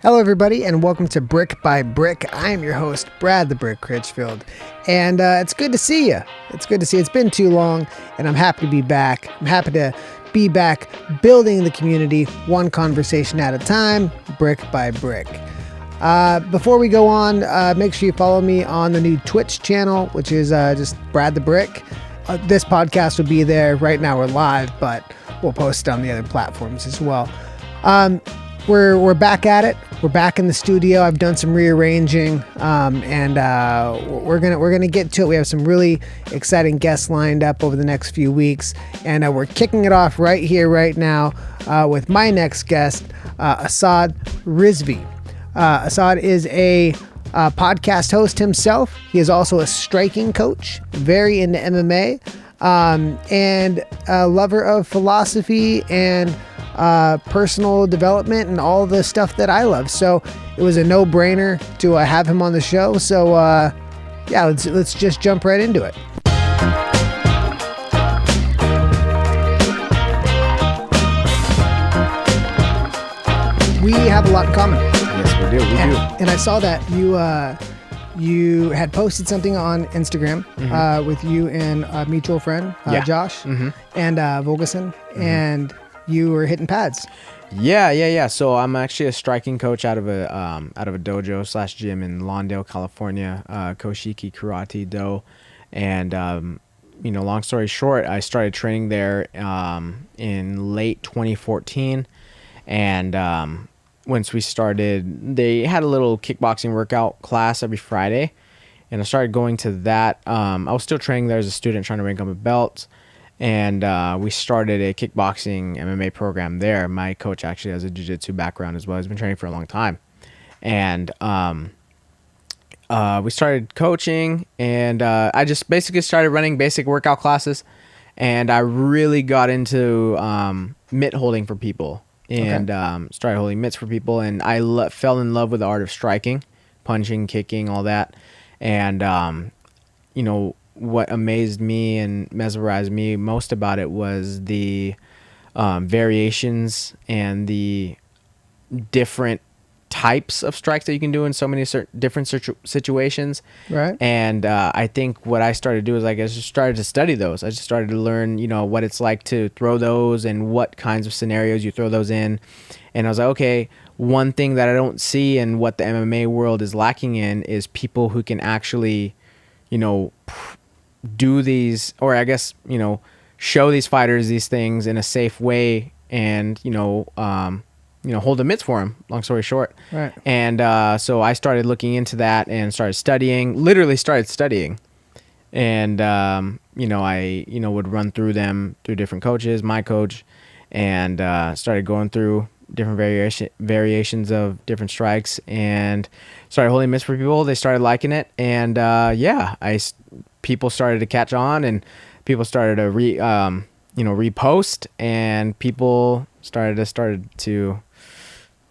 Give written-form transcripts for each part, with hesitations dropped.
Hello, everybody, and welcome to Brick by Brick. I am your host, Brad the Brick Crihfield, and it's good to see you. It's good to see you. It's been too long, and I'm happy to be back. I'm happy to be back building the community one conversation at a time, brick by brick. Before we go on, make sure you follow me on the new Twitch channel, which is just Brad the Brick. This podcast will be there. Right now we're live, but we'll post it on the other platforms as well. We're back at it. We're back in the studio. I've done some rearranging, and we're gonna get to it. We have some really exciting guests lined up over the next few weeks, and we're kicking it off right here, right now, with my next guest, Asad Rizvi. Asad is a podcast host himself. He is also a striking coach, very into MMA, and a lover of philosophy and personal development and all the stuff that I love. So it was a no-brainer to have him on the show. So yeah, let's just jump right into it. We have a lot in common. Yes, we do. And I saw that you had posted something on Instagram with you and a mutual friend, Josh and Volgeson, and you were hitting pads. Yeah. So I'm actually a striking coach out of a dojo / gym in Lawndale, California, Koshiki Karate Do. And long story short, I started training there in late 2014, and once we started, they had a little kickboxing workout class every Friday, and I started going to that. I was still training there as a student, trying to rank up a belt. And we started a kickboxing MMA program there. My coach actually has a jiu-jitsu background as well. He's been training for a long time. And we started coaching, and I just basically started running basic workout classes. And I really got into mitt holding for people, and started holding mitts for people. And I fell in love with the art of striking, punching, kicking, all that. And, what amazed me and mesmerized me most about it was the variations and the different types of strikes that you can do in so many different situations. Right. And I think what I started to do is I just started to study those. I just started to learn, what it's like to throw those and what kinds of scenarios you throw those in. And I was like, okay, one thing that I don't see and what the MMA world is lacking in is people who can actually, do these, or I guess, show these fighters these things in a safe way and, hold the mitts for them, long story short. Right. And so I started looking into that and literally started studying. And, I, would run through them through different coaches, my coach, and started going through different variations of different strikes and started holding mitts for people. They started liking it. And, people started to catch on, and people started to repost, and people started to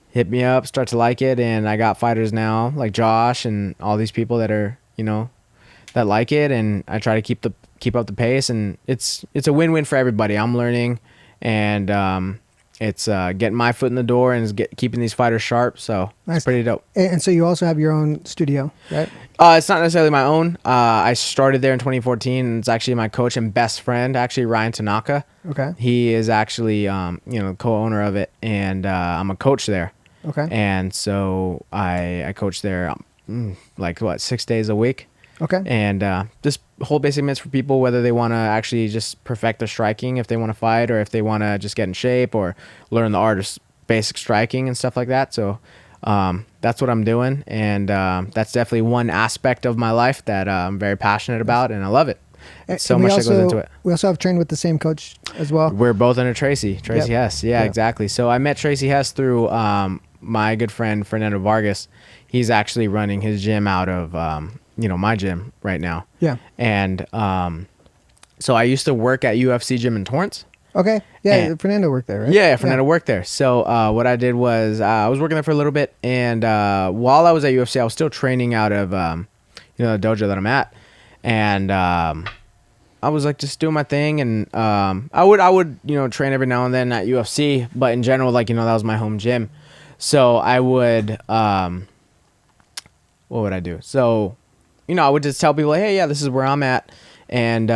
hit me up, start to like it. And I got fighters now like Josh and all these people that are, that like it. And I try to keep up the pace, and it's a win-win for everybody. I'm learning, and, it's getting my foot in the door and keeping these fighters sharp. So nice. It's pretty dope. And so you also have your own studio, right? It's not necessarily my own. I started there in 2014, and it's actually my coach and best friend, actually Ryan Tanaka. Okay. He is actually, co-owner of it, and I'm a coach there. Okay. And so I coach there 6 days a week. Okay. And just hold basic mitts for people, whether they want to actually just perfect their striking, if they want to fight, or if they want to just get in shape or learn the art of basic striking and stuff like that. So that's what I'm doing. And that's definitely one aspect of my life that I'm very passionate about, and I love it. So much that goes into it. We also have trained with the same coach as well. We're both under Tracy Hess. Yeah, exactly. So I met Tracy Hess through my good friend, Fernando Vargas. He's actually running his gym out of my gym right now. Yeah. And so I used to work at UFC gym in Torrance. Okay. Yeah, and Fernando worked there, right? Yeah, Fernando worked there. So what I did was I was working there for a little bit, and while I was at UFC, I was still training out of the dojo that I'm at. And I was like just doing my thing, and I would train every now and then at UFC, but in general, that was my home gym. So I would, what would I do? So, I would just tell people, hey, yeah, this is where I'm at. And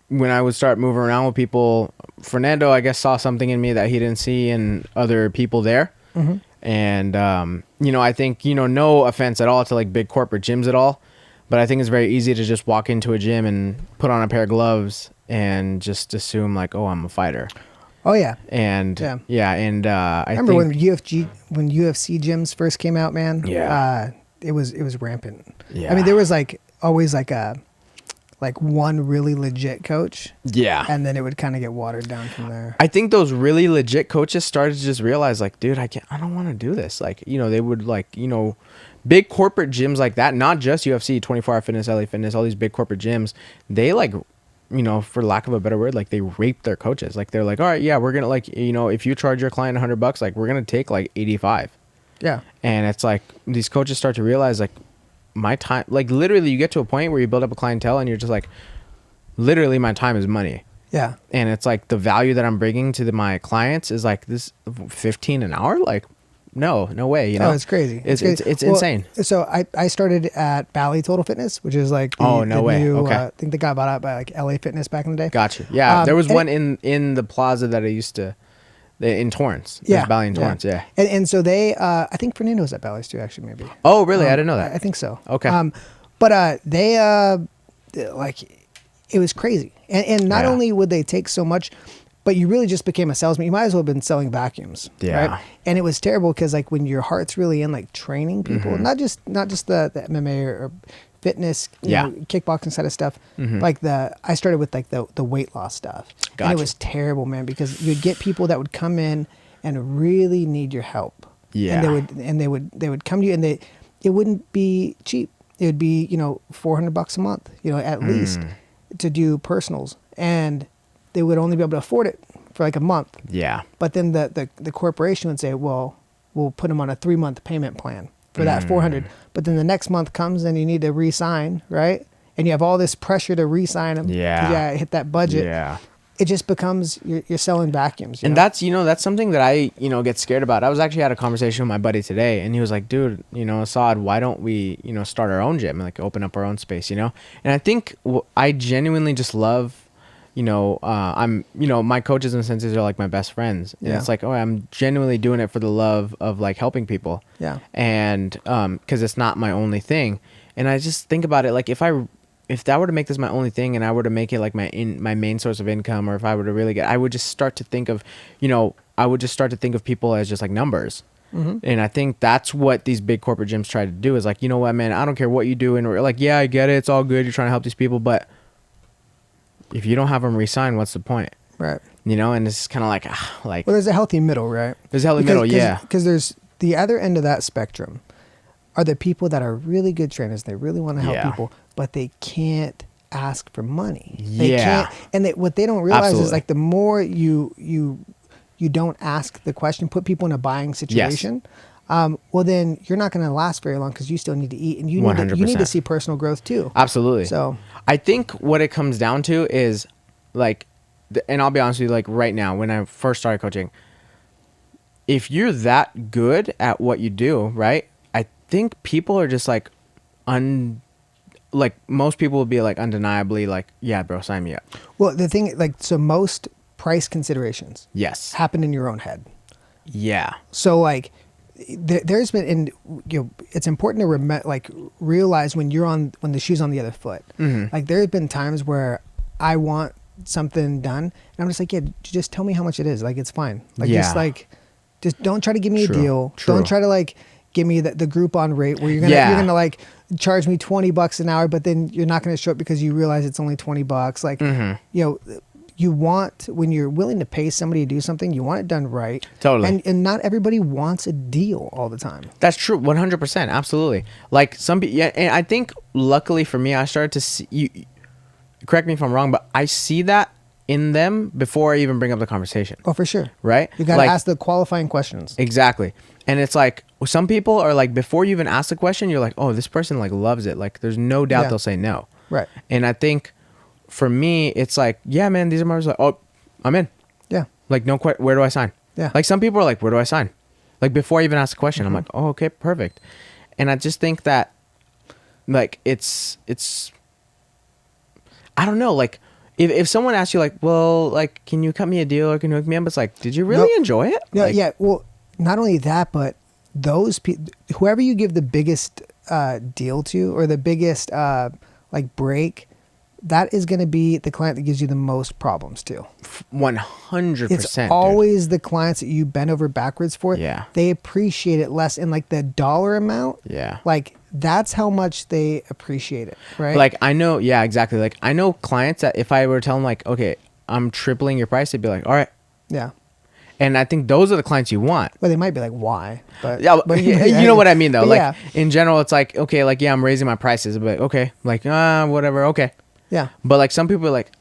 when I would start moving around with people, Fernando, I guess, saw something in me that he didn't see in other people there. Mm-hmm. And, I think, no offense at all to like big corporate gyms at all, but I think it's very easy to just walk into a gym and put on a pair of gloves and just assume like, oh, I'm a fighter. Oh yeah. And I remember think when UFC gyms first came out, man. Yeah. It was rampant. Yeah. I mean, there was like always like one really legit coach. Yeah. And then it would kind of get watered down from there. I think those really legit coaches started to just realize like, dude, I don't want to do this. Like, they would like, big corporate gyms like that, not just UFC, 24 Hour Fitness, LA Fitness, all these big corporate gyms, they like, for lack of a better word, like they rape their coaches. Like they're like, all right, yeah, we're going to like, if you charge your client $100, like we're going to take like 85. Yeah. And it's like these coaches start to realize like my time, like literally you get to a point where you build up a clientele and you're just like, literally my time is money. Yeah. And it's like the value that I'm bringing to my clients is like this 15 an hour. Like, no way. Oh, it's crazy. It's Well, insane. So I started at Bally Total Fitness, which is like the new, Okay. I think they got bought out by like LA Fitness back in the day. Gotcha. Yeah. There was one in the plaza that I used to, in Torrance. There's Bally in Torrance. Yeah. And so they, I think Fernando's at Bally's too, actually, maybe. Oh, really? I didn't know that. I think so. Okay. But they, like, it was crazy. And not only would they take so much, but you really just became a salesman. You might as well have been selling vacuums. Yeah. Right? And it was terrible because like when your heart's really in like training people, not just the MMA or fitness, you know, kickboxing side of stuff. Like I started with like the weight loss stuff. Gotcha. And it was terrible, man, because you'd get people that would come in and really need your help. Yeah. And they would come to you and it wouldn't be cheap. It would be, $400 a month, at least to do personals. And they would only be able to afford it for like a month. Yeah. But then the corporation would say, well, we'll put them on a 3-month payment plan for that $400. But then the next month comes and you need to re-sign, right? And you have all this pressure to re-sign them. Yeah. Hit that budget. Yeah. It just becomes, you're selling vacuums. And that's something that I, get scared about. I was actually had a conversation with my buddy today and he was like, dude, Asad, why don't we, start our own gym and like open up our own space, And I think I genuinely just love, my coaches and senseis are like my best friends. And it's like, I'm genuinely doing it for the love of like helping people. Yeah. And, cause it's not my only thing. And I just think about it, like if that were to make this my only thing and I were to make it like my main source of income, or if I were to really I would just start to think of, people as just like numbers. And I think that's what these big corporate gyms try to do is like, you know what, man, I don't care what you do. And we're like, yeah, I get it. It's all good. You're trying to help these people. But if you don't have them resign, what's the point? Right. And it's kind of like, well, there's a healthy middle, right? There's a healthy middle. Yeah. Because there's the other end of that spectrum are the people that are really good trainers. They really want to help people, but they can't ask for money. They can't. And what they don't realize is like the more you don't ask the question, put people in a buying situation, well then you're not going to last very long because you still need to eat and you need to see personal growth too. Absolutely. So I think what it comes down to is like, and I'll be honest with you, like right now when I first started coaching, if you're that good at what you do, right? I think people are just like like most people will be like undeniably like, yeah, bro, sign me up. Well, the thing, like, so most price considerations happen in your own head. Yeah. So like there's been, and it's important to realize when the shoe's on the other foot. Like there have been times where I want something done and I'm just like, yeah, just tell me how much it is. Like, it's fine. Like, just don't try to give me a deal. Don't try to like give me the Groupon rate where you're gonna like charge me $20 an hour, but then you're not gonna show up because you realize it's only $20. Like, you want, when you're willing to pay somebody to do something, you want it done right. Totally. And not everybody wants a deal all the time. That's true. 100%. Absolutely. Like some people, yeah. And I think luckily for me, I started to see you, correct me if I'm wrong, but I see that in them before I even bring up the conversation. Oh, for sure. Right? You got to ask the qualifying questions. Exactly. And it's like, some people are like, before you even ask the question, you're like, oh, this person like loves it. Like there's no doubt they'll say no. Right. And I think for me, it's like, yeah, man, these are my, like, oh, I'm in. Yeah. Like, where do I sign? Yeah. Like some people are like, where do I sign? Like before I even ask a question, I'm like, oh, okay, perfect. And I just think that like it's I don't know, like if someone asks you like, well, like, can you cut me a deal or can you hook me up? It's like, did you really enjoy it? Yeah, Like, yeah. Well, not only that, but those people, whoever you give the biggest deal to or the biggest like break, that is going to be the client that gives you the most problems too. 100%. It's always the clients that you bend over backwards for. Yeah. They appreciate it less, and like the dollar amount. Yeah. Like that's how much they appreciate it, right? Like I know, yeah, exactly. Like I know clients that if I were to tell them like, okay, I'm tripling your price, they'd be like, all right. Yeah. And I think those are the clients you want. Well, they might be like, why? But Yeah, but you know what I mean though. Like yeah. in general, it's like, okay, like yeah, I'm raising my prices, but okay, like whatever, okay. Yeah. But like some people are like,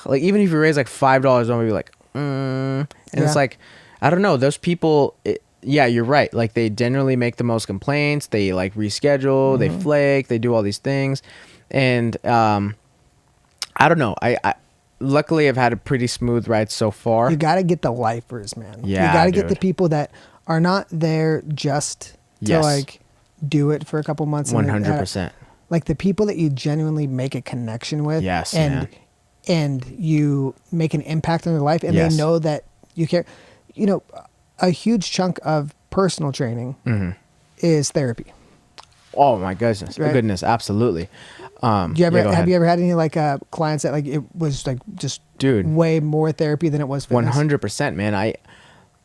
like even if you raise like $5, they'll be like, and it's like, I don't know, those people. Yeah, you're right. Like they generally make the most complaints. They like reschedule. They flake. They do all these things, and I don't know. I luckily I've had a pretty smooth ride so far. You got to get the lifers, man. Yeah, you got to get dude. the people that are not there just to Yes. like do it for a couple months. 100%. Like the people that you genuinely make a connection with. Yes, and man. and you make an impact on their life, and Yes. they know that you care. You know, a huge chunk of personal training is therapy. Oh my goodness, Right? goodness, absolutely. Do you ever yeah, go have ahead. you ever had any like clients that like it was like just Dude. way more therapy than it was fitness? 100%, man. I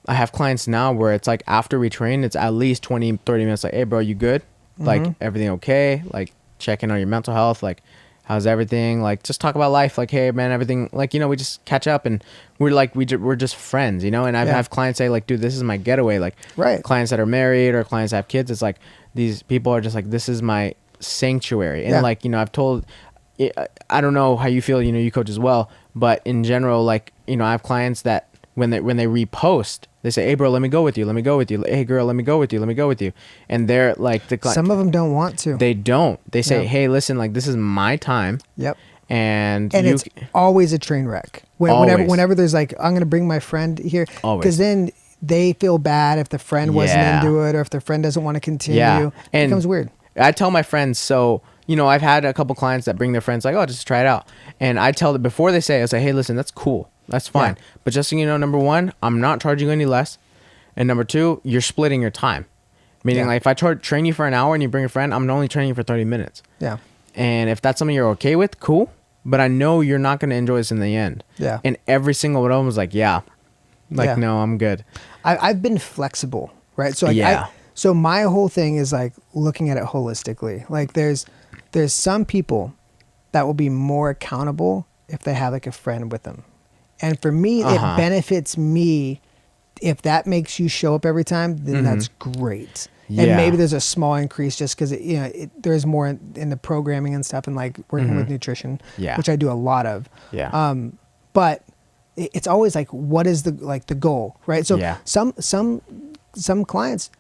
have clients now where it's like after we train, it's at least 20, 30 minutes. Like, hey, bro, you good? Like, everything okay? Like, checking on your mental health. Like, how's everything? Like, just talk about life. Like, hey, man, everything. Like, you know, we just catch up and we're like, we're just friends, you know? And I've have clients say, like, dude, this is my getaway. Like, Right. clients that are married or clients that have kids, it's like, these people are just like, this is my sanctuary. And, Yeah. like, you know, I've told, I don't know how you feel, you know, you coach as well. But in general, like, you know, I have clients that when they repost, they say, hey, bro, let me go with you. Let me go with you. Hey, girl, let me go with you. Let me go with you. And they're like, Some of them don't want to. they don't. They say, Yeah. hey, listen, like, this is my time. Yep. And It's always a train wreck. Always. Whenever there's like, I'm going to bring my friend here. Always. Because then they feel bad if the friend wasn't Yeah. into it or if the friend doesn't want to continue. Yeah. It And becomes weird. I tell my friends, so, you know, I've had a couple clients that bring their friends like, oh, just try it out. And I tell them before they say, I say, hey, listen, that's cool. That's fine. Yeah. But just so you know, number one, I'm not charging you any less. And number two, you're splitting your time. Meaning, Yeah. like, if I train you for an hour and you bring a friend, I'm only training you for 30 minutes. Yeah. And if that's something you're okay with, cool. But I know you're not going to enjoy this in the end. Yeah. And every single one of them was like, yeah. Like, Yeah. no, I'm good. I've been flexible, right? So like, Yeah. so my whole thing is like looking at it holistically. Like there's some people that will be more accountable if they have like a friend with them. And for me, it benefits me. If that makes you show up every time, then that's great. And Yeah. maybe there's a small increase just because there's more in the programming and stuff and like working with nutrition, Yeah. which I do a lot of. Yeah. But it's always like, what is the goal, right? So Yeah. some clients,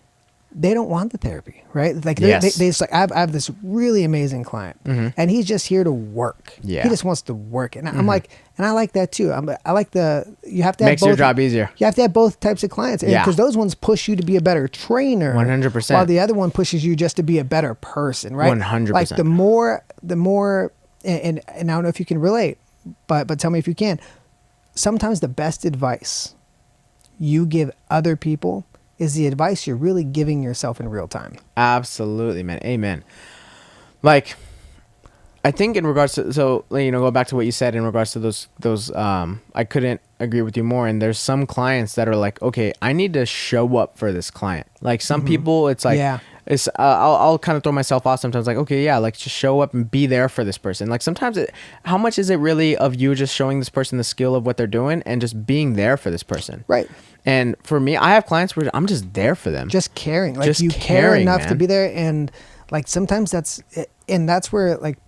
they don't want the therapy, right? Like Yes. they just like, I have this really amazing client and he's just here to work. Yeah. He just wants to work. And I'm like, and I like that too. I like you have to have Makes both, your job easier. You have to have both types of clients. Yeah. Because those ones push you to be a better trainer. 100%. While the other one pushes you just to be a better person, right? 100%. Like the more, and I don't know if you can relate, but tell me if you can. Sometimes the best advice you give other people is the advice you're really giving yourself in real time. Absolutely, man. Amen. Like, I think in regards to, so, you know, go back to what you said in regards to those, I couldn't agree with you more. And there's some clients that are like, okay, I need to show up for this client. Like some people, it's like, Yeah. it's, I'll kind of throw myself off sometimes, like, okay, yeah, like just show up and be there for this person. Like sometimes how much is it really of you just showing this person the skill of what they're doing and just being there for this person? Right. And for me, I have clients where I'm just there for them. Just caring. Like Just you care caring, enough to man. be there. And like sometimes that's where like,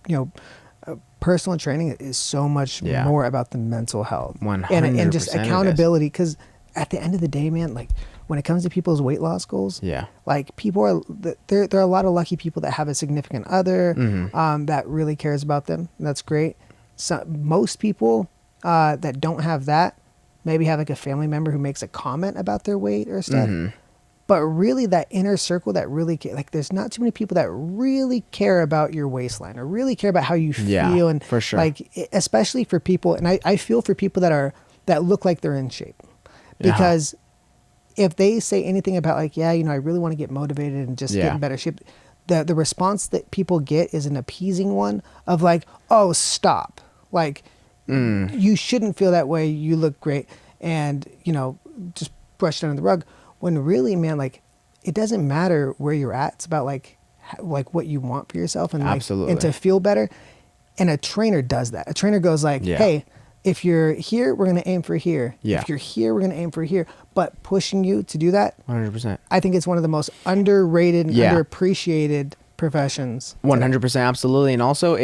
personal training is so much Yeah. more about the mental health 100% and just it is. accountability. Because at the end of the day, man, like when it comes to people's weight loss goals, Yeah. like people are there are a lot of lucky people that have a significant other that really cares about them. That's great. So most people that don't have that maybe have like a family member who makes a comment about their weight or stuff. But really that inner circle that really, like there's not too many people that really care about your waistline or really care about how you feel. And for sure. Like, especially for people, and I feel for people that look like they're in shape. Because if they say anything about like, yeah, I really want to get motivated and just get in better shape, the response that people get is an appeasing one of like, oh, stop. Like, you shouldn't feel that way. You look great. And, just brush it under the rug. When really, man, like, it doesn't matter where you're at. It's about like what you want for yourself and Absolutely. And to feel better. And a trainer does that. A trainer goes like, hey, if you're here, we're going to aim for here. Yeah. If you're here, we're going to aim for here. But pushing you to do that, 100%. I think it's one of the most underrated and underappreciated professions. 100%, absolutely. And also,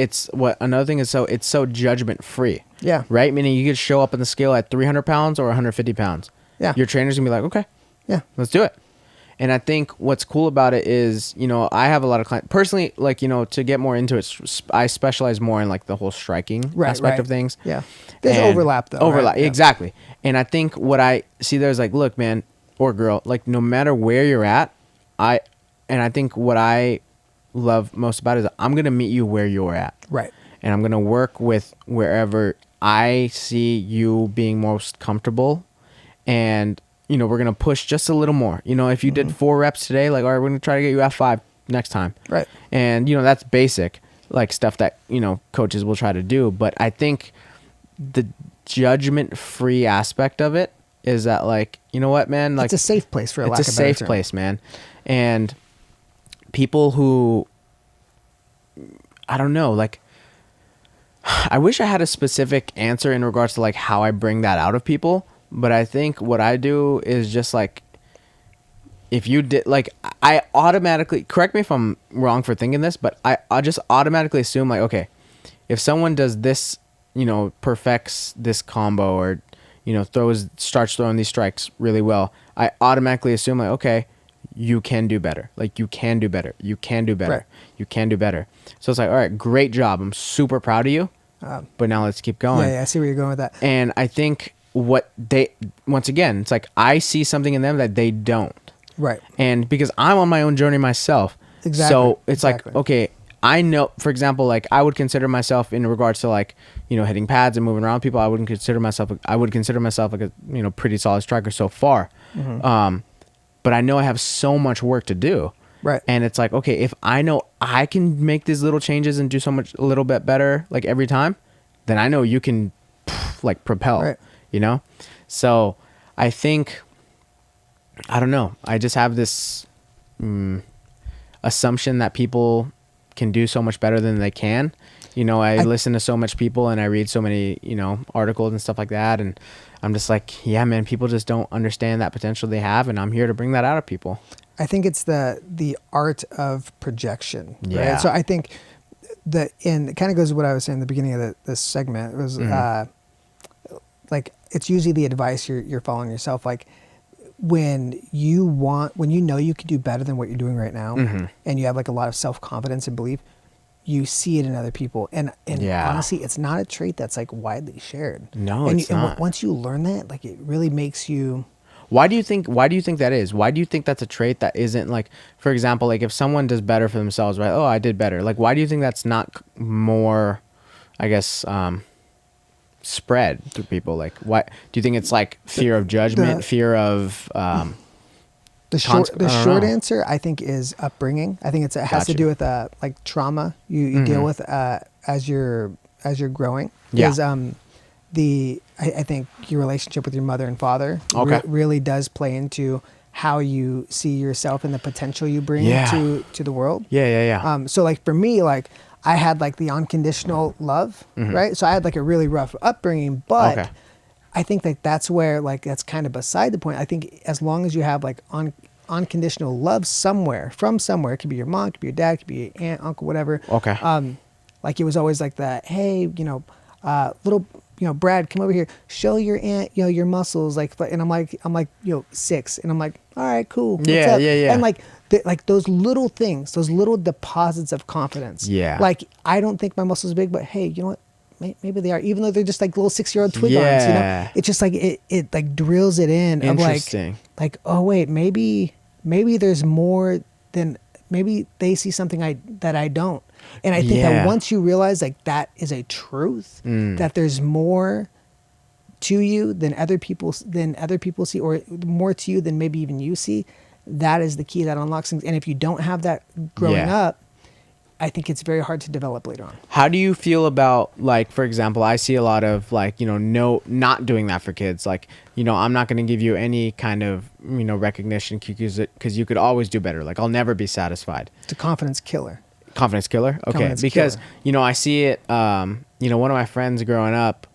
another thing is it's so judgment free. Yeah. Right? Meaning you could show up on the scale at 300 pounds or 150 pounds. Yeah. Your trainer's gonna be like, okay, yeah, let's do it. And I think what's cool about it is, I have a lot of clients personally, like, to get more into it, I specialize more in like the whole striking aspect of things. Yeah. There's overlap though. Overlap. Right? Exactly. And I think what I see there's like, look, man or girl, like no matter where you're at, I think what I love most about it is I'm going to meet you where you're at. Right. And I'm going to work with wherever I see you being most comfortable. And, we're going to push just a little more. If you did 4 reps today, like, all right, we're going to try to get you at 5 next time. Right. And, that's basic, like stuff that, coaches will try to do. But I think the judgment-free aspect of it is that, like, you know what, man? Like, it's a safe place for a lack of a better term. It's a safe place, man. And people who, I don't know, like, I wish I had a specific answer in regards to like how I bring that out of people. But I think what I do is just like, if you did, like, I automatically, correct me if I'm wrong for thinking this, but I just automatically assume like, okay, if someone does this, perfects this combo or, starts throwing these strikes really well, I automatically assume like, okay, you can do better. Like, you can do better. You can do better. Right. You can do better. So it's like, all right, great job. I'm super proud of you. But now let's keep going. Yeah, I see where you're going with that. And I think once again, it's like I see something in them that they don't. Right. And because I'm on my own journey myself. Exactly. So it's like, okay, I know, for example, like I would consider myself in regards to like, hitting pads and moving around people, I would consider myself like a, pretty solid striker so far. But I know I have so much work to do. Right. And it's like, okay, if I know I can make these little changes and do a little bit better, like every time, then I know you can like propel, right. So I think, I don't know. I just have this assumption that people can do so much better than they can. I listen to so much people and I read so many, articles and stuff like that. And I'm just like, yeah, man, people just don't understand that potential they have. And I'm here to bring that out of people. I think it's the art of projection. Yeah. Right? So I think and it kind of goes to what I was saying at the beginning of this segment. It was like, it's usually the advice you're following yourself. Like when you know you can do better than what you're doing right now, and you have like a lot of self-confidence and belief, you see it in other people. And honestly, it's not a trait that's like widely shared. No, it's not. And once you learn that, like it really makes you. Why do you think that is? Why do you think that's a trait that isn't like, for example, like if someone does better for themselves, right? Oh, I did better. Like, why do you think that's not more, I guess, spread through people? Like, what do you think it's like fear of judgment, fear of, the short answer, I think, is upbringing. I think it has to do with like trauma you deal with as you're growing. Because I think your relationship with your mother and father really does play into how you see yourself and the potential you bring to the world. Yeah. So like for me, like I had like the unconditional love, right? So I had like a really rough upbringing, but I think that that's where like that's kind of beside the point. I think as long as you have like unconditional love from somewhere, it could be your mom, it could be your dad, it could be your aunt, uncle, whatever. Like it was always like that, hey, little, Brad, come over here, show your aunt, your muscles, like, and I'm like, 6, and I'm like, all right, cool. Yeah. And like those little things, those little deposits of confidence. Yeah. Like, I don't think my muscles are big, but hey, you know what? maybe they are, even though they're just like little 6-year-old twig arms, you know, it's just like, it like drills it in of like, oh wait, maybe there's more than, maybe they see something that I don't. And I think that once you realize like that is a truth, that there's more to you than other people see, or more to you than maybe even you see, that is the key that unlocks things. And if you don't have that growing up, I think it's very hard to develop later on. How do you feel about, like, for example, I see a lot of like, you know, not doing that for kids. Like, you know, I'm not going to give you any kind of, you know, recognition because you could always do better. Like, I'll never be satisfied. It's a confidence killer. Confidence killer? Okay. Confidence because, killer. you know, I see it, you know, one of my friends growing up,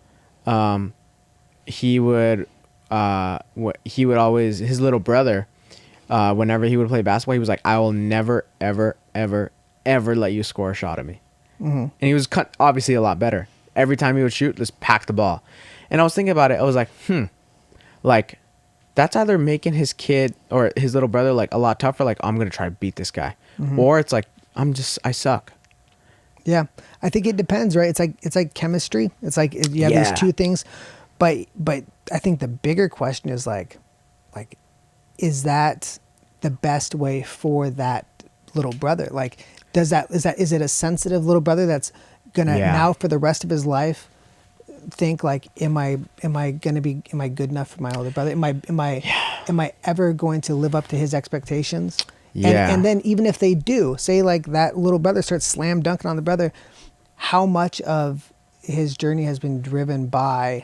he would always, his little brother, whenever he would play basketball, he was like, I will never, ever, ever, ever let you score a shot at me. And he was obviously a lot better. Every time he would shoot, just pack the ball. And I was thinking about it. I was like, like, that's either making his kid or his little brother like a lot tougher. Like, I'm going to try to beat this guy. Or it's like, I suck. Yeah. I think it depends, right? It's like chemistry. It's like you have these two things, but I think the bigger question is like, is that the best way for that little brother? Like, is it a sensitive little brother that's gonna now for the rest of his life think like, am I good enough for my older brother? Am I ever going to live up to his expectations? And then even if they do, say like that little brother starts slam dunking on the brother, how much of his journey has been driven by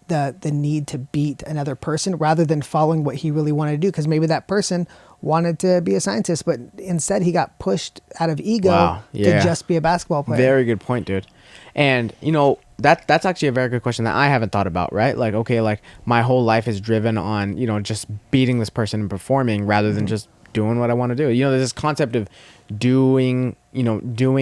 the need to beat another person rather than following what he really wanted to do? Because maybe that person wanted to be a scientist, but instead he got pushed out of ego to just be a basketball player. Very good point, dude. And you know, that's actually a very good question that I haven't thought about, right? Like, okay, like my whole life is driven on, you know, just beating this person and performing rather than just doing what I want to do. You know, there's this concept of doing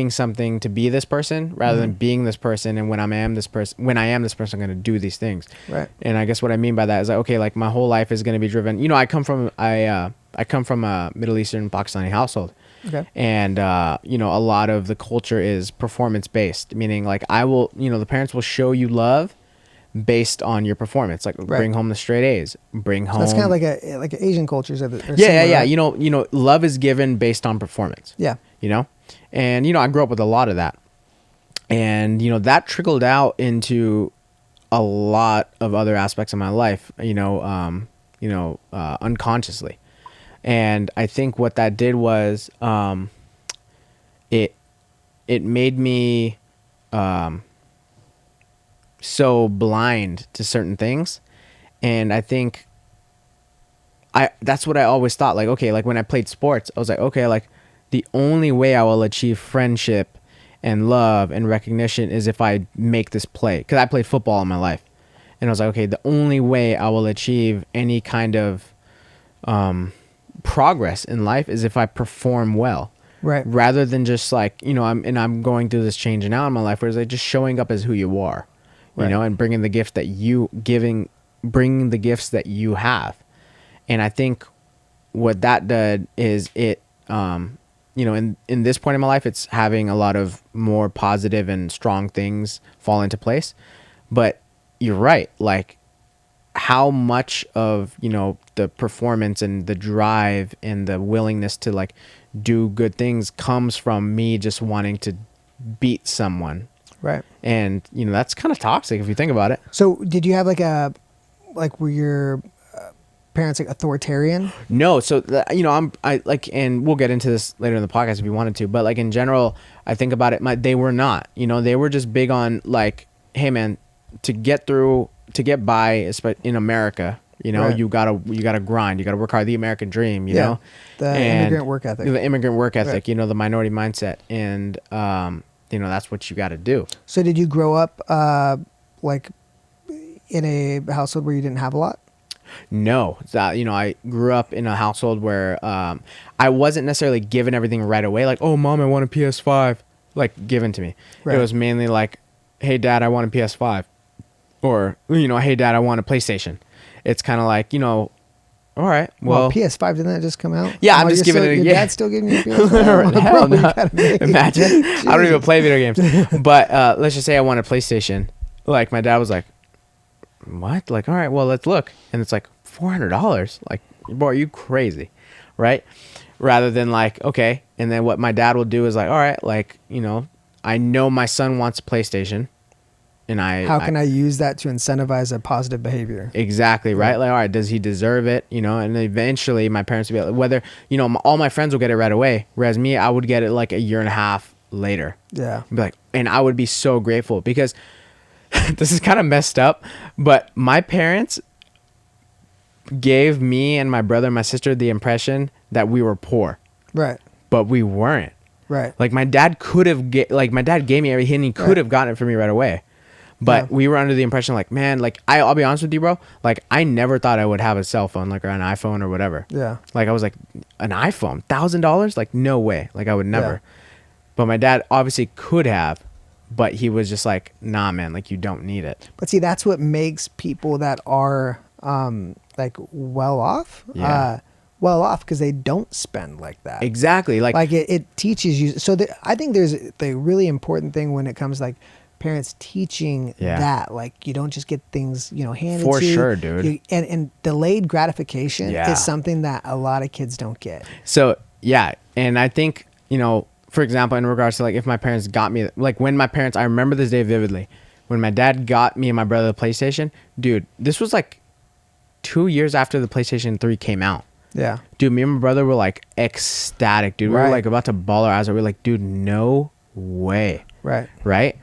something to be this person rather than being this person. And when I am this person, I'm going to do these things. Right. And I guess what I mean by that is like, okay, like my whole life is going to be driven. You know, I come from a Middle Eastern Pakistani household. Okay. And, you know, a lot of the culture is performance based, meaning like the parents will show you love based on your performance, like bring home the straight A's, bring home. That's kind of like Asian cultures. Yeah. You know, love is given based on performance. Yeah. You know, and, you know, I grew up with a lot of that, and, you know, that trickled out into a lot of other aspects of my life, unconsciously. And I think what that did was, it made me, so blind to certain things. And I think that's what I always thought. Like, okay, like when I played sports, I was like, okay, like the only way I will achieve friendship and love and recognition is if I make this play. Because I played football all my life. And I was like, okay, the only way I will achieve any kind of progress in life is if I perform well. Right. Rather than just like, you know, I'm going through this change now in my life where it's like just showing up as who you are. You know, and bringing the gifts that you have. And I think what that did is it, you know, in this point in my life, it's having a lot of more positive and strong things fall into place. But you're right. Like how much of, you know, the performance and the drive and the willingness to like do good things comes from me just wanting to beat someone. Right. And, you know, that's kind of toxic if you think about it. So did you have were your parents like authoritarian? No. So, you know, and we'll get into this later in the podcast if you wanted to, but like in general, I think about it, they were not, you know, they were just big on like, hey man, to get by in America, you know, you gotta grind, you gotta work hard, the American dream, you know, immigrant work ethic, you know, the minority mindset. And, you know, that's what you got to do. So did you grow up like in a household where you didn't have a lot? No. You know, I grew up in a household where I wasn't necessarily given everything right away. Like, oh, mom, I want a PS5. Like, given to me. Right. It was mainly like, hey, dad, I want a PS5. Or, you know, hey, dad, I want a PlayStation. It's kind of like, you know, all right, Well, well, PS5 didn't that just come out? yeah, I'm Oh, just you're giving still, it. Your Yeah, dad's still giving you a PS5? hell Bro, you no. gotta make it. Imagine. I don't even Jeez. play video games. But let's just say I want a PlayStation. Like my dad was like, "What?" Like, all right, well, let's look, and it's like $400. Like, boy, are you crazy, right? Rather than like, okay, and then what my dad will do is like, all right, like, I know my son wants a PlayStation, and How can I use that to incentivize a positive behavior? exactly, right? Like, all right, does he deserve it? And eventually my parents would be like, whether, all my friends will get it right away. Whereas me, I would get it like a year and a half later. Yeah. Be like, and I would be so grateful because this is kind of messed up, but my parents gave me and my brother and my sister the impression that we were poor, Right. but we weren't. Right. Like my dad my dad gave me everything, and he could have gotten it for me right away. But we were under the impression, like, man, like I'll be honest with you, bro. Like I never thought I would have a cell phone, like, or an iPhone or whatever. Yeah. Like I was like, an iPhone, $1,000? Like no way. Like I would never. But my dad obviously could have, but he was just like, nah, man, like you don't need it. But see, that's what makes people that are like well off, because they don't spend like that. Exactly. Like it teaches you. So I think there's the really important thing when it comes to like parents teaching that, like you don't just get things handed for to you. sure, dude. And delayed gratification is something that a lot of kids don't get. So yeah, and I think for example, in regards to like if my parents got me, like when my parents, I remember this day vividly, when my dad got me and my brother the PlayStation, dude, this was like 2 years after the PlayStation 3 came out. Yeah. Dude, me and my brother were like ecstatic, dude. We were like about to bawl our eyes out. We were like, dude, no way. Right. Right?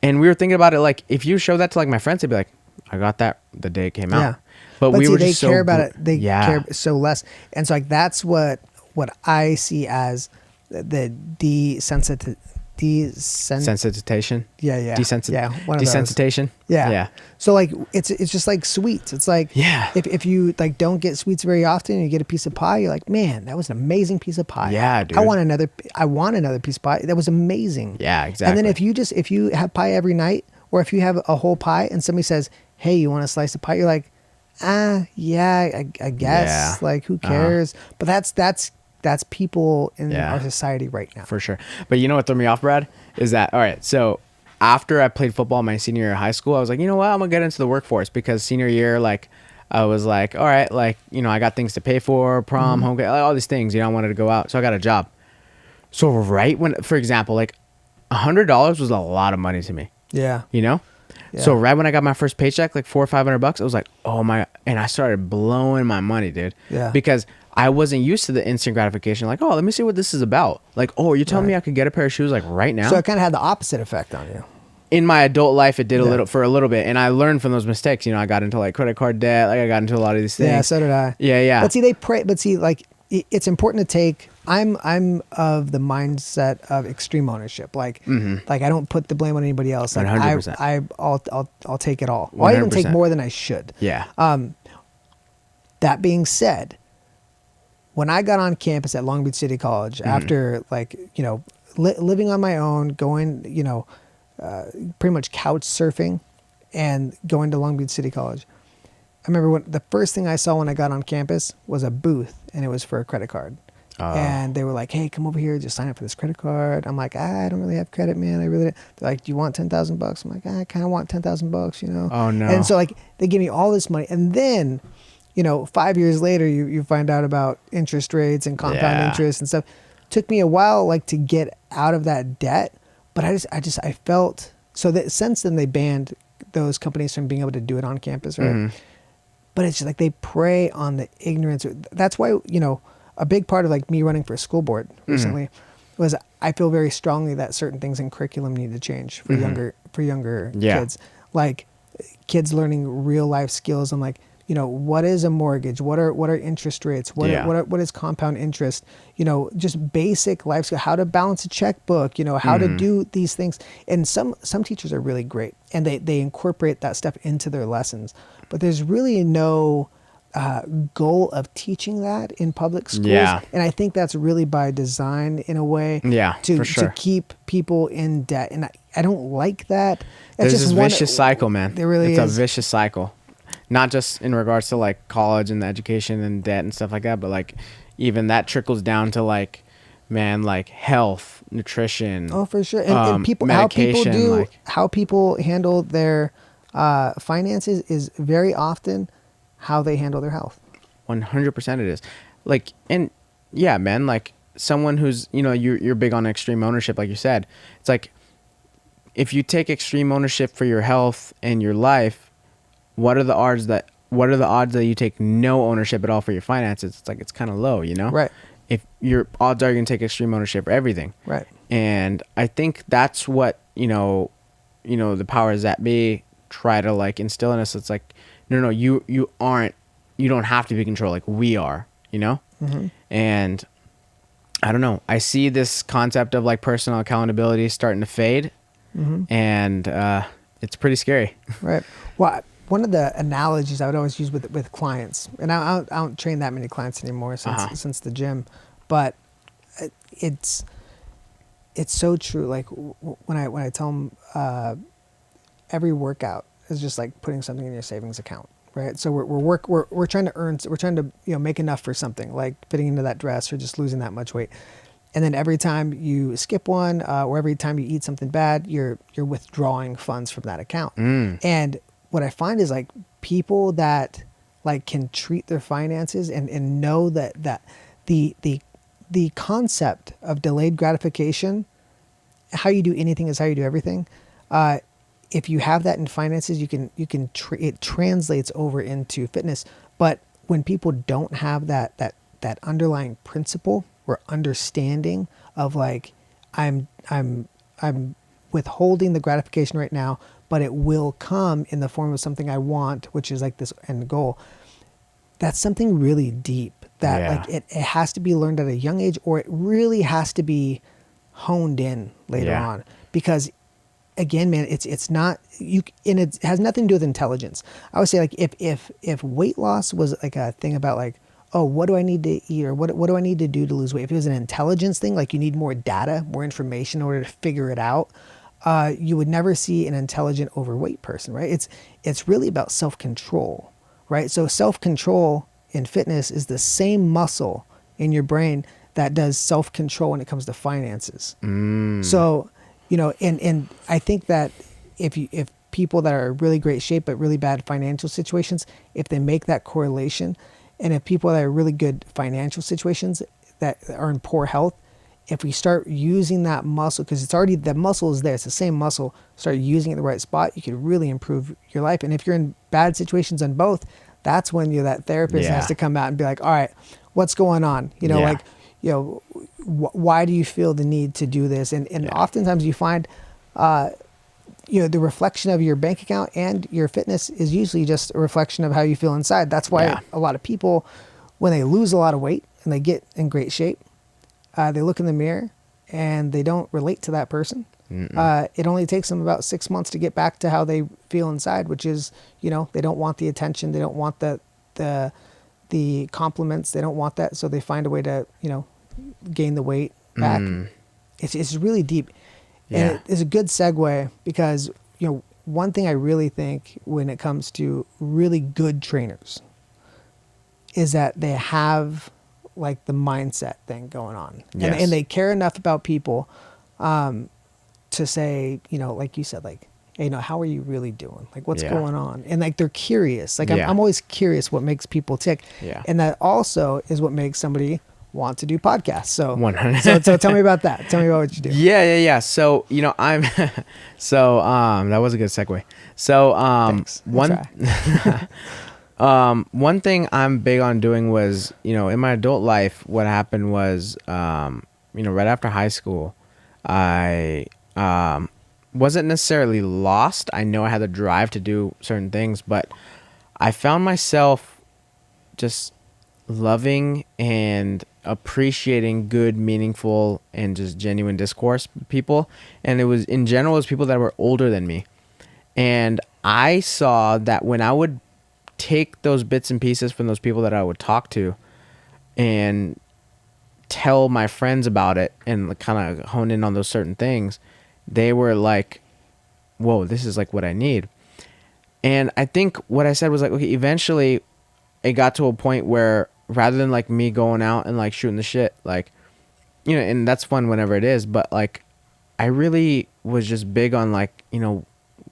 And we were thinking about it, like, if you show that to like my friends, they'd be like, I got that the day it came out. Yeah. But we see, were they just care so about it. They care so less. And so like that's what I see as the desensitization. Yeah. One of desensitization. Yeah. So like it's just like sweets. It's like if you like don't get sweets very often and you get a piece of pie, you're like, man, that was an amazing piece of pie. Yeah, dude. I want another piece of pie. That was amazing. Yeah, exactly. And then if you have pie every night, or if you have a whole pie and somebody says, hey, you want a slice of pie? You're like, I guess. Yeah. Like who cares? But that's people in our society right now. For sure. But you know what threw me off, Brad? Is that, all right, so after I played football my senior year of high school, I was like, you know what? I'm going to get into the workforce because senior year, like, I was like, all right, like, I got things to pay for, prom, home, all these things, I wanted to go out. So I got a job. So right when, for example, like $100 was a lot of money to me. Yeah. Yeah. So right when I got my first paycheck, like $400 or $500, I was like, oh my, and I started blowing my money, dude. Yeah. Because I wasn't used to the instant gratification. Like, oh, let me see what this is about. Like, oh, you're telling me I could get a pair of shoes like right now? So it kind of had the opposite effect on you. In my adult life, it did a little bit. And I learned from those mistakes. I got into like credit card debt. Like I got into a lot of these things. Yeah, so did I. Yeah. But see, like it's important to take, I'm of the mindset of extreme ownership. Like, like I don't put the blame on anybody else. Like 100%. I'll take it all. I'll even take more than I should. Yeah. That being said, when I got on campus at Long Beach City College, after like, living on my own, going, pretty much couch surfing and going to Long Beach City College, I remember the first thing I saw when I got on campus was a booth, and it was for a credit card. And they were like, hey, come over here, just sign up for this credit card. I'm like, I don't really have credit, man. They're like, do you want $10,000? I'm like, I kind of want $10,000, Oh, no. And so like they give me all this money. And then, 5 years later, you find out about interest rates and compound interest and stuff. Took me a while, like, to get out of that debt. But I felt, so that since then they banned those companies from being able to do it on campus, right? But it's just like they prey on the ignorance. That's why, a big part of like me running for a school board recently was I feel very strongly that certain things in curriculum need to change for younger kids. Like kids learning real life skills and like, what is a mortgage? What are interest rates? What is compound interest? Just basic life skill, how to balance a checkbook, how to do these things. And some teachers are really great and they incorporate that stuff into their lessons, but there's really no goal of teaching that in public schools. And I think that's really by design in a way to keep people in debt. And I don't like that. There's this vicious cycle, man. There really is. It's a vicious cycle. not just in regards to like college and the education and debt and stuff like that, but like even that trickles down to like, man, like health, nutrition. Oh, for sure. And people, medication, how people handle their finances is very often how they handle their health. 100% it is. Like, and yeah, man, like someone who's, you know, you're big on extreme ownership, like you said. It's like, if you take extreme ownership for your health and your life, what are the odds that you take no ownership at all for your finances? It's like, it's kind of low, you know? Right. If your odds are you can take extreme ownership for everything. Right. And I think that's what, you know, the powers that be try to like instill in us. It's like, no, you don't have to be in control. Like we are, you know? Mm-hmm. And I don't know. I see this concept of like personal accountability starting to fade. Mm-hmm. And it's pretty scary. Right. Well, one of the analogies I would always use with clients, and I don't train that many clients anymore since the gym, but it's so true. Like when I tell them every workout is just like putting something in your savings account, right? So we're trying to earn, we're trying to, you know, make enough for something like fitting into that dress or just losing that much weight. And then every time you skip one, or every time you eat something bad, you're withdrawing funds from that account. And what I find is like people that like can treat their finances and know that the concept of delayed gratification, how you do anything is how you do everything. If you have that in finances, it translates over into fitness. But when people don't have that underlying principle or understanding of like, I'm withholding the gratification right now, but it will come in the form of something I want, which is like this end goal. That's something really deep that like it has to be learned at a young age, or it really has to be honed in later on. Because again, man, it's not you, and it has nothing to do with intelligence. I would say like if weight loss was like a thing about like, oh, what do I need to eat, or what do I need to do to lose weight? If it was an intelligence thing, like you need more data, more information in order to figure it out, you would never see an intelligent overweight person, right? It's really about self-control, right? So self-control in fitness is the same muscle in your brain that does self-control when it comes to finances. So, you know, and I think that if people that are in really great shape but really bad financial situations, if they make that correlation, and if people that are really good financial situations that are in poor health, if we start using that muscle, because it's already, the muscle is there, it's the same muscle, start using it in the right spot, you could really improve your life. And if you're in bad situations on both, that's when that therapist has to come out and be like, all right, what's going on? You know, like, you know, why do you feel the need to do this? And oftentimes you find, you know, the reflection of your bank account and your fitness is usually just a reflection of how you feel inside. That's why a lot of people, when they lose a lot of weight and they get in great shape, they look in the mirror and they don't relate to that person. It only takes them about 6 months to get back to how they feel inside, which is, you know, they don't want the attention. They don't want the compliments. They don't want that. So they find a way to, you know, gain the weight back. It's really deep. And it is a good segue because, you know, one thing I really think when it comes to really good trainers is that they have like the mindset thing going on. And they care enough about people to say, you know, like you said, like, hey, you know, how are you really doing? Like, what's going on? And like, they're curious. Like, I'm always curious what makes people tick. And that also is what makes somebody want to do podcasts. So 100. So tell me about that. Tell me about what you do. Yeah. So, you know, I'm, so, that was a good segue. So, Thanks. one thing I'm big on doing was, you know, in my adult life, what happened was, you know, right after high school, I, wasn't necessarily lost. I know I had the drive to do certain things, but I found myself just loving and appreciating good, meaningful, and just genuine discourse with people. And it was, in general, it was people that were older than me. And I saw that when I would take those bits and pieces from those people that I would talk to and tell my friends about it and kind of hone in on those certain things, they were like, whoa, this is like what I need. And I think what I said was like, okay, eventually it got to a point where rather than like me going out and like shooting the shit, like, you know, and that's fun whenever it is, but like I really was just big on like, you know,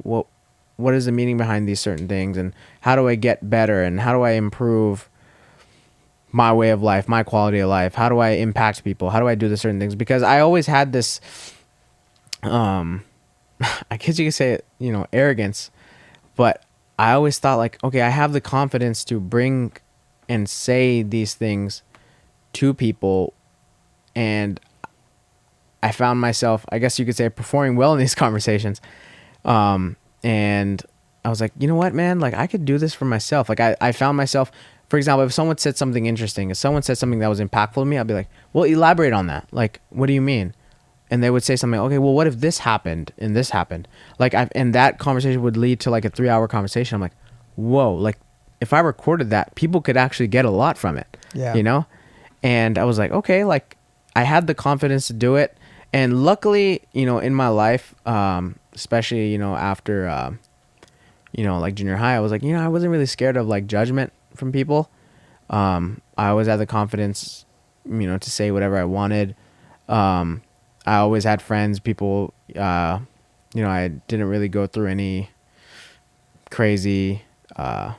what is the meaning behind these certain things, and how do I get better, and how do I improve my way of life, my quality of life? How do I impact people? How do I do the certain things? Because I always had this, I guess you could say it, you know, arrogance, but I always thought like, okay, I have the confidence to bring and say these things to people, and I found myself, I guess you could say, performing well in these conversations. And I was like, you know what, man, like I could do this for myself. Like I found myself, for example, if someone said something interesting, if someone said something that was impactful to me, I'd be like, well, elaborate on that. Like, what do you mean? And they would say something, okay, well, what if this happened and this happened? Like, and that conversation would lead to like a 3-hour conversation. I'm like, whoa, like if I recorded that, people could actually get a lot from it, you know? And I was like, okay, like I had the confidence to do it. And luckily, you know, in my life, especially, you know, after, you know, like junior high, I was like, you know, I wasn't really scared of like judgment from people. I always had the confidence, you know, to say whatever I wanted. I always had friends, people, you know, I didn't really go through any crazy, you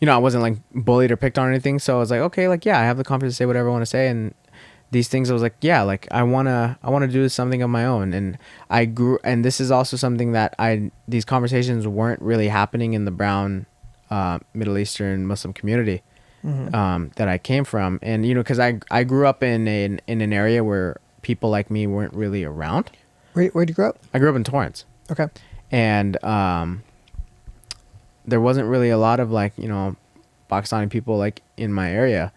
know, I wasn't like bullied or picked on or anything. So I was like, okay, like, yeah, I have the confidence to say whatever I want to say. And these things, I was like, yeah, like I want to do something of my own. And I grew, and this is also something that these conversations weren't really happening in the brown, Middle Eastern Muslim community. That I came from. And, you know, cause I grew up in an area where people like me weren't really around. Where'd you grow up? I grew up in Torrance. Okay. And, there wasn't really a lot of like, you know, Pakistani people like in my area.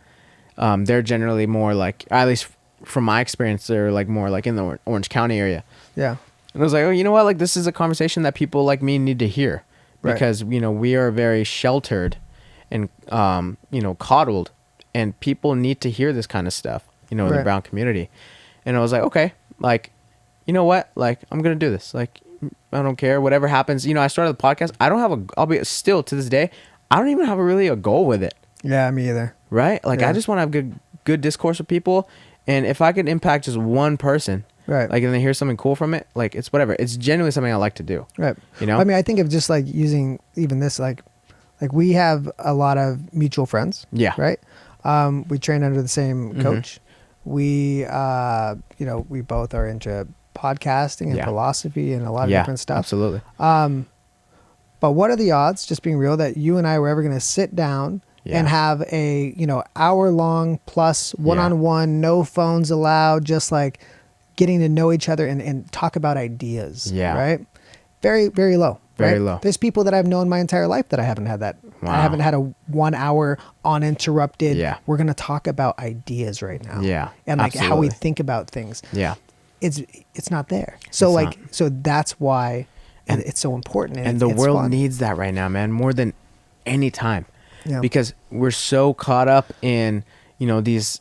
They're generally more like, at least from my experience, they're like more like in the Orange County area. Yeah. And I was like, oh, you know what? Like this is a conversation that people like me need to hear, because, you know, we are very sheltered and, you know, coddled, and people need to hear this kind of stuff, you know, in the brown community. And I was like, okay, like, you know what? Like, I'm going to do this. Like, I don't care. Whatever happens. You know, I started the podcast. I'll be still to this day, I don't even have really a goal with it. Yeah, me either. Right? Like, I just want to have good discourse with people. And if I could impact just one person, like, and they hear something cool from it, like, it's whatever. It's genuinely something I like to do. Right. You know? I mean, I think of just like using even this, like we have a lot of mutual friends. Yeah. Right. We train under the same coach. We, you know, we both are into podcasting and philosophy and a lot of different stuff. Absolutely. But what are the odds, just being real, that you and I were ever going to sit down and have a, you know, hour-long plus one-on-one, no phones allowed, just like getting to know each other and talk about ideas. Yeah. Right? Very, very low. Very low. There's people that I've known my entire life that I haven't had that. Wow. I haven't had a 1 hour uninterrupted. Yeah. We're going to talk about ideas right now. Yeah. And like how we think about things. Yeah. It's not there. So so that's why it's so important. And the world needs that right now, man, more than any time. Yeah. Because we're so caught up in, you know, these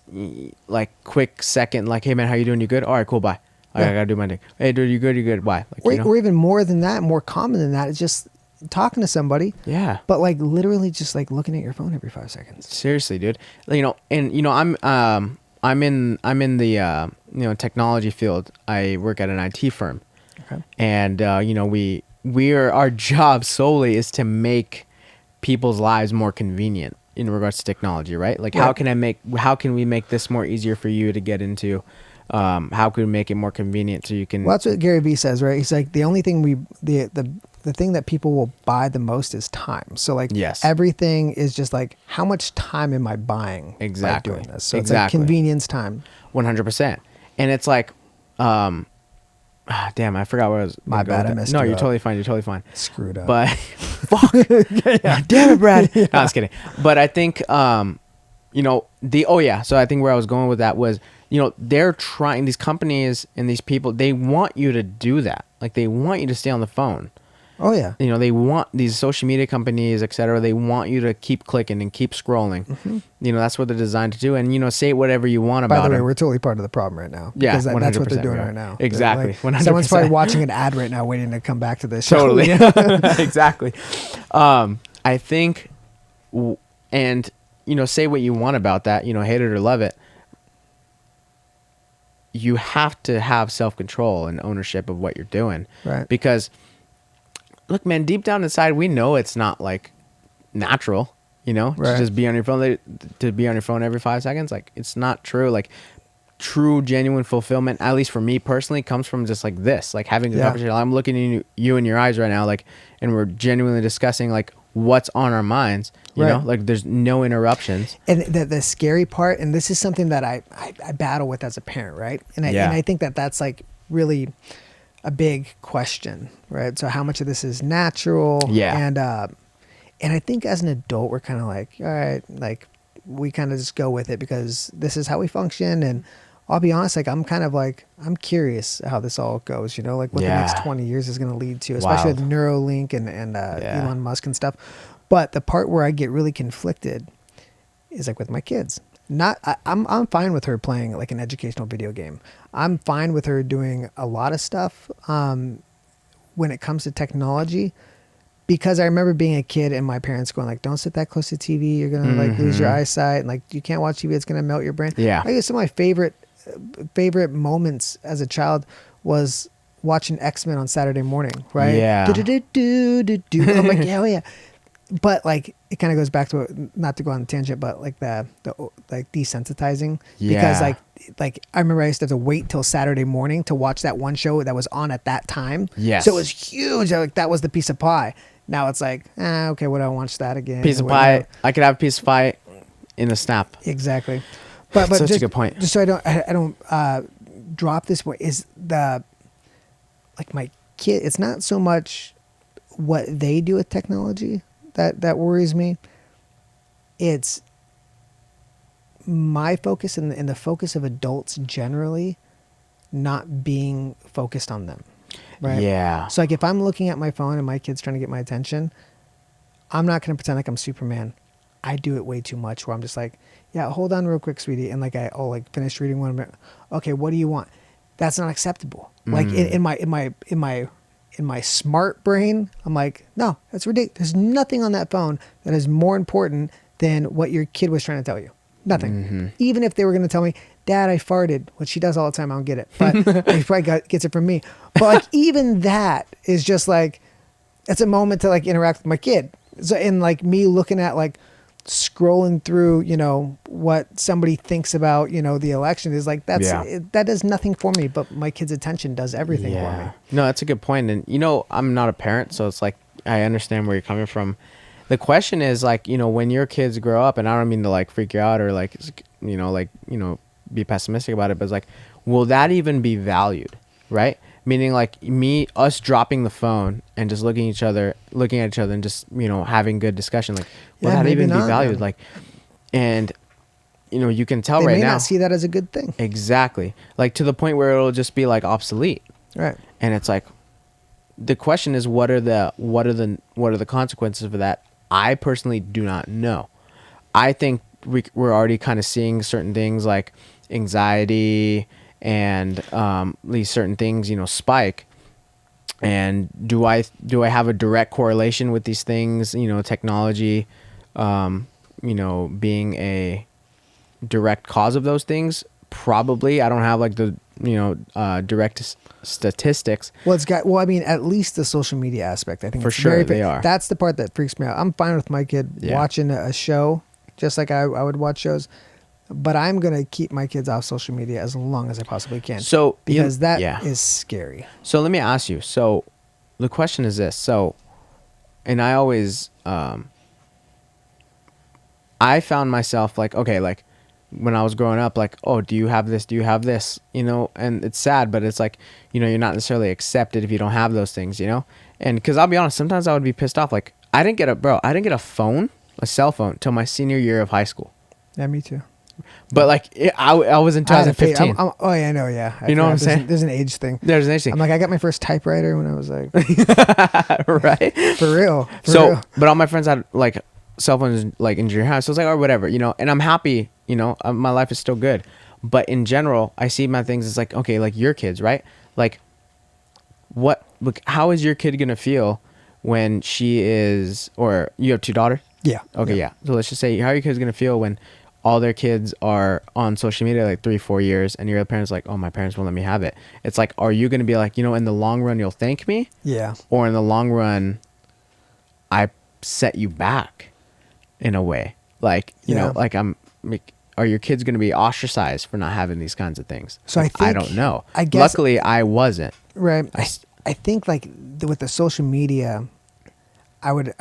like quick second, like, hey man, how you doing? You good? All right, cool. Bye. I gotta do my thing. Hey dude, you good? You good? Bye. Like, you know? Or even more than that, more common than that, it's just talking to somebody. Yeah. But like literally just like looking at your phone every 5 seconds. Seriously, dude. You know, and you know, I'm in the you know, technology field. I work at an IT firm. Okay. And you know, our job solely is to make people's lives more convenient in regards to technology, right? Like how can we make this more easier for you to get into? How can we make it more convenient so you can... Well, that's what Gary Vee says, right? He's like, the only thing the thing that people will buy the most is time. So like everything is just like, how much time am I buying by doing this? So it's like convenience time. 100%. And it's like, damn, I forgot where I was. My bad, I missed No, you you're up. totally fine. You're totally fine. Screwed up. But fuck. Damn it, Brad. No, I was kidding. But I think, you know, so I think where I was going with that was, you know, they're trying, these companies and these people, they want you to do that. Like they want you to stay on the phone. Oh yeah. You know, they want these social media companies, et cetera. They want you to keep clicking and keep scrolling. You know, that's what they're designed to do. And, you know, say whatever you want about By the way, them. we're totally part of the problem right now. Yeah, Because that's what they're 100% doing we are. right now. Exactly, Like, 100%. someone's probably watching an ad right now waiting to come back to this show. Totally. Exactly. I think, and, you know, say what you want about that, you know, hate it or love it. You have to have self-control and ownership of what you're doing. Right. Because, look, man, deep down inside, we know it's not like natural, you know, Right. to just be on your phone, to be on your phone every 5 seconds. Like, it's not true. Like, true, genuine fulfillment, at least for me personally, comes from just like this, like having a conversation. I'm looking in you in your eyes right now, like, and we're genuinely discussing like what's on our minds, you know, like there's no interruptions. And the scary part, and this is something that I battle with as a parent, right? And I think that's like really a big question, right? So how much of this is natural? Yeah. And I think as an adult, we're kind of like, all right, like we kind of just go with it because this is how we function. And I'll be honest, like I'm kind of like, I'm curious how this all goes, you know, like what the next 20 years is going to lead to, especially with Neuralink and Elon Musk and stuff. But the part where I get really conflicted is like with my kids. I'm fine with her playing like an educational video game. I'm fine with her doing a lot of stuff when it comes to technology, because I remember being a kid and my parents going like, "Don't sit that close to TV. You're gonna like lose your eyesight. And like you can't watch TV. It's gonna melt your brain." Yeah. I guess some of my favorite moments as a child was watching X-Men on Saturday morning. Right? Yeah. I'm like, yeah, oh yeah. But like it kind of goes back to not to go on a tangent, but like the like desensitizing, because like I remember I used to have to wait till Saturday morning to watch that one show that was on at that time. Yes. So it was huge. Like that was the piece of pie. Now it's like, okay, would I watch that again? Piece of pie. I could have a piece of pie in a snap. Exactly. But Such just, a good point. Just so I don't drop this point, is the like my kid. It's not so much what they do with technology that worries me. It's my focus and the focus of adults generally not being focused on them. Right. Yeah. So like if I'm looking at my phone and my kid's trying to get my attention, I'm not going to pretend like I'm Superman. I do it way too much where I'm just like, yeah, hold on real quick, sweetie. And like I'll like finish reading one minute. Okay, what do you want? That's not acceptable. Like in my smart brain, I'm like, no, that's ridiculous. There's nothing on that phone that is more important than what your kid was trying to tell you. Nothing. Even if they were going to tell me, Dad, I farted, which she does all the time. I don't get it, but he probably gets it from me. But like, even that is just like, it's a moment to like interact with my kid. So, and like me looking at like scrolling through, you know, what somebody thinks about, you know, the election is like, that does nothing for me, but my kid's attention does everything for me. No, that's a good point. And, you know, I'm not a parent, so it's like, I understand where you're coming from. The question is like, you know, when your kids grow up, and I don't mean to like freak you out or like, you know, be pessimistic about it, but it's like, will that even be valued? Right? Meaning like us dropping the phone and just looking at each other and just, you know, having good discussion. Like, will that even be valued? Like, and, you know, you can tell right now. They may not see that as a good thing. Exactly. Like to the point where it'll just be like obsolete. Right. And it's like, the question is, what are the consequences of that? I personally do not know. I think we're already kind of seeing certain things like anxiety and these certain things, you know, spike. And do I have a direct correlation with these things, you know, technology, you know, being a direct cause of those things? Probably. I don't have like the, you know, direct statistics. Well, I mean, at least the social media aspect, I think for sure they are. That's the part that freaks me out. I'm fine with my kid watching a show, just like I would watch shows, but I'm going to keep my kids off social media as long as I possibly can. So, because that is scary. So let me ask you. So the question is this. So, and I always, I found myself like, okay, like, when I was growing up, like, oh, do you have this? Do you have this? You know, and it's sad, but it's like, you know, you're not necessarily accepted if you don't have those things, you know? And because I'll be honest, sometimes I would be pissed off. Like, I didn't get a cell phone till my senior year of high school. Yeah, me too. But like I was in I had a page. 2015. Oh yeah, I know. Yeah, You know what I'm saying? There's an age thing. There's an age thing. I'm like, I got my first typewriter when I was like, Right? for real. But all my friends had like cell phones like in junior high, so it's like, or whatever, and I'm happy, my life is still good. But in general, I see my things as like, okay, like your kids, right? Like, how is your kid gonna feel when she is, or you have 2 daughters? Yeah. Okay, yeah. So let's just say, how are your kids gonna feel when all their kids are on social media like 3-4 years, and your parents like, oh, my parents won't let me have it. It's like, are you gonna be like, in the long run you'll thank me? Yeah. Or in the long run, I set you back in a way, like are your kids going to be ostracized for not having these kinds of things? So like, I don't know. I guess, luckily I wasn't. Right. I think like with the social media, I would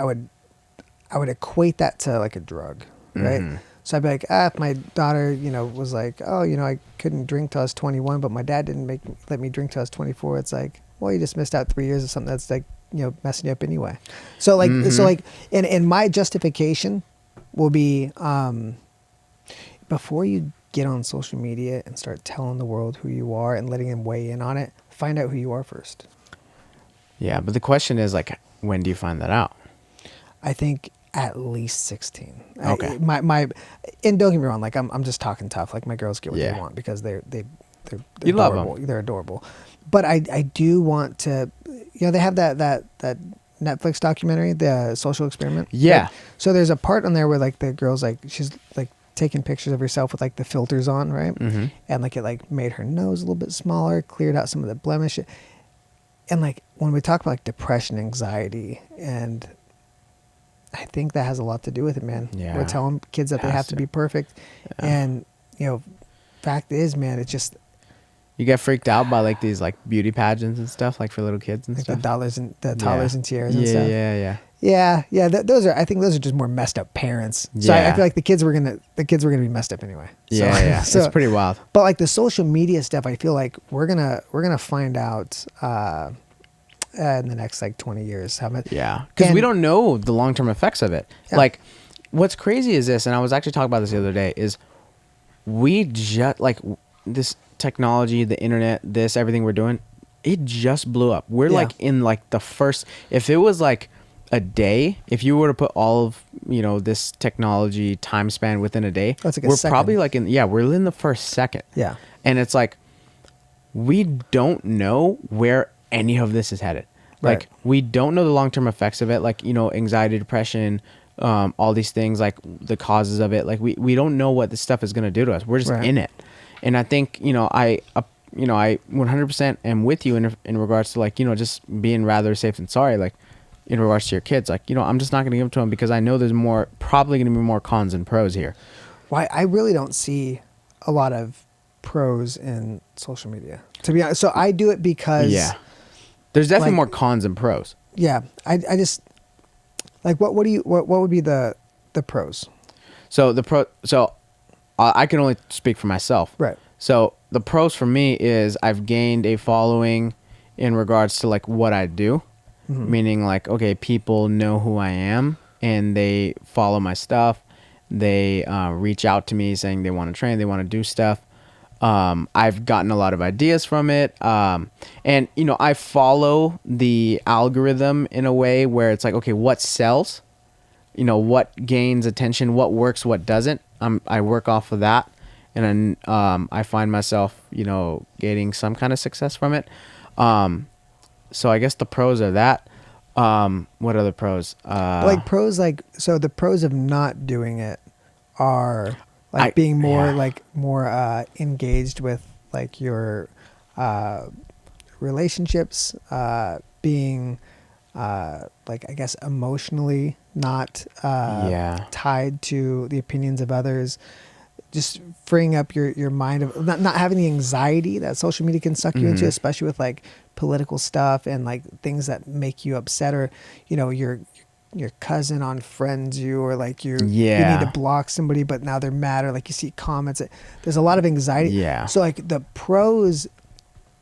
equate that to like a drug, right? Mm-hmm. So I'd be like, if my daughter, was like, oh, I couldn't drink till I was 21, but my dad didn't let me drink till I was 24. It's like, well, you just missed out 3 years of something that's like, messing you up anyway. So like, and my justification will be, before you get on social media and start telling the world who you are and letting them weigh in on it, find out who you are first. Yeah, but the question is like, when do you find that out? I think at least 16. Okay. And don't get me wrong, like I'm just talking tough. Like my girls get what they want because they're you adorable. love them. They're adorable. But I do want to, they have that Netflix documentary, The Social Experiment. Yeah. Right? So there's a part on there where like the girl's like, she's like taking pictures of herself with like the filters on, right? Mm-hmm. And like it like made her nose a little bit smaller, cleared out some of the blemish. And like when we talk about like depression, anxiety, and I think that has a lot to do with it, man. Yeah. We're telling kids that they have to be perfect. Yeah. And, fact is, man, it's just, you get freaked out by like these like beauty pageants and stuff, like for little kids and like stuff. the toddlers and tiaras and stuff. Yeah. Yeah. I think those are just more messed up parents. So I feel like the kids were gonna be messed up anyway. So, yeah. So, it's pretty wild. But like the social media stuff, I feel like we're gonna find out in the next like 20 years how much. Yeah, because we don't know the long term effects of it. Yeah. Like, what's crazy is this, and I was actually talking about this the other day. Is we just like this technology, the internet, everything we're doing, it just blew up. We're like in like the first, if it was like a day, if you were to put all of, this technology time span within a day, that's like we're probably like we're in the first second. Yeah. And it's like, we don't know where any of this is headed. Right. Like, we don't know the long-term effects of it. Like, anxiety, depression, all these things, like the causes of it. Like, we don't know what this stuff is going to do to us. We're just in it. And I think, I 100% am with you in regards to like, just being rather safe than sorry. Like, in regards to your kids, like, I'm just not going to give them to them because I know there's probably going to be more cons than pros here. Why? I really don't see a lot of pros in social media, to be honest. So I do it because there's definitely more cons than pros. Yeah. I just like, what would be the pros? So I can only speak for myself. Right. So the pros for me is I've gained a following in regards to like what I do, meaning like, okay, people know who I am and they follow my stuff. They reach out to me saying they want to train, they want to do stuff. I've gotten a lot of ideas from it. And I follow the algorithm in a way where it's like, okay, what sells? What gains attention, what works, what doesn't. I work off of that, and then I find myself, getting some kind of success from it. So I guess the pros are that. What other pros? So the pros of not doing it are like being more engaged with like your relationships, being like, I guess, emotionally not tied to the opinions of others, just freeing up your mind of not having the anxiety that social media can suck you into, especially with like political stuff and like things that make you upset, or your cousin unfriends you, or like you need to block somebody but now they're mad, or like you see comments. There's a lot of anxiety. So like the pros,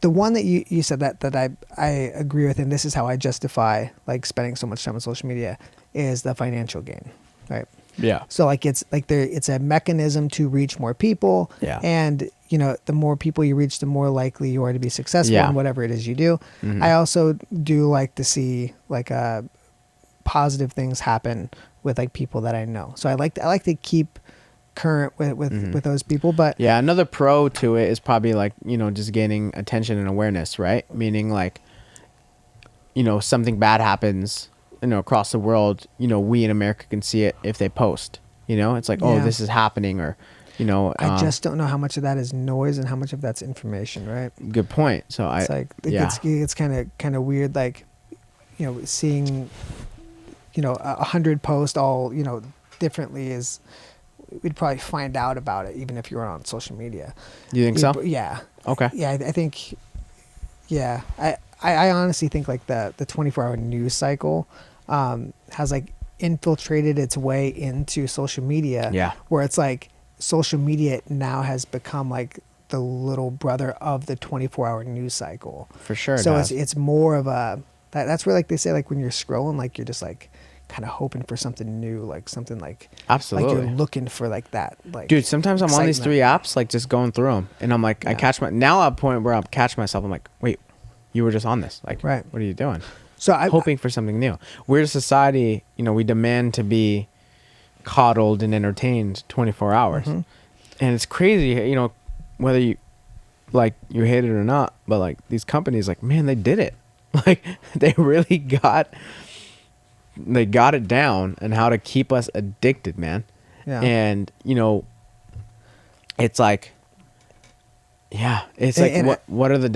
the one that you said that I agree with, and this is how I justify like spending so much time on social media, is the financial gain, right? Yeah. So like it's a mechanism to reach more people. Yeah. And the more people you reach, the more likely you are to be successful Yeah. in whatever it is you do. Mhm. I also do like to see like positive things happen with like people that I know. So I like to keep current with those people. But Yeah, another pro to it is probably like, just gaining attention and awareness, right? Meaning like, something bad happens, across the world, we in America can see it if they post. It's like, oh, Yeah. this is happening, or, I just don't know how much of that is noise and how much of that's information, right? good point. So It's like it's kind of weird, like seeing 100 posts all differently is we'd probably find out about it even if you were on social media. You think so? Yeah. Okay. Yeah, I think. Yeah, I honestly think like the 24-hour news cycle has like infiltrated its way into social media. Yeah. Where it's like social media now has become like the little brother of the 24-hour news cycle. For sure. So it's more of a that's where like they say like when you're scrolling, like you're just like kind of hoping for something new, like something like absolutely like you're looking for like that, like, dude, sometimes I'm on these excitement. 3 apps like just going through them, and I'm like, I catch now at a point where I'm catching myself, I'm like, wait, you were just on this, like, right, what are you doing? So I'm hoping for something new. We're a society, we demand to be coddled and entertained 24 hours. Mm-hmm. And it's crazy, whether you hate it or not, but like these companies, like, man, they did it. Like they really got it down and how to keep us addicted, man. Yeah. And it's like, yeah, it's like And what are the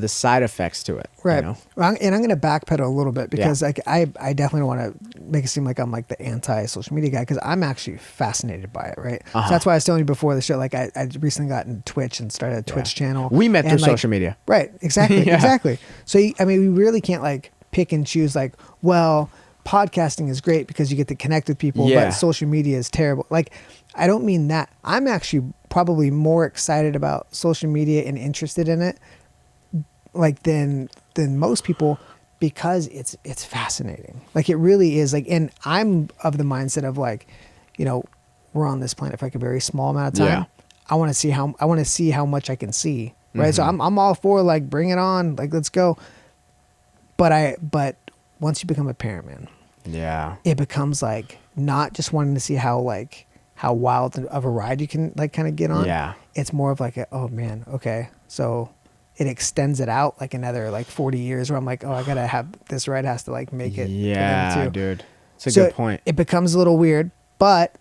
side effects to it? right. Well, and I'm going to backpedal a little bit because like I definitely don't want to make it seem like I'm like the anti-social media guy, because I'm actually fascinated by it, right? So that's why I was telling you before the show, like I recently got into Twitch and started a Twitch channel. We met through like, social media. Right, exactly, exactly. So I mean, we really can't like pick and choose like, well, podcasting is great because you get to connect with people, but social media is terrible. Like, I don't mean that. I'm actually probably more excited about social media and interested in it like than most people, because it's fascinating. Like it really is. Like, and I'm of the mindset of like, we're on this planet for like a very small amount of time. I want to see how much I can see. Right. So I'm all for like, bring it on. Like, let's go. But once you become a parent, man, it becomes like not just wanting to see how wild of a ride you can like kind of get on. Yeah. It's more of like, oh man, okay. So it extends it out like another like 40 years where I'm like, oh, I gotta have this ride has to like make it. Yeah, dude. It's a good point. It becomes a little weird, but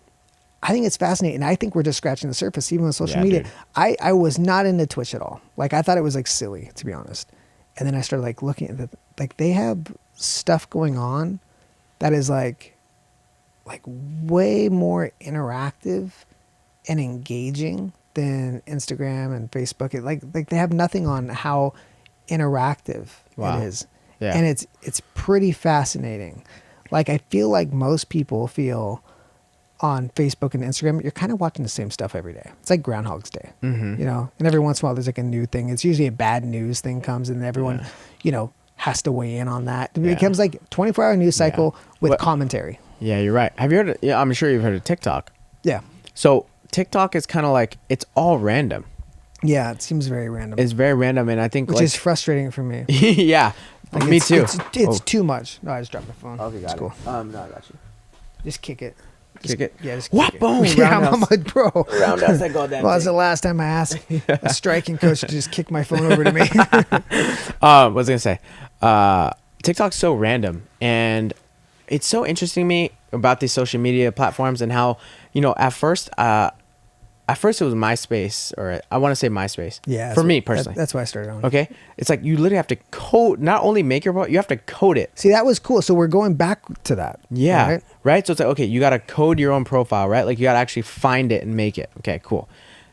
I think it's fascinating. I think we're just scratching the surface, even with social media. Dude. I was not into Twitch at all. Like I thought it was like silly, to be honest. And then I started like looking at like they have stuff going on that is like way more interactive and engaging than Instagram and Facebook. It like they have nothing on how interactive it is. Yeah. And it's pretty fascinating. Like I feel like most people feel on Facebook and Instagram, you're kind of watching the same stuff every day. It's like Groundhog's Day, and every once in a while there's like a new thing. It's usually a bad news thing comes and everyone, has to weigh in on that. It becomes like 24-hour news cycle with commentary. Yeah, you're right. Have you heard I'm sure you've heard of TikTok. Yeah. So TikTok is kind of like, it's all random. Yeah, it seems very random. It's very random, and I think which is frustrating for me. Yeah, like me too. It's too much. No, I just dropped my phone. Okay, got it. Cool. No, I got you. Just kick it. Kick it? Yeah, just what? Kick Boom. it. Yeah, I'm like, bro. Roundhouse, I go that. Well, that's the last time I asked a striking coach to just kick my phone over to me. What was I gonna say? TikTok's so random, and it's so interesting to me about these social media platforms and how, at first it was MySpace, or I want to say MySpace. Yeah. For me personally. That's why I started on. Okay. It's like you literally have to code, not only make your profile, you have to code it. See, that was cool. So we're going back to that. Yeah. Right. So it's like, okay, you got to code your own profile, right? Like you got to actually find it and make it. Okay, cool.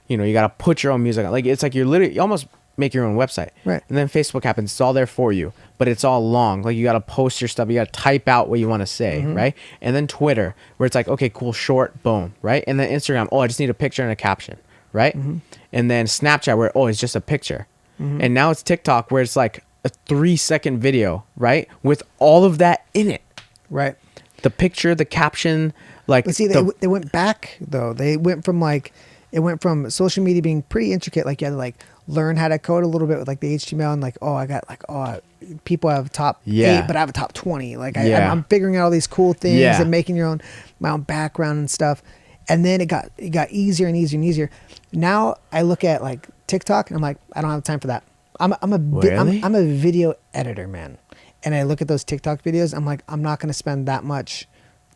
You got to put your own music on. Like it's like you almost make your own website. Right. And then Facebook happens. It's all there for you, but it's all long. Like you got to post your stuff. You got to type out what you want to say. Right. And then Twitter, where it's like, okay, cool, short, boom. Right. And then Instagram, oh, I just need a picture and a caption. Right. And then Snapchat, where, oh, it's just a picture. And now it's TikTok, where it's like a 3-second video, right, with all of that in it. Right. The picture, the caption, like. But see, they went back though. They went from like, it went from social media being pretty intricate, like you had to like learn how to code a little bit with like the HTML, and like, oh, I got like, oh, people have top 8, but I have a top 20. Like I'm figuring out all these cool things and making my own background and stuff. And then it got easier and easier and easier. Now I look at like TikTok and I'm like, I don't have time for that. I'm a video editor, man. And I look at those TikTok videos. I'm like, I'm not going to spend that much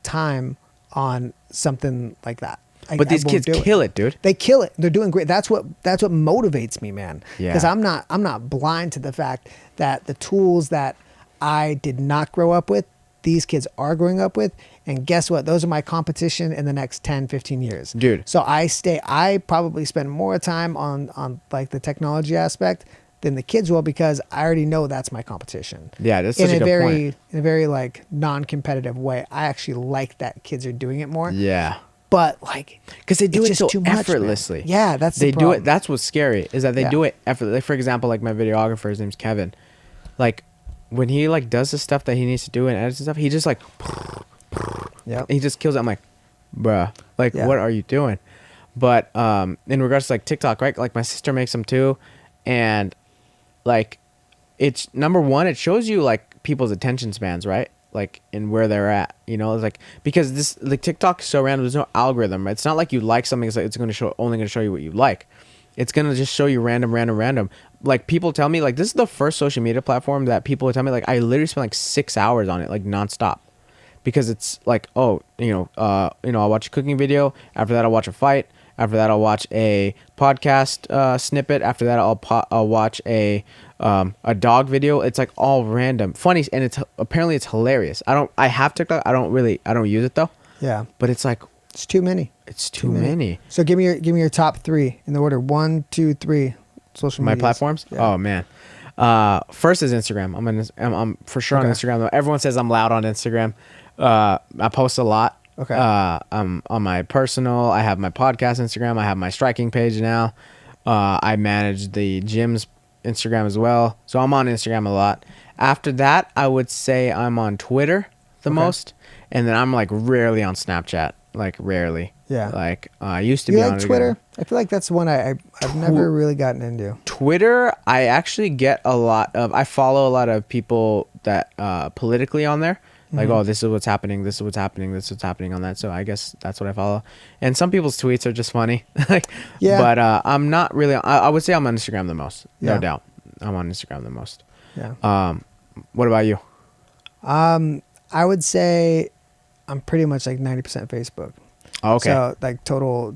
time on something like that. But these kids kill it, dude. They kill it. They're doing great. That's what motivates me, man. Yeah. Because I'm not blind to the fact that the tools that I did not grow up with, these kids are growing up with. And guess what? Those are my competition in the next 10, 15 years. Dude. So I probably spend more time on like the technology aspect than the kids will, because I already know that's my competition. Yeah, that's such a good point. In a very like non-competitive way. I actually like that kids are doing it more. Yeah. But like, because they do it so too much, effortlessly. Man. Yeah, that's they the problem. do it. That's what's scary, is that they do it effortlessly. Like, for example, like my videographer, his name's Kevin. Like when he like does the stuff that he needs to do and edits and stuff, he just like, he just kills it. I'm like, bruh, like what are you doing? But in regards to like TikTok, right? Like my sister makes them too, and like it's number one, it shows you like people's attention spans, right? Like in where they're at, you know, it's like, because this like TikTok is so random. There's no algorithm, right? It's not like you like something. It's like it's going to only going to show you what you like. It's going to just show you random. Like people tell me, like this is the first social media platform that people tell me, like I literally spend like 6 hours on it, like nonstop, because it's like, oh, I'll watch a cooking video. After that, I'll watch a fight. After that, I'll watch a podcast snippet. After that, I'll watch a dog video. It's like all random, funny, and it's hilarious. I have TikTok. I don't use it though. Yeah, but it's like it's too many. It's too many. So give me your top 3 in the order 1, 2, 3 social media. My platforms. Yeah. Oh man. First is Instagram. I'm for sure on Instagram though. Everyone says I'm loud on Instagram. I post a lot. Okay. On my personal, I have my podcast Instagram. I have my striking page now. I manage the gym's Instagram as well. So I'm on Instagram a lot. After that, I would say I'm on Twitter the most. And then I'm like rarely on Snapchat. Like rarely. Yeah. Like I used to be on Twitter? I feel like that's one I've never really gotten into. Twitter, I actually get I follow a lot of people that politically on there. Like, oh, this is what's happening. This is what's happening. This is what's happening on that. So I guess that's what I follow. And some people's tweets are just funny. But I'm not really. I would say I'm on Instagram the most. No doubt. I'm on Instagram the most. Yeah. What about you? I would say I'm pretty much like 90% Facebook. Oh, okay. So like total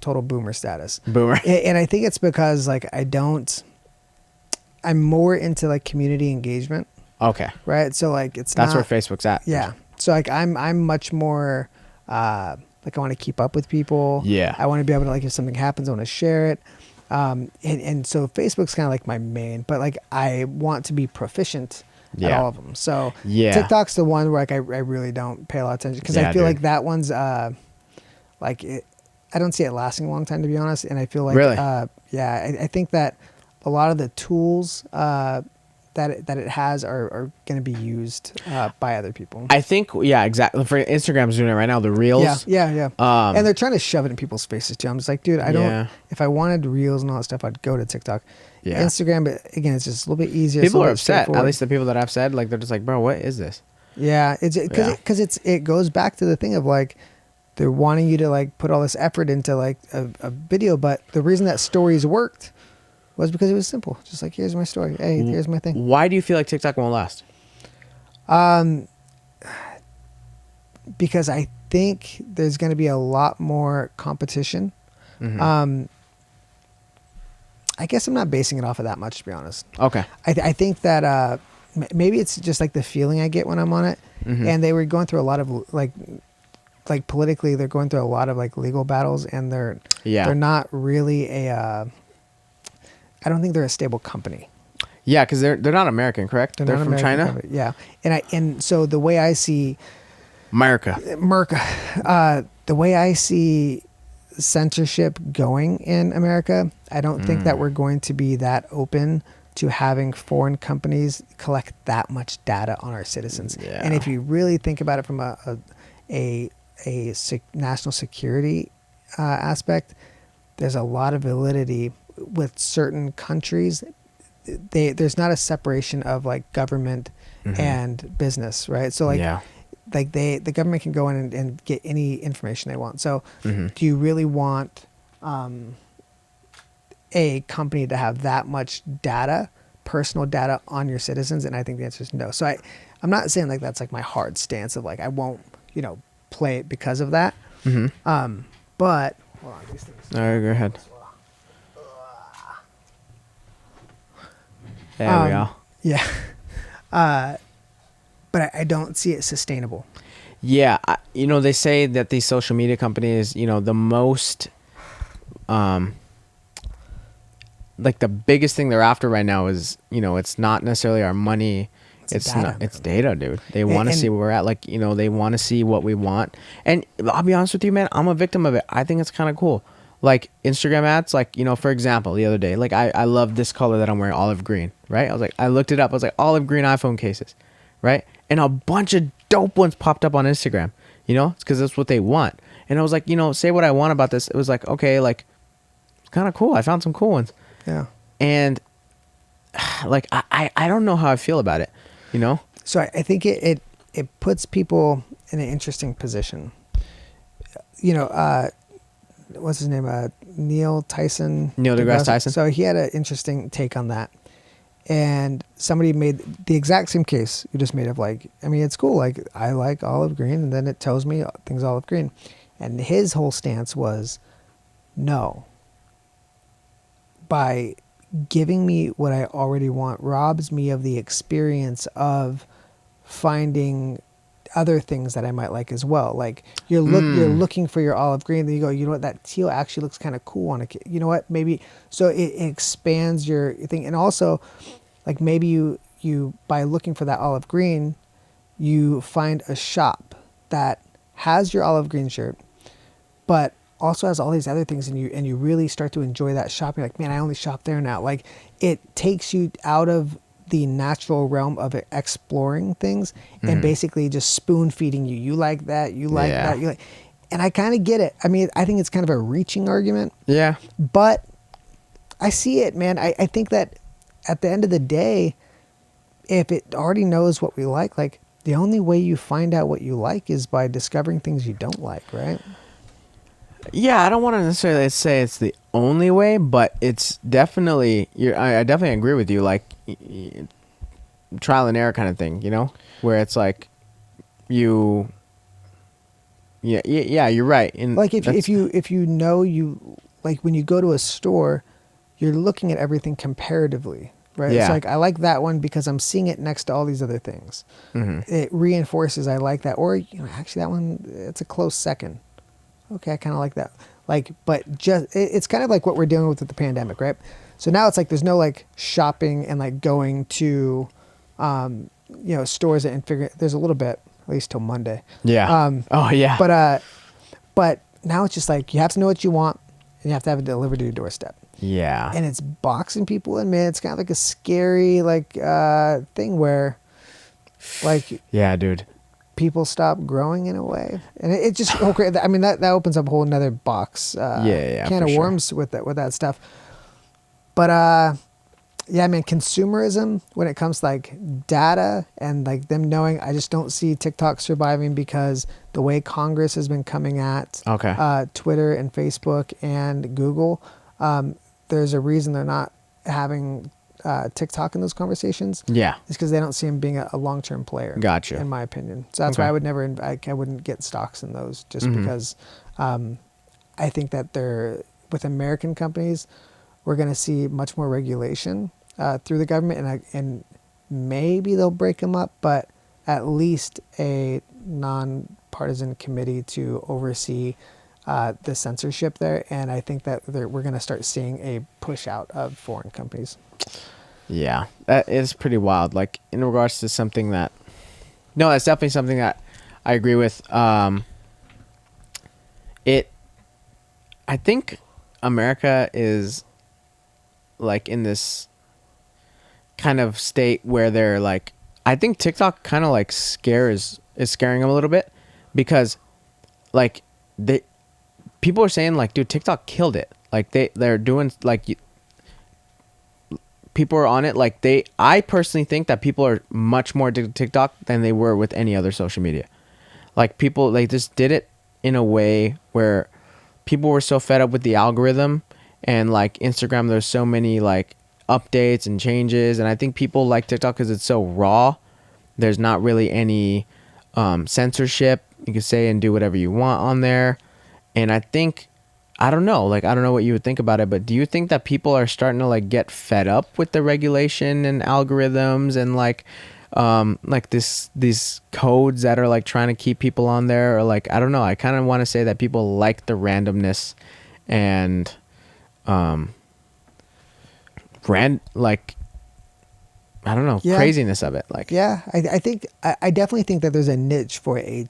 boomer status. Boomer. And I think it's because like I'm more into like community engagement. Okay. Right. So like that's where Facebook's at. Yeah. So like I'm much more like I want to keep up with people. Yeah. I want to be able to, like, if something happens, I want to share it. And so Facebook's kind of like my main, but like I want to be proficient at all of them. So TikTok's the one where like I really don't pay a lot of attention, because I feel like that one's like I don't see it lasting a long time, to be honest. And I feel like I think that a lot of the tools that it has are going to be used by other people. I think, exactly. For Instagram's doing it right now, the Reels. Yeah. And they're trying to shove it in people's faces too. I'm just like, dude, I don't. If I wanted Reels and all that stuff, I'd go to TikTok. Yeah. Instagram, but again, it's just a little bit easier. People are upset. At least the people that I've said, like, they're just like, bro, what is this? Yeah, because it goes back to the thing of like they're wanting you to like put all this effort into like a video, but the reason that stories worked was because it was simple. Just like, here's my story. Hey, here's my thing. Why do you feel like TikTok won't last? Because I think there's going to be a lot more competition. Mm-hmm. I guess I'm not basing it off of that much, to be honest. Okay. I think that maybe it's just like the feeling I get when I'm on it. Mm-hmm. And they were going through a lot of like politically, they're going through a lot of like legal battles, and they're not really I don't think they're a stable company. Yeah, because they're not American, correct? They're from China. Company. Yeah, and so the way I see America, the way I see censorship going in America, I don't think that we're going to be that open to having foreign companies collect that much data on our citizens. Yeah. And if you really think about it from national security aspect, there's a lot of validity with certain countries. There's not a separation of like government and business, right? So like, yeah. the government can go in and get any information they want. So Mm-hmm. do you really want a company to have that much data, personal data on your citizens? And I think the answer is no. So I'm not saying like that's like my hard stance of like I won't, play it because of that. Mm-hmm. But hold on, these things. All right, go ahead. There we go. Yeah. But I don't see it sustainable. Yeah, they say that these social media companies, the most, like the biggest thing they're after right now is, it's not necessarily our money. It's data, not. man. It's data, dude. They want to see where we're at. Like, they want to see what we want. And I'll be honest with you, man. I'm a victim of it. I think it's kind of cool. Like Instagram ads, like, for example, the other day, like I love this color that I'm wearing, olive green, right? I looked it up. I was like, olive green iPhone cases, right? And a bunch of dope ones popped up on Instagram. It's because that's what they want. And I was like, say what I want about this. It was like, okay, like, it's kind of cool. I found some cool ones. Yeah. And like, I don't know how I feel about it, So I think it puts people in an interesting position. What's his name? Neil deGrasse Tyson. So he had an interesting take on that. And somebody made the exact same case you just made of like, I mean, it's cool. Like, I like olive green, and then it tells me things olive green. And his whole stance was, no. By giving me what I already want robs me of the experience of finding other things that I might like as well. Like you're looking for your olive green, then you go, you know what, that teal actually looks kind of cool on a kid. You know what, maybe, so it expands your thing. And also like maybe you by looking for that olive green, you find a shop that has your olive green shirt, but also has all these other things, and you really start to enjoy that shop. You're like, man, I only shop there now. Like it takes you out of the natural realm of exploring things and basically just spoon feeding you. You like that, you like that, you like, and I kind of get it. I mean, I think it's kind of a reaching argument. Yeah. But I see it, man. I think that at the end of the day, if it already knows what we like the only way you find out what you like is by discovering things you don't like, right? Yeah, I don't want to necessarily say it's the only way, but it's definitely. I definitely agree with you. Like trial and error kind of thing, where it's like you. Yeah, you're right. And like if you know you like when you go to a store, you're looking at everything comparatively, right? Yeah. It's like I like that one because I'm seeing it next to all these other things. It reinforces I like that, or actually that one it's a close second. Okay, I kind of like that. Like, but just it's kind of like what we're dealing with the pandemic, right? So now it's like there's no like shopping and like going to, stores and figure. There's a little bit, at least till Monday. Yeah. Oh yeah. But now it's just like you have to know what you want, and you have to have it delivered to your doorstep. Yeah. And it's boxing people in, man. It's kind of like a scary thing where, like, yeah, dude. People stop growing in a way, and it just okay. I mean that opens up a whole another box, can of worms with that stuff. But yeah, man, consumerism when it comes to like data and like them knowing, I just don't see TikTok surviving because the way Congress has been coming at Twitter and Facebook and Google, there's a reason they're not having TikTok in those conversations. Yeah. It's because they don't see him being a long-term player. Gotcha. In my opinion. So that's why I would never, I wouldn't get stocks in those just because I think that with American companies, we're going to see much more regulation through the government, and maybe they'll break them up, but at least a non-partisan committee to oversee the censorship there. And I think that we're going to start seeing a push out of foreign companies. Yeah, that is pretty wild. Like in regards to something that, no, that's definitely something that I agree with. I think America is like in this, kind of state where they're like, I think TikTok kind of like is scaring them a little bit, because like people are saying like, dude, TikTok killed it. Like they're doing like, people are on it. Like I personally think that people are much more addicted to TikTok than they were with any other social media. Like people, they just did it in a way where people were so fed up with the algorithm, and like Instagram, there's so many like updates and changes, and I think people like TikTok because it's so raw. There's not really any censorship. You can say and do whatever you want on there. And I think, I don't know what you would think about it, but do you think that people are starting to like get fed up with the regulation and algorithms and like these codes that are like trying to keep people on there? Or like, I don't know, I kind of want to say that people like the randomness and like, I don't know, craziness of it. Like, I think I definitely think that there's a niche for a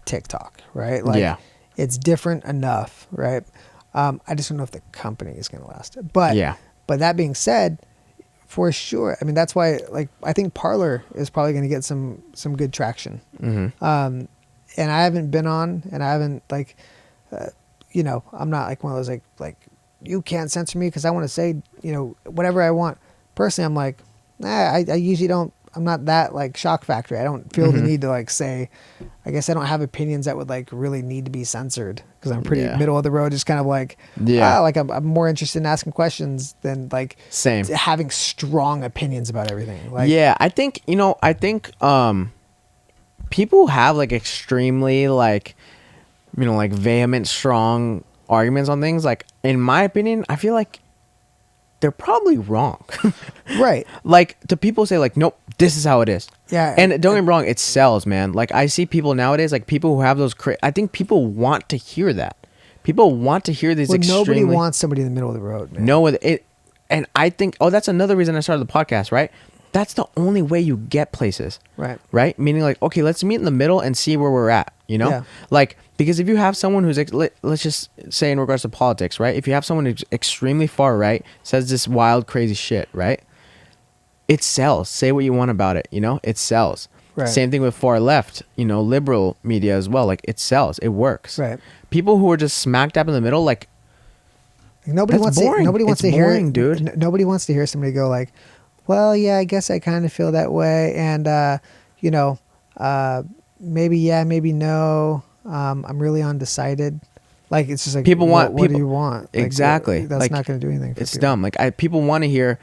TikTok, right? Like, it's different enough, right? I just don't know if the company is going to last. But but that being said, for sure, I mean, that's why, like, I think Parler is probably going to get some good traction. Mm-hmm. And I haven't been on, and I haven't like, I'm not like one of those like you can't censor me because I want to say whatever I want. Personally, I'm like, I usually don't. I'm not that like shock factor. I don't feel the need to like say. I guess I don't have opinions that would like really need to be censored because I'm pretty middle of the road. Just kind of like like I'm more interested in asking questions than like having strong opinions about everything. Like I think people have like extremely like like vehement, strong arguments on things. Like in my opinion, I feel like they're probably wrong. Right. Like, do people say like, nope, this is how it is. Yeah. And don't get me wrong, it sells, man. Like I see people nowadays, like people who have those, I think people want to hear that. People want to hear these nobody wants somebody in the middle of the road, man. No, and I think, that's another reason I started the podcast, right? That's the only way you get places. Right. Right? Meaning like, okay, let's meet in the middle and see where we're at, Yeah. Like, because if you have someone who's, let's just say in regards to politics, right? If you have someone who's extremely far right, says this wild, crazy shit, right? It sells. Say what you want about it, It sells. Right. Same thing with far left, liberal media as well. Like, it sells. It works. Right. People who are just smack dab in the middle, like, nobody wants to hear it, dude. Nobody wants to hear somebody go like, well, yeah, I guess I kind of feel that way. And, maybe yeah, maybe no. I'm really undecided. Like, it's just like, what do you want? Like, exactly. That's like, not going to do anything for it's people. dumb. Like people want to hear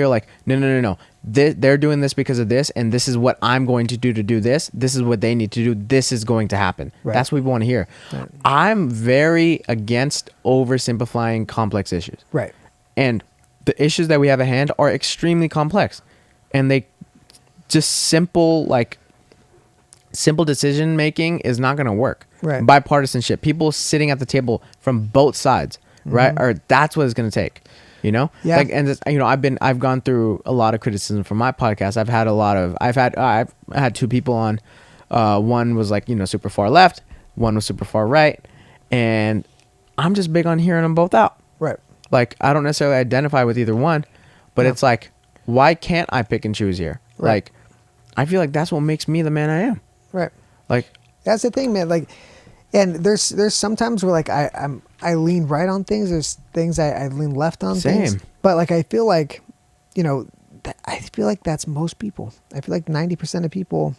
like, no. They're doing this because of this. And this is what I'm going to do this. This is what they need to do. This is going to happen. Right. That's what we want to hear. Right. I'm very against oversimplifying complex issues. Right. And the issues that we have at hand are extremely complex, and they just simple decision making is not going to work. Right. Bipartisanship, people sitting at the table from both sides, right? Or that's what it's going to take, Yeah. Like, and I've gone through a lot of criticism from my podcast. I've had two people on. One was like, super far left. One was super far right. And I'm just big on hearing them both out. Right. Like, I don't necessarily identify with either one, but it's like, why can't I pick and choose here? Right. Like, I feel like that's what makes me the man I am. Right. Like, that's the thing, man. Like, and there's sometimes where like I lean right on things. There's things I lean left on things. But like, I feel like, I feel like that's most people. I feel like 90% of people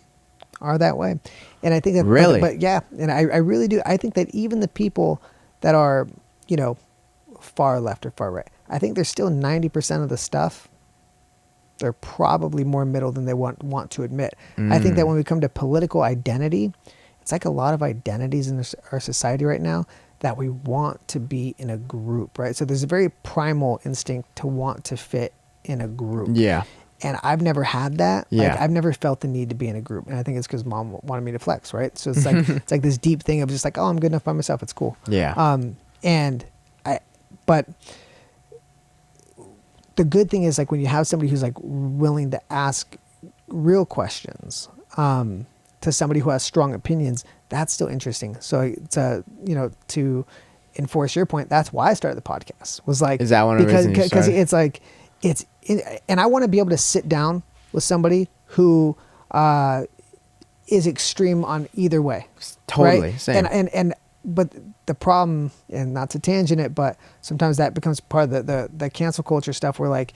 are that way. And I think that really, but yeah, and I really do. I think that even the people that are, far left or far right, I think there's still 90% of the stuff. They're probably more middle than they want to admit. I think that when we come to political identity, it's like a lot of identities in our society right now that we want to be in a group, right? So there's a very primal instinct to want to fit in a group. Yeah. And I've never had that. Yeah. Like, I've never felt the need to be in a group. And I think it's because mom wanted me to flex, right? So it's like it's like this deep thing of just like, oh, I'm good enough by myself. It's cool. Yeah. But the good thing is, like, when you have somebody who's like willing to ask real questions to somebody who has strong opinions, that's still interesting. So to to enforce your point, that's why I started the podcast. Was like, is that one of the reasons you started? Because it's like, and I want to be able to sit down with somebody who is extreme on either way. Totally. Right? Same. And but the problem, and not to tangent it, but sometimes that becomes part of the cancel culture stuff where like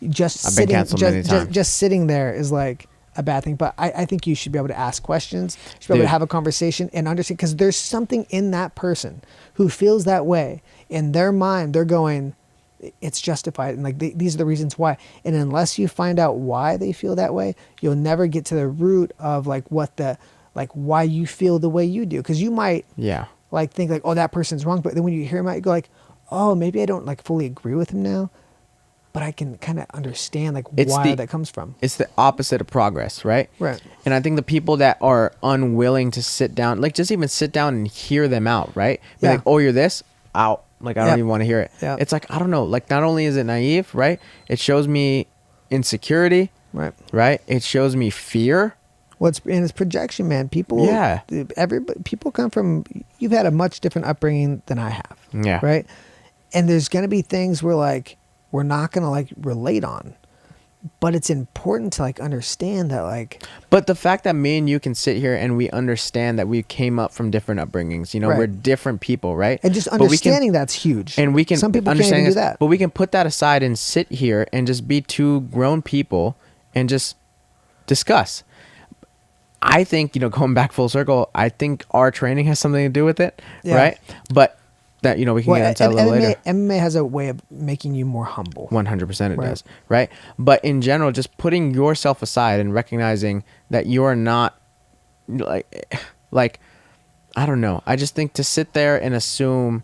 just I've been canceled many times. just sitting there is like a bad thing. But I think you should be able to ask questions. You should be able to have a conversation and understand, because there's something in that person who feels that way. In their mind, they're going, it's justified, and like these are the reasons why. And unless you find out why they feel that way, you'll never get to the root of like why you feel the way you do. Because you might like think like, oh, that person's wrong, but then when you hear him out, you go like, oh, maybe I don't like fully agree with him now, but I can kind of understand like why that comes from. It's the opposite of progress, right? Right. And I think the people that are unwilling to sit down, like just even sit down and hear them out, right? Be like, oh, you're this? Out. Like, I don't even want to hear it. Yeah. It's like, I don't know. Like, not only is it naive, right? It shows me insecurity. Right. Right? It shows me fear. Well, it's projection, man. People, people come from, you've had a much different upbringing than I have. Yeah. Right. And there's going to be things where like, we're not going to like relate on, but it's important to like understand that like. But the fact that me and you can sit here and we understand that we came up from different upbringings, you know, we're different people, right? And just understanding that's huge. And we can, some people can't even do that. But we can put that aside and sit here and just be two grown people and just discuss. I think, you know, going back full circle, I think our training has something to do with it, right? But that, you know, we can get into that a little later. MMA has a way of making you more humble. 100% it does, right? But in general, just putting yourself aside and recognizing that you're not like, I don't know. I just think to sit there and assume,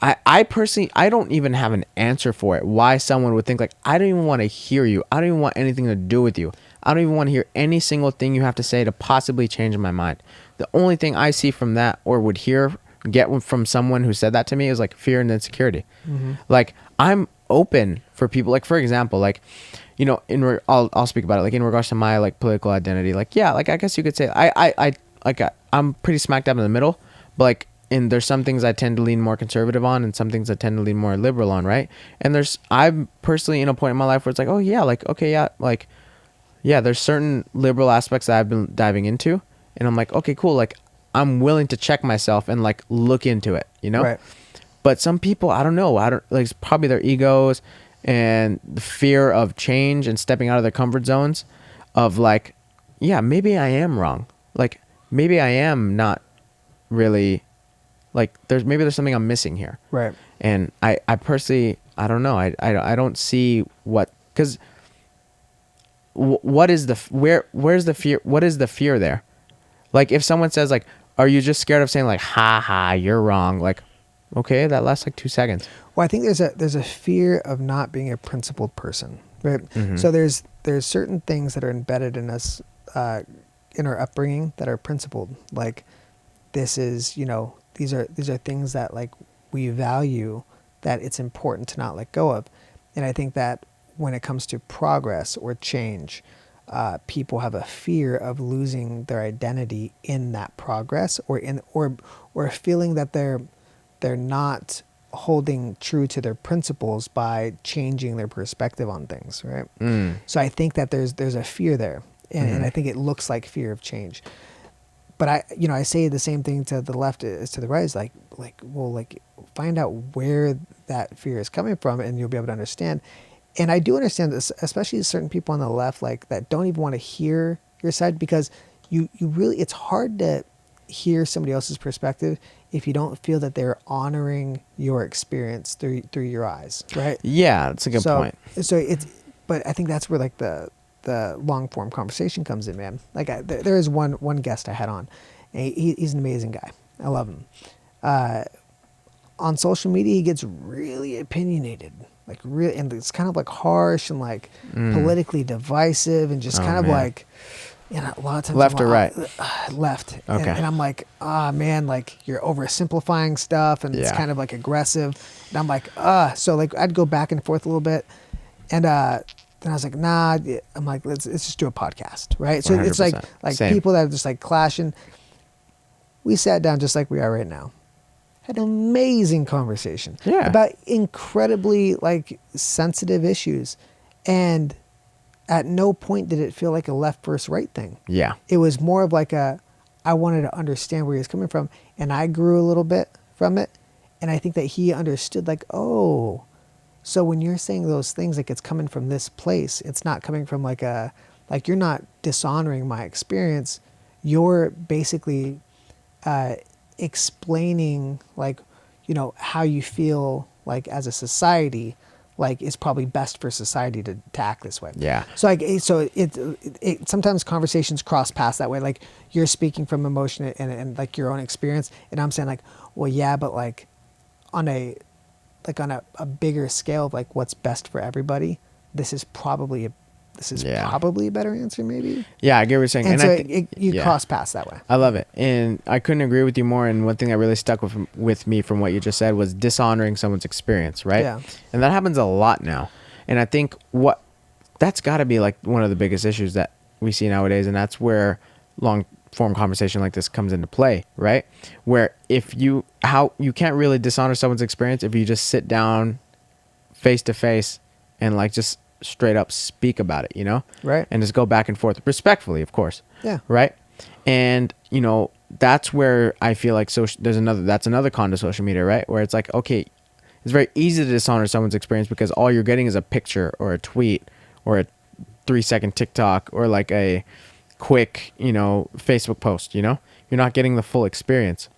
I personally, I don't even have an answer for it. Why someone would think like, I don't even want to hear you. I don't even want anything to do with you. I don't even want to hear any single thing you have to say to possibly change my mind. The only thing I see from that or would get from someone who said that to me is like fear and insecurity. Mm-hmm. Like, I'm open for people, like, for example, like, you know, I'll speak about it, like in regards to my like political identity, like, yeah, like I guess you could say I'm pretty smack dab in the middle, but like, and there's some things I tend to lean more conservative on and some things I tend to lean more liberal on, right? And I'm personally in a point in my life where it's like, oh yeah, like, okay, yeah, like, yeah, there's certain liberal aspects that I've been diving into, and I'm like, okay, cool, like, I'm willing to check myself and like look into it, you know? Right. But some people, I don't know, like, it's probably their egos and the fear of change and stepping out of their comfort zones of like, yeah, maybe I am wrong. Like, maybe I am not really, like, there's something I'm missing here. Right. And I personally, I don't know. I don't see because what is where's the fear? What is the fear there? Like, if someone says like, are you just scared of saying like, ha, you're wrong? Like, okay, that lasts like 2 seconds. Well, I think there's a fear of not being a principled person, right? Mm-hmm. So there's certain things that are embedded in us, in our upbringing that are principled. Like, this is, you know, these are things that like we value, that it's important to not let go of. And I think that when it comes to progress or change, people have a fear of losing their identity in that progress, or feeling that they're not holding true to their principles by changing their perspective on things, right? So I think that there's a fear there, and I think it looks like fear of change. But I say the same thing to the left as to the right, is like find out where that fear is coming from, and you'll be able to understand. And I do understand this, especially certain people on the left, like, that don't even want to hear your side, because you really, it's hard to hear somebody else's perspective if you don't feel that they're honoring your experience through your eyes, right? Yeah, that's a good point. But I think that's where like the long form conversation comes in, man. Like, there is one guest I had on, and he's an amazing guy. I love him. On social media, he gets really opinionated, like really, and it's kind of like harsh and like politically divisive, and just kind of like, you know, a lot of times left or right? Left. Okay. And I'm like, man, like, you're oversimplifying stuff, and it's kind of like aggressive. And I'm like, so like I'd go back and forth a little bit, and then I was like, nah. I'm like, let's just do a podcast, right? So 100%. It's like Same. People that are just like clashing. We sat down just like we are right now, had an amazing conversation Yeah. about incredibly like sensitive issues, and at no point did it feel like a left versus right thing. Yeah. It was more of like I wanted to understand where he was coming from, and I grew a little bit from it, and I think that he understood like, oh, so when you're saying those things, like it's coming from this place, it's not coming from like you're not dishonoring my experience. You're basically explaining like, you know, how you feel like as a society, like it's probably best for society to act this way. Yeah. So like, it sometimes conversations cross paths that way. Like you're speaking from emotion and like your own experience, and I'm saying like, well, yeah, but like on a bigger scale of like what's best for everybody, this is probably a better answer maybe. Yeah, I get what you're saying. And so I think you cross paths that way. I love it. And I couldn't agree with you more. And one thing that really stuck with me from what you just said was dishonoring someone's experience, right? Yeah. And that happens a lot now. And I think that's got to be like one of the biggest issues that we see nowadays. And that's where long form conversation like this comes into play, right? Where you can't really dishonor someone's experience if you just sit down face to face and like just straight up speak about it, you know? Right. And just go back and forth respectfully, of course. Yeah. Right. And, you know, that's where I feel like that's another con to social media, right? Where it's like, okay, it's very easy to dishonor someone's experience because all you're getting is a picture or a tweet or a 3-second TikTok or like a quick, you know, Facebook post, you know? You're not getting the full experience.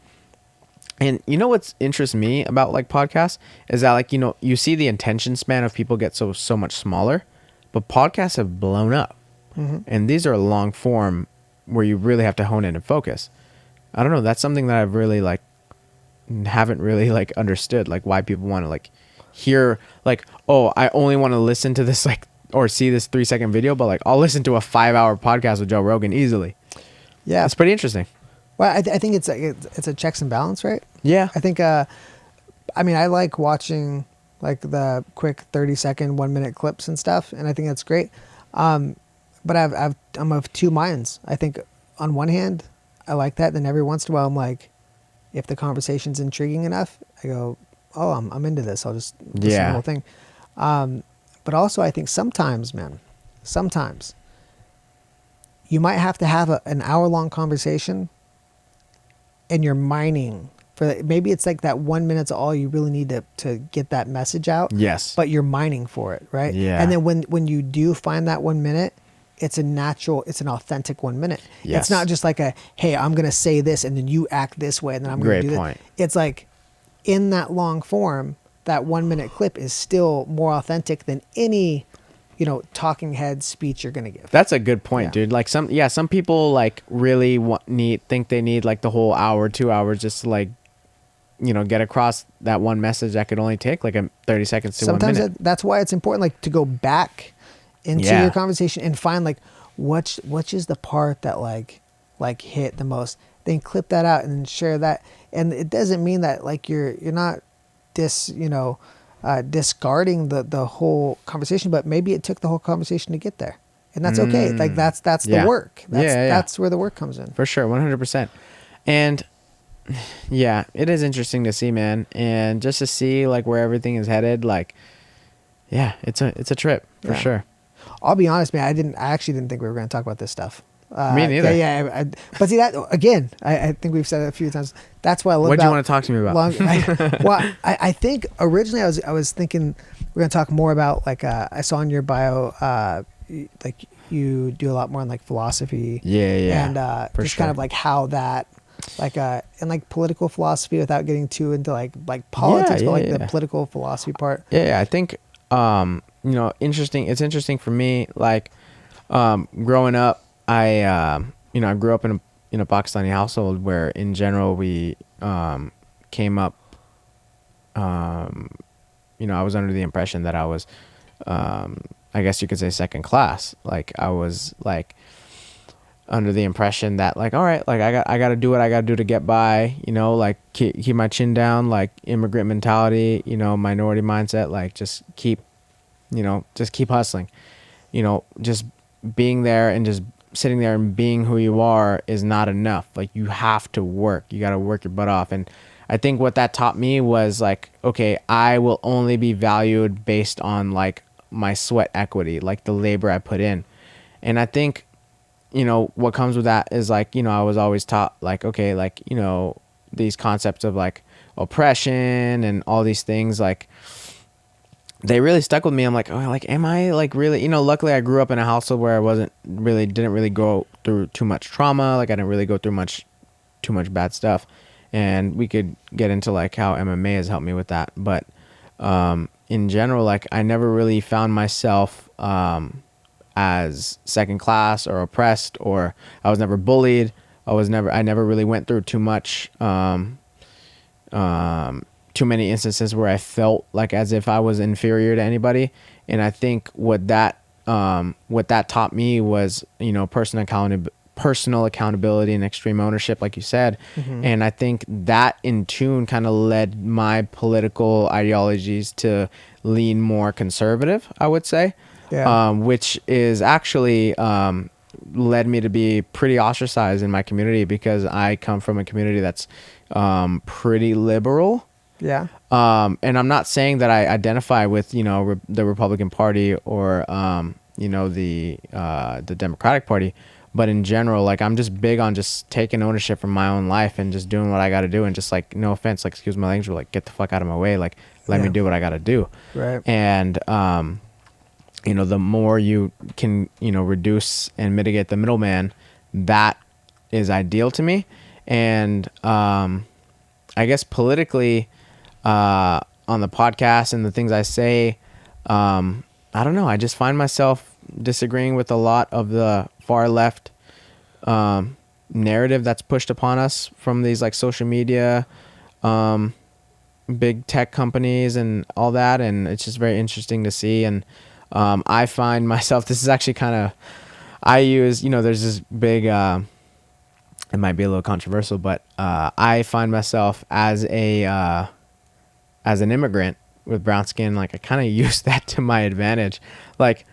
And you know what's interests me about like podcasts is that like, you know, you see the attention span of people get so much smaller, but podcasts have blown up. Mm-hmm. And these are long form where you really have to hone in and focus. I don't know. That's something that I've really like haven't really like understood, like why people want to like hear like, oh, I only want to listen to this like or see this 3-second video, but like I'll listen to a 5-hour podcast with Joe Rogan easily. Yeah. It's pretty interesting. Well, I think it's a checks and balance, right? Yeah. I think, I mean, I like watching like the quick 30-second, 1-minute clips and stuff, and I think that's great. But I'm of two minds. I think on one hand, I like that. Then every once in a while, I'm like, if the conversation's intriguing enough, I go, oh, I'm into this. I'll just listen to the whole thing. But also, I think sometimes you might have to have an hour-long conversation, and you're mining for maybe it's like that 1 minute's all you really need to get that message out. Yes. But you're mining for it, right? Yeah. And then when you do find that 1 minute, it's an authentic 1 minute. Yes. It's not just like hey, I'm going to say this and then you act this way and then I'm going to do point. that. It's like in that long form, that 1 minute clip is still more authentic than any, you know, talking head speech you're going to give. That's a good point, dude. Like some people like really think they need like the whole hour, 2 hours just to like, you know, get across that one message that could only take like 30 seconds to 1 minute. Sometimes that's why it's important like to go back into your conversation and find like which is the part that like hit the most, then clip that out and then share that. And it doesn't mean that like you're not discarding the whole conversation, but maybe it took the whole conversation to get there, and that's okay. Like that's the work. That's where the work comes in. For sure, 100%. And yeah, it is interesting to see, man, and just to see like where everything is headed. Like, yeah, it's a trip for sure. I'll be honest, man. I actually didn't think we were going to talk about this stuff. Me neither. Yeah. But see that again. I think we've said it a few times. That's why I love. What do you want to talk to me about? I think originally I was thinking we're going to talk more about like I saw in your bio like you do a lot more on like philosophy. Yeah. And just kind of like how that like and like political philosophy without getting too into like politics, but like the political philosophy part. Yeah. I think you know, it's interesting for me like growing up. I grew up in a Pakistani household where in general we came up, you know, I was under the impression that I was, I guess you could say second class. Like I was like under the impression that like, all right, like I got to do what I got to do to get by, you know, like keep my chin down, like immigrant mentality, you know, minority mindset, like just keep hustling, you know, just being there and just sitting there and being who you are is not enough. Like you have to work. You got to work your butt off. And I think what that taught me was like, okay, I will only be valued based on like my sweat equity, like the labor I put in. And I think, you know, what comes with that is like, you know, I was always taught like, okay, like, you know, these concepts of like oppression and all these things, like they really stuck with me. I'm like, oh, like, am I like really, you know, luckily I grew up in a household where I didn't really go through too much trauma. Like I didn't really go through too much bad stuff. And we could get into like how MMA has helped me with that. But in general, like I never really found myself as second class or oppressed, or I was never bullied. I never really went through too much, too many instances where I felt like as if I was inferior to anybody. And I think what that taught me was, you know, personal accountability and extreme ownership, like you said. And I think that in tune kind of led my political ideologies to lean more conservative, I would say. Yeah. Which is actually led me to be pretty ostracized in my community, because I come from a community that's pretty liberal. Yeah. And I'm not saying that I identify with, you know, the Republican Party or you know, the Democratic Party, but in general, like I'm just big on just taking ownership for my own life and just doing what I got to do, and just like, no offense, like excuse my language, but like get the fuck out of my way, like let me do what I got to do. Right. And you know, the more you can, you know, reduce and mitigate the middleman, that is ideal to me. And I guess politically, on the podcast and the things I say, I don't know, I just find myself disagreeing with a lot of the far left narrative that's pushed upon us from these like social media, big tech companies and all that. And it's just very interesting to see. And I find myself, this is actually kind of, I use, you know, there's this big, it might be a little controversial, but I find myself as an immigrant with brown skin, like I kind of use that to my advantage. Like,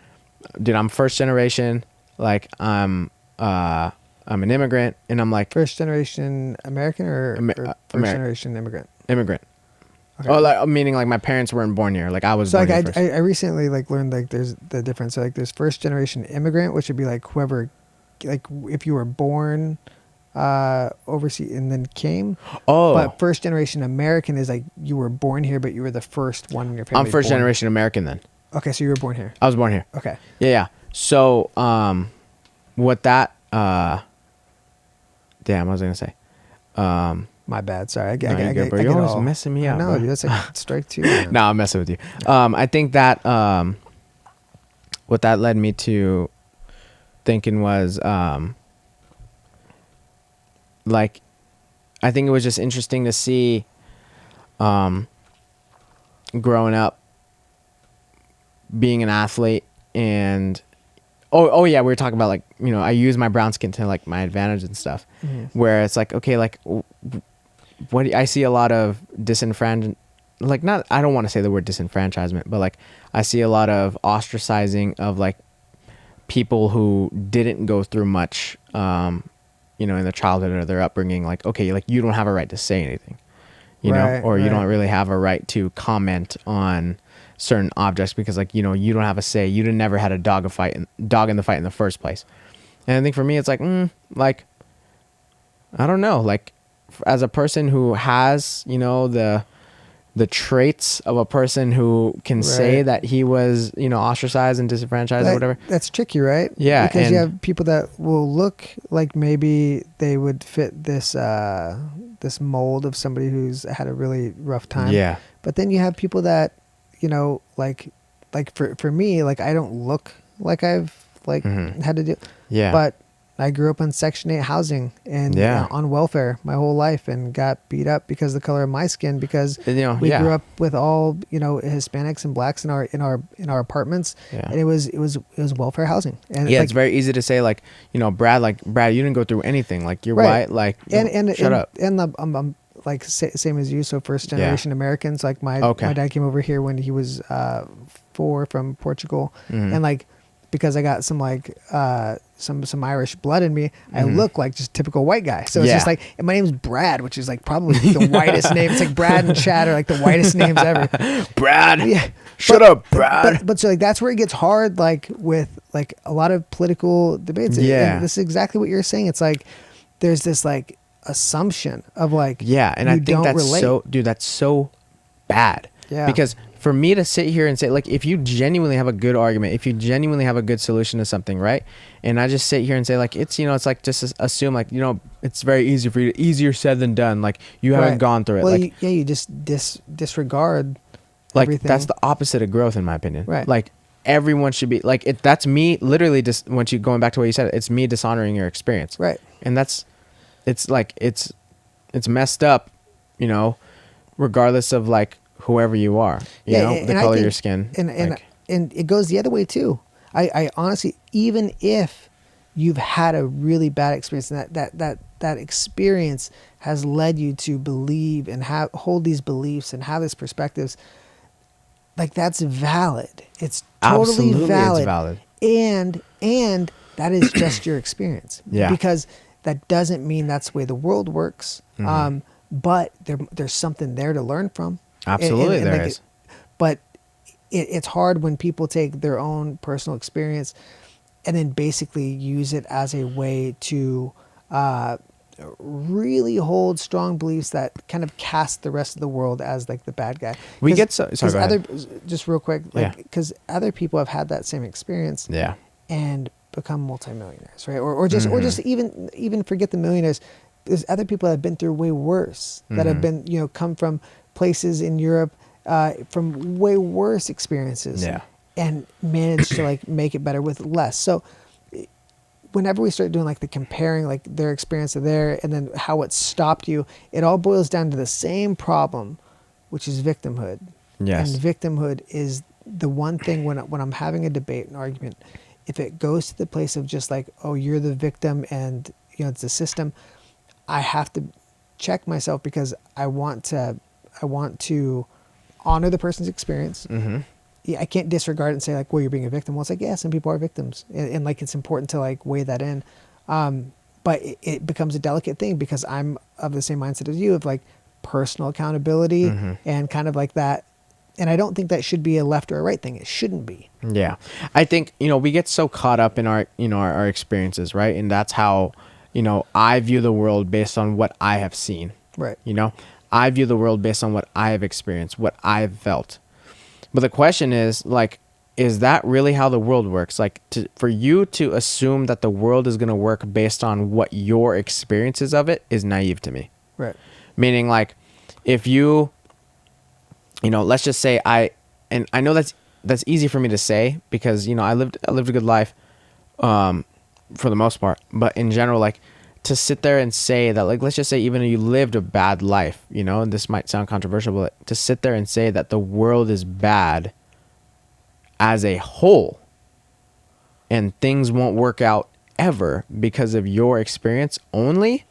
dude, I'm first generation, like I'm an immigrant, and I'm like First generation American or first generation immigrant? Immigrant. Okay. Oh, like, meaning like my parents weren't born here. Like I was. So born like here first. I recently like learned like there's the difference. So like there's first generation immigrant, which would be like whoever, like if you were born overseas and then came. Oh. But first generation American is like you were born here, but you were the first one in your family. I'm first born. generation American then. Okay, so you were born here. I was born here. Okay. Yeah. So what that damn, what was I gonna say? My bad. Sorry. No, you're good, bro. You're always messing me up. No, bro. dude, that's like strike two. Man. No, I'm messing with you. I think that what that led me to thinking was like, I think it was just interesting to see growing up, being an athlete, and oh yeah, we were talking about like, you know, I use my brown skin to like my advantage and stuff. Where it's like, okay, like I see a lot of like, not, I don't want to say the word disenfranchisement, but like I see a lot of ostracizing of like people who didn't go through much, you know, in their childhood or their upbringing. Like, okay, like you don't have a right to say anything, you know, or you don't really have a right to comment on certain objects because, like, you know, you don't have a say. You never had a dog in the fight in the first place. And I think for me, it's like, like, I don't know, like, as a person who has, you know, the traits of a person who can say that he was, you know, ostracized and disenfranchised or whatever. That's tricky, right? Yeah. Because you have people that will look like maybe they would fit this this mold of somebody who's had a really rough time. Yeah. But then you have people that, you know, like for me, like I don't look like I've like had to do. Yeah. But I grew up on Section 8 housing and on welfare my whole life and got beat up because of the color of my skin, because we grew up with all, you know, Hispanics and blacks in our apartments, and it was welfare housing. And like, it's very easy to say, like, you know, Brad, you didn't go through anything, like you're white, like, shut up. And I'm like same as you. So first generation Americans, like my dad came over here when he was 4 from Portugal, and like because I got some like some Irish blood in me, I look like just typical white guy. So it's just like, and my name's Brad, which is like probably the whitest name. It's like Brad and Chad are like the whitest names ever. Brad. Yeah. Shut up, Brad. But so like that's where it gets hard, like with like a lot of political debates. Yeah. And this is exactly what you're saying. It's like there's this like assumption of like, yeah, and I think that's relate. That's so bad. Yeah. Because for me to sit here and say, like, if you genuinely have a good argument, if you genuinely have a good solution to something, right? And I just sit here and say, like, it's, you know, it's like just assume, like, you know, it's very easy for you, easier said than done. Like, you haven't gone through it. Well, like, you just disregard like everything. That's the opposite of growth, in my opinion. Right. Like, everyone should be like it. That's me literally just once you going back to what you said, it's me dishonoring your experience. Right. And it's like it's messed up, you know, regardless of like whoever you are, you know, the color of your skin. And it goes the other way too. I honestly, even if you've had a really bad experience and that experience has led you to believe and hold these beliefs and have these perspectives, like that's valid. It's totally Absolutely, valid. it's valid. And that is just your experience. Yeah. Because that doesn't mean that's the way the world works. But there's something there to learn from. Absolutely, and there like is. But it's hard when people take their own personal experience and then basically use it as a way to really hold strong beliefs that kind of cast the rest of the world as like the bad guy. We get sorry, go ahead. Just real quick, like because other people have had that same experience, Yeah. and become multimillionaires, right? Or just even forget the millionaires. There's other people that have been through way worse, that have been, you know, come from places in Europe, from way worse experiences, Yeah. and managed to like make it better with less. So whenever we start doing like the comparing, like their experience to there, and then how it stopped you, it all boils down to the same problem, which is victimhood. Yes. And victimhood is the one thing when I'm having a debate, an argument, if it goes to the place of just like, oh, you're the victim and, you know, it's the system, I have to check myself because I want to honor the person's experience. Yeah, I can't disregard it and say like, well, you're being a victim. Well, it's like, yeah, some people are victims, and like it's important to like weigh that in. But it becomes a delicate thing because I'm of the same mindset as you of like personal accountability and kind of like that. And I don't think that should be a left or a right thing. It shouldn't be. Yeah. I think, you know, we get so caught up in our, you know, our experiences, right? And that's how, you know, I view the world based on what I have seen. Right. You know, I view the world based on what I have experienced, what I've felt. But the question is, like, is that really how the world works? Like, for you to assume that the world is going to work based on what your experiences of it is naive to me. Right. Meaning, like, if you know, let's just say and I know that's easy for me to say because, you know, I lived a good life, for the most part. But in general, like, to sit there and say that, like, let's just say even if you lived a bad life, you know, and this might sound controversial, but to sit there and say that the world is bad as a whole and things won't work out ever because of your experience only,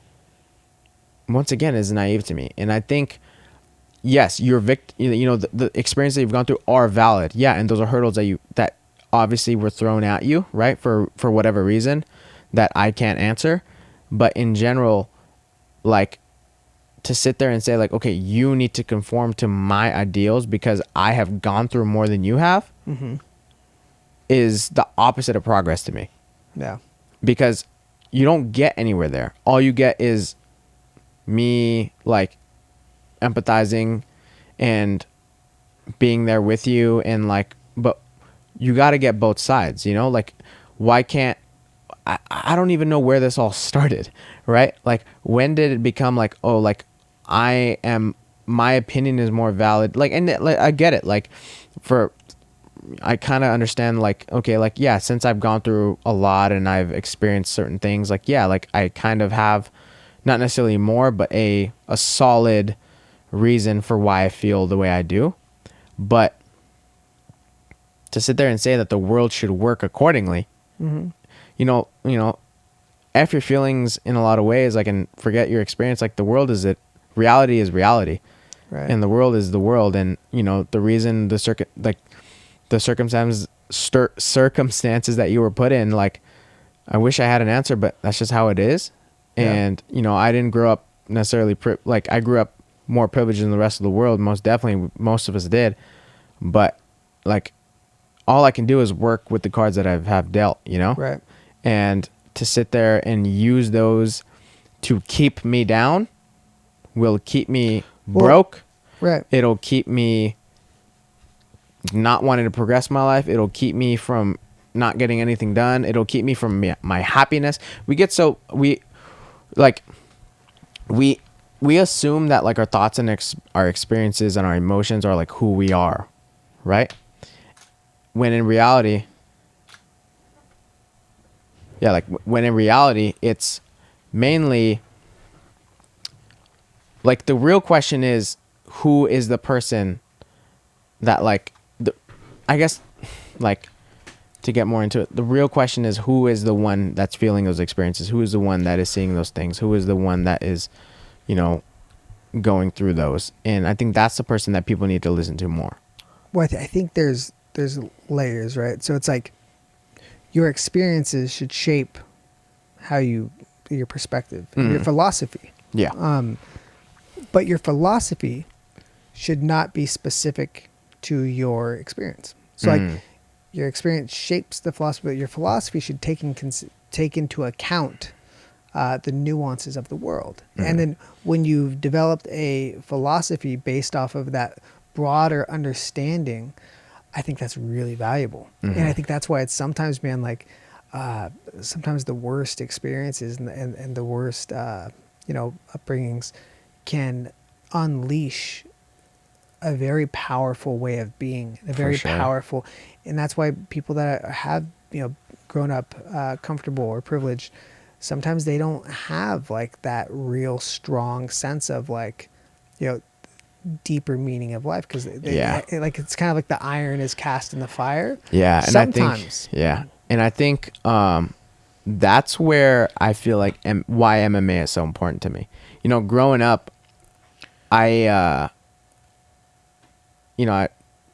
once again, is naive to me. And I think, yes, you know, the experiences that you've gone through are valid. Yeah. And those are hurdles that obviously were thrown at you, right? For whatever reason that I can't answer. But in general, like, to sit there and say like, okay, you need to conform to my ideals because I have gone through more than you have is the opposite of progress to me. Yeah. Because you don't get anywhere there. All you get is me like empathizing and being there with you and like, but you got to get both sides, you know, like why can't, I don't even know where this all started, right? Like, when did it become like, oh, like my opinion is more valid. Like, and like, I get it. Like I kind of understand like, okay, like, yeah, since I've gone through a lot and I've experienced certain things, like, yeah, like I kind of have not necessarily more, but a solid reason for why I feel the way I do. But to sit there and say that the world should work accordingly, you know, F your feelings in a lot of ways, like, and forget your experience. Like, the world is reality is reality. Right. And the world is the world. And, you know, the reason the circumstances circumstances that you were put in, like, I wish I had an answer, but that's just how it is. Yeah. And, you know, I didn't grow up necessarily, like, I grew up more privileged than the rest of the world. Most definitely, most of us did. But, like, all I can do is work with the cards that I have dealt, you know? Right. And to sit there and use those to keep me down will keep me broke. Right. It'll keep me not wanting to progress my life. It'll keep me from not getting anything done. It'll keep me from my happiness. We assume that, like, our thoughts and our experiences and our emotions are like who we are, right? When in reality, it's mainly, like, the real question is, who is the person that, like, I guess, like, to get more into it, the real question is, who is the one that's feeling those experiences? Who is the one that is seeing those things? Who is the one that is, you know, going through those? And I think that's the person that people need to listen to more. Well, I think there's layers, right? So it's like your experiences should shape how your perspective, your philosophy. Yeah. But your philosophy should not be specific to your experience. So like your experience shapes the philosophy, but your philosophy should take into account the nuances of the world. And then when you've developed a philosophy based off of that broader understanding, I think that's really valuable. And I think that's why it's sometimes, man, like sometimes the worst experiences and the worst, upbringings can unleash a very powerful way of being, a very powerful, and that's why people that have, grown up comfortable or privileged, sometimes they don't have like that real strong sense of like, deeper meaning of life, because like it's kind of like the iron is cast in the fire. Yeah, and sometimes. I think that's where I feel like why MMA is so important to me. Growing up, I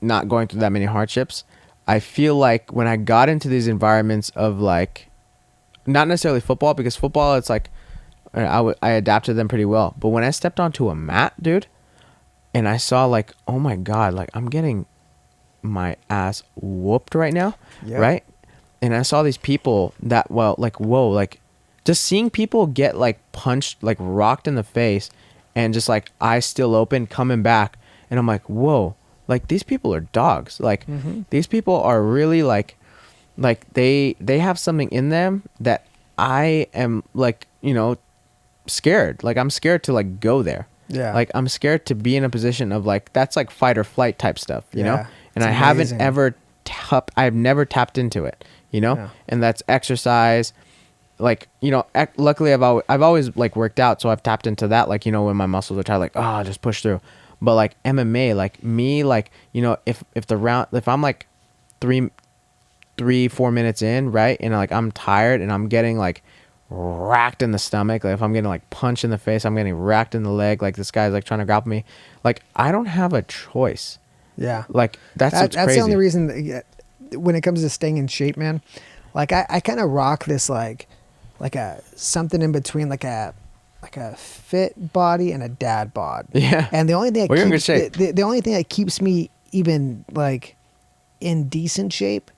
not going through that many hardships, I feel like when I got into these environments of, like, not necessarily football, because football, it's like I adapted them pretty well. But when I stepped onto a mat, dude, and I saw, like, oh my God, like, I'm getting my ass whooped right now, right? And I saw these people that, well, like, whoa, like, just seeing people get, like, punched, like, rocked in the face, and just, like, eyes still open, coming back, and I'm like, whoa, like, these people are dogs. Like, these people are really, like they have something in them that I am, like, scared. Like, I'm scared to, like, go there. Yeah. Like, I'm scared to be in a position of, like, that's like fight or flight type stuff, you know? And I haven't ever I've never tapped into it, and that's exercise. Like, luckily I've always like worked out. So I've tapped into that. Like, when my muscles are tight, like, oh, just push through. But like MMA, like me, like, if I'm like 3-4 minutes in, right, and like I'm tired and I'm getting like racked in the stomach, like if I'm getting like punched in the face, I'm getting racked in the leg, like this guy's like trying to grapple me, like I don't have a choice. Like that's crazy. The only reason that, when it comes to staying in shape, man, like I kind of rock this like a something in between, like a fit body and a dad bod. Yeah. And the only thing you're in good shape. The only thing that keeps me even like in decent shape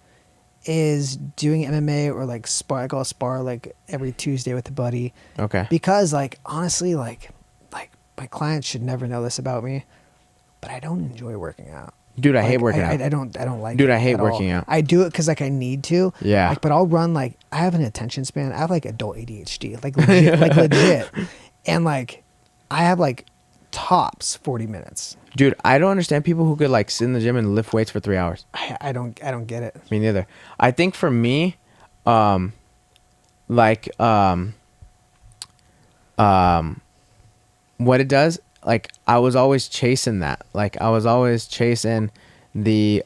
is doing MMA or like spar. I go spar like every Tuesday with a buddy. Okay. Because like honestly, like my clients should never know this about me, but I don't enjoy working out. Dude, I hate working out. I don't like Dude, it I hate at working all. out. I do it because like I need to. Yeah. Like, but I'll run like I have an attention span. I have like adult ADHD, like legit, like legit, and like I have like tops 40 minutes. Dude, I don't understand people who could like sit in the gym and lift weights for 3 hours. I don't get it. Me neither. I think for me, what it does, like I was always chasing that. Like I was always chasing the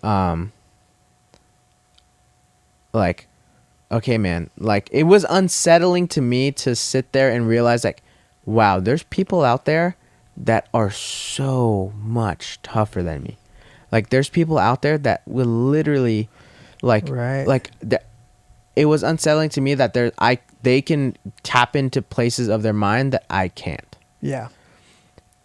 like, okay, man, like it was unsettling to me to sit there and realize like, wow, there's people out there that are so much tougher than me. Like there's people out there that will literally Like, Right. it was unsettling to me that they can tap into places of their mind that I can't. Yeah.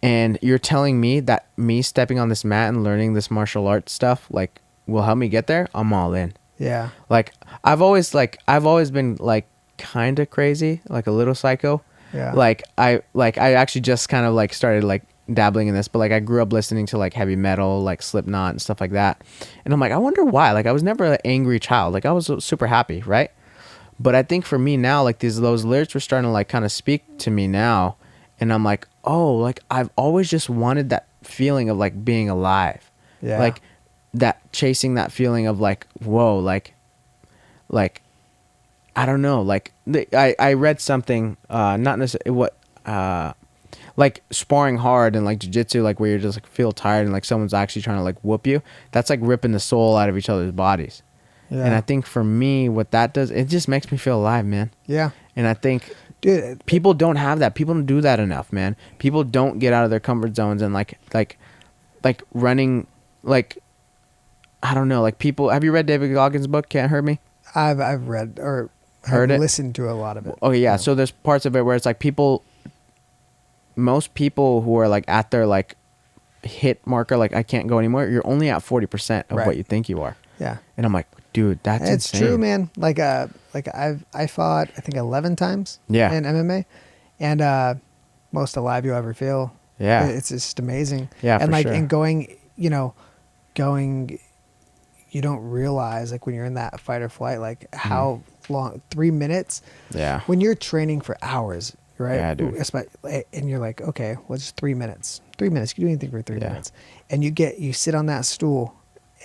And you're telling me that me stepping on this mat and learning this martial arts stuff like will help me get there? I'm all in. Yeah. Like I've always been like kind of crazy, like a little psycho. Yeah. Like I actually just kind of like started like dabbling in this, but like I grew up listening to like heavy metal, like Slipknot and stuff like that. And I'm like, I wonder why. Like I was never an angry child. Like I was super happy, right? But I think for me now, like those lyrics were starting to like kind of speak to me now. And I'm like, oh, like I've always just wanted that feeling of like being alive. Yeah. Like that, chasing that feeling of like, whoa, like I don't know, like I read something, not necessarily like sparring hard and like jiu-jitsu, like where you're just like feel tired and like someone's actually trying to like whoop you. That's like ripping the soul out of each other's bodies. Yeah. And I think for me, what that does, it just makes me feel alive, man. Yeah. And I think, dude, people don't have that. People don't do that enough, man. People don't get out of their comfort zones and like running, like, I don't know, like people. Have you read David Goggins' book, Can't Hurt Me? I've read or Heard it? listened to a lot of it. Oh yeah. So there's parts of it where it's like most people who are like at their like hit marker, like I can't go anymore. You're only at 40% of Right. what you think you are. Yeah. And I'm like, dude, that's It's insane. true, man. Like I fought I think 11 times Yeah. in MMA, and most alive you'll ever feel. Yeah. It's just amazing. Yeah, and for like sure. and going, you don't realize like when you're in that fight or flight, like how long 3 minutes. Yeah. When you're training for hours, right? Yeah, dude. And you're like, okay, well, it's 3 minutes. 3 minutes. You can do anything for 3 Yeah. minutes. And you sit on that stool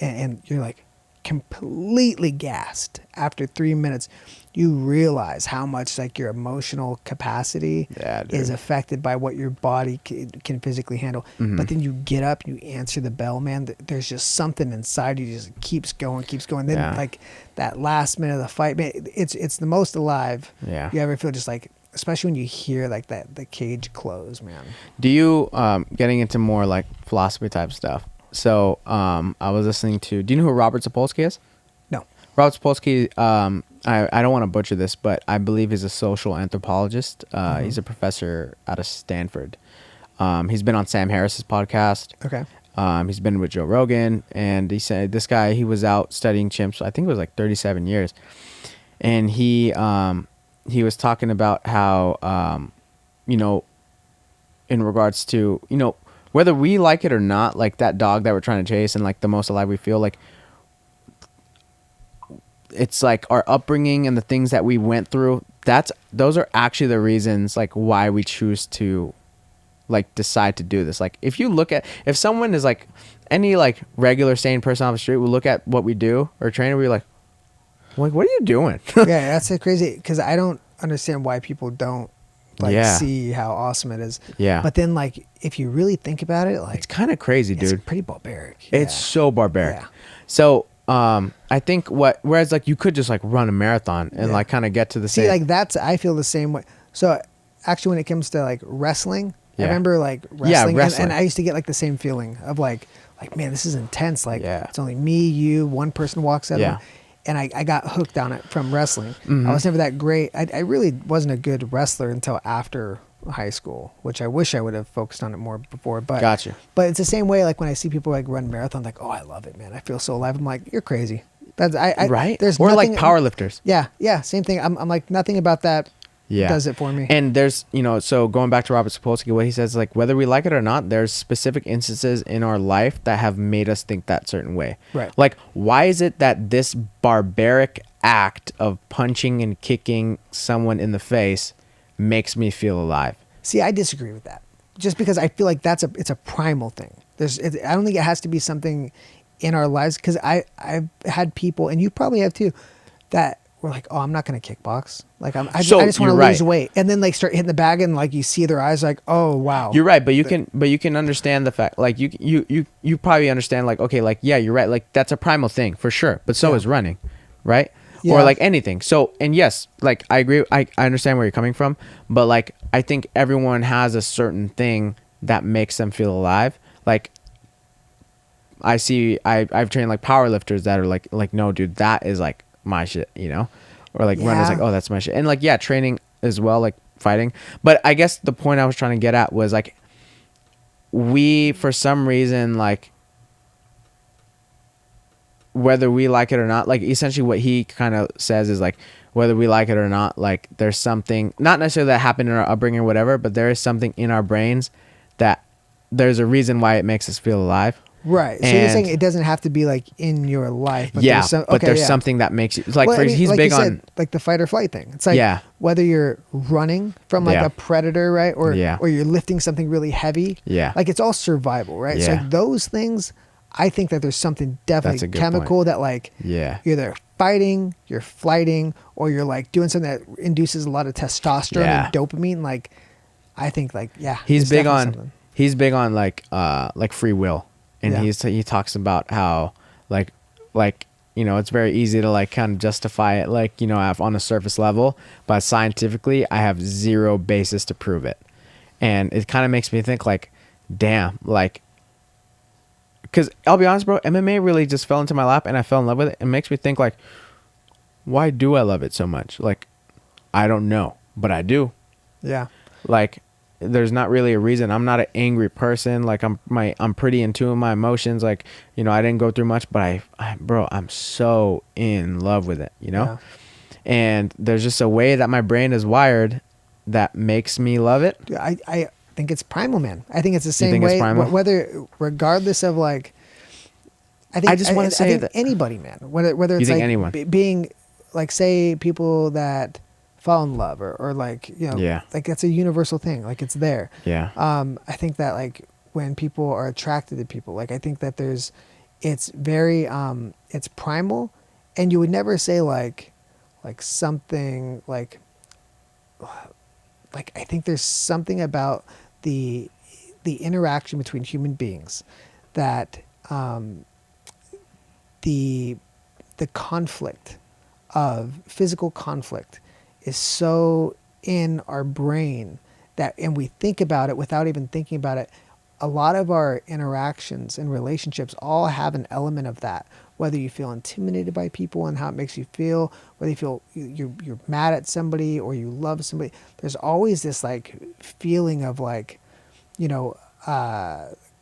and you're like completely gassed. After 3 minutes, you realize how much like your emotional capacity Yeah, dude. is affected by what your body can physically handle. Mhm. But then you get up, you answer the bell, man. There's just something inside you just keeps going. Then Yeah. like that last minute of the fight, man, it's the most alive Yeah. you ever feel. Just like, especially when you hear like the cage close, man. Do you getting into more like philosophy type stuff? So I was listening to. Do you know who Robert Sapolsky is? No. Robert Sapolsky. I don't want to butcher this, but I believe he's a social anthropologist. He's a professor out of Stanford. He's been on Sam Harris's podcast. Okay. He's been with Joe Rogan, and he said this guy, he was out studying chimps. I think it was like 37 years, and he was talking about how in regards to whether we like it or not, like that dog that we're trying to chase and like the most alive we feel, like it's like our upbringing and the things that we went through. Those are actually the reasons like why we choose to like decide to do this. Like if someone is like any like regular sane person on the street will look at what we do or train and we're like, what are you doing? Yeah, that's so crazy because I don't understand why people don't like Yeah. see how awesome it is. Yeah. But then like if you really think about it, like It's kind of crazy, it's dude. pretty barbaric. It's so barbaric. Yeah. So I think whereas like you could just like run a marathon and Yeah. like kind of get to the See, same. like I feel the same way. So actually, when it comes to like wrestling, Yeah. I remember like Yeah, wrestling, wrestling. And I used to get like the same feeling of like man, this is intense. Like Yeah. it's only me, you, one person walks out. Yeah. And I got hooked on it from wrestling. Mhm. I was never that great. I really wasn't a good wrestler until after high school, which I wish I would have focused on it more before. But Gotcha. But it's the same way. Like when I see people like run marathons, like, oh, I love it, man. I feel so alive. I'm like, you're crazy. That's Right? There's or like nothing- powerlifters. Yeah, same thing. I'm like nothing about that Yeah. does it for me. And there's, so going back to Robert Sapolsky, what he says, like, whether we like it or not, there's specific instances in our life that have made us think that certain way. Right. Like, why is it that this barbaric act of punching and kicking someone in the face makes me feel alive? See, I disagree with that. Just because I feel like it's a primal thing. I don't think it has to be something in our lives, because I've had people, and you probably have too, that were like, oh, I'm not going to kickbox. Like I just want to you're lose right. weight, and then like start hitting the bag, and like you see their eyes like, oh wow. You're right, but you can understand the fact, like you probably understand, like, okay, like, yeah, you're right, like that's a primal thing for sure, but so Yeah. is running, right? Yeah. Or like anything. So, and yes, like I agree, I understand where you're coming from, but like I think everyone has a certain thing that makes them feel alive. Like I've trained like power lifters that are like, no, dude, that is like my shit, you know, or like runners like, oh, that's my shit. And like, yeah, training as well, like fighting. But I guess the point I was trying to get at was like, we, for some reason, like, whether we like it or not, like essentially what he kind of says is like, whether we like it or not, like there's something, not necessarily that happened in our upbringing or whatever, but there is something in our brains that there's a reason why it makes us feel alive. Right. So you're saying it doesn't have to be like in your life. But yeah. there's Something that makes you, like, he's like big you on said, like the fight or flight thing. It's like whether you're running from like a predator, right? Or you're lifting something really heavy. Yeah. Like it's all survival, right? Yeah. So like those things, I think that there's something definitely chemical point. That like you're either fighting, you're flighting, or you're like doing something that induces a lot of testosterone and dopamine. Like I think like he's big on like free will, and he talks about how like you know, it's very easy to like kind of justify it, like, you know, on a surface level, but scientifically I have zero basis to prove it. And it kind of makes me think like, damn, like, because I'll be honest, bro, MMA really just fell into my lap and I fell in love with it. It makes me think like, why do I love it so much? Like, I don't know, but I do. Yeah. Like, there's not really a reason. I'm not an angry person. Like I'm pretty in tune with my emotions. Like, you know, I didn't go through much, but bro, I'm so in love with it, you know? Yeah. And there's just a way that my brain is wired that makes me love it. Dude, I think it's primal, man. I think it's the same way, whether, regardless of like, I think anybody, man, whether it's like anyone being like, say people that fall in love or like, you know, like that's a universal thing. Like it's there. Yeah. I think that like when people are attracted to people, like I think that it's very, it's primal, and you would never say like something like I think there's something about the interaction between human beings that the conflict of physical conflict is so in our brain that, and we think about it without even thinking about it. A lot of our interactions and relationships all have an element of that. Whether you feel intimidated by people and how it makes you feel, whether you feel you're mad at somebody or you love somebody, there's always this like feeling of like, you know,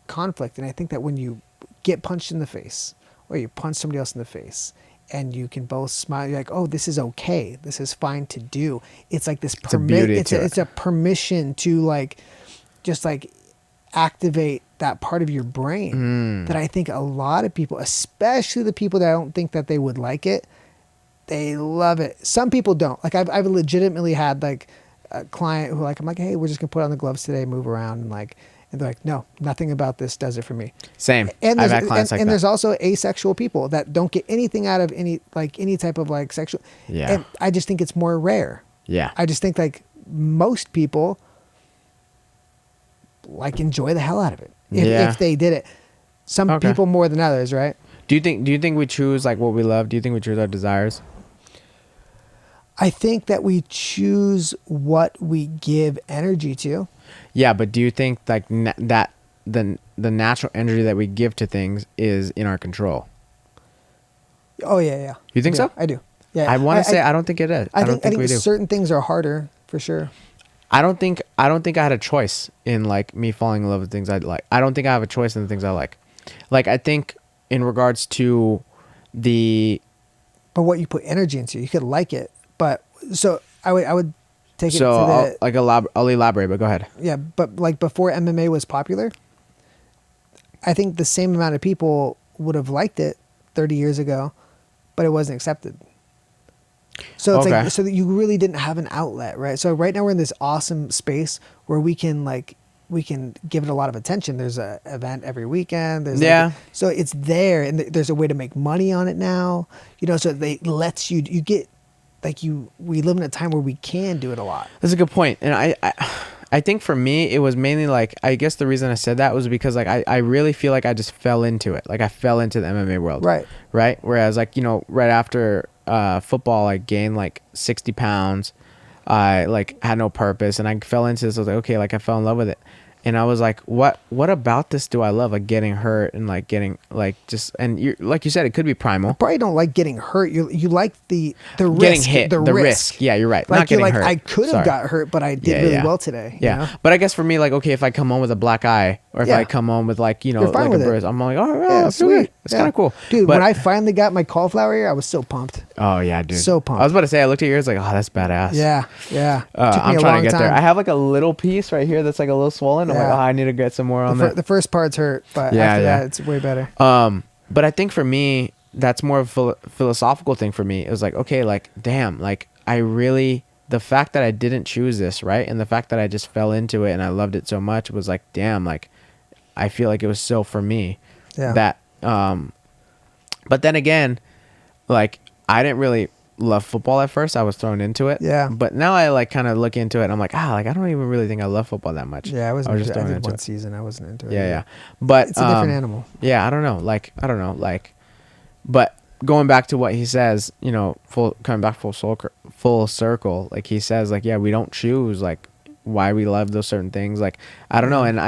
conflict. And I think that when you get punched in the face or you punch somebody else in the face and you can both smile, you're like, oh, this is okay. This is fine to do. It's like this it's a permission to like, just like activate that part of your brain that I think a lot of people, especially the people that I don't think that they would like it, they love it. Some people don't. Like I've legitimately had like a client who like, I'm like, hey, we're just gonna put on the gloves today, move around, and like, and they're like, no, nothing about this does it for me. Same. And I've had clients like that. And there's also asexual people that don't get anything out of any type of like sexual. Yeah. And I just think it's more rare. Yeah. I just think like most people like enjoy the hell out of it if they did it. Some people more than others, right? Do you think we choose like what we love? Do you think we choose our desires? I think that we choose what we give energy to. Yeah, but do you think like that the natural energy that we give to things is in our control? Oh yeah. You think so? I do. Yeah. I want to say I don't think it is. I don't think we do. Certain things are harder for sure. I don't think I had a choice in like me falling in love with things I like. I don't think I have a choice in the things I like. Like I think in regards to but what you put energy into, you could like it, but so I would take it to the, I'll elaborate, but go ahead. Yeah, but like before MMA was popular, I think the same amount of people would have liked it 30 years ago, but it wasn't accepted. So it's like, so that you really didn't have an outlet, right? So right now we're in this awesome space where we can give it a lot of attention. There's a event every weekend. So it's there, and there's a way to make money on it now. You know, so they lets you get like we live in a time where we can do it a lot. That's a good point. And I think for me, it was mainly like, I guess the reason I said that was because like, I really feel like I just fell into it. Like I fell into the MMA world. Right. Right. Whereas like, you know, right after football, I gained like 60 pounds. I like had no purpose, and I fell into this. I was like, okay, like I fell in love with it. And I was like, what about this do I love? Like getting hurt and like getting like just, and you like you said, it could be primal. Probably don't like getting hurt. You like the risk. Getting hit, the risk. Yeah, you're right. Like Not getting hurt. I could have got hurt, but I did really well today. Yeah. You know? But I guess for me, like, okay, if I come home with a black eye or if I come home with like, you know, like a bruise, I'm like, oh, yeah, I feel good. It's kind of cool. Dude, when I finally got my cauliflower ear, I was so pumped. Oh yeah, dude. So pumped. I was about to say, I looked at yours like, oh, that's badass. Yeah. I'm trying to get there. I have like a little piece right here that's like a little swollen. I'm like, oh, I need to get some more on that. The first part's hurt, but after that, it's way better. But I think for me, that's more of a philosophical thing for me. It was like, okay, like, damn, like I really, the fact that I didn't choose this, right? And the fact that I just fell into it and I loved it so much was like, damn, like I feel like it was so for me that, but then again, like I didn't really love football at first. I was thrown into it. Yeah. But now I like kind of look into it and I'm like, like I don't even really think I love football that much. Yeah, I just thrown into into one it. season. I wasn't into it. Yeah. But it's a different animal. Yeah, I don't know. But going back to what he says, you know, coming back full circle, like he says, like, yeah, we don't choose like why we love those certain things. Like, I don't know. And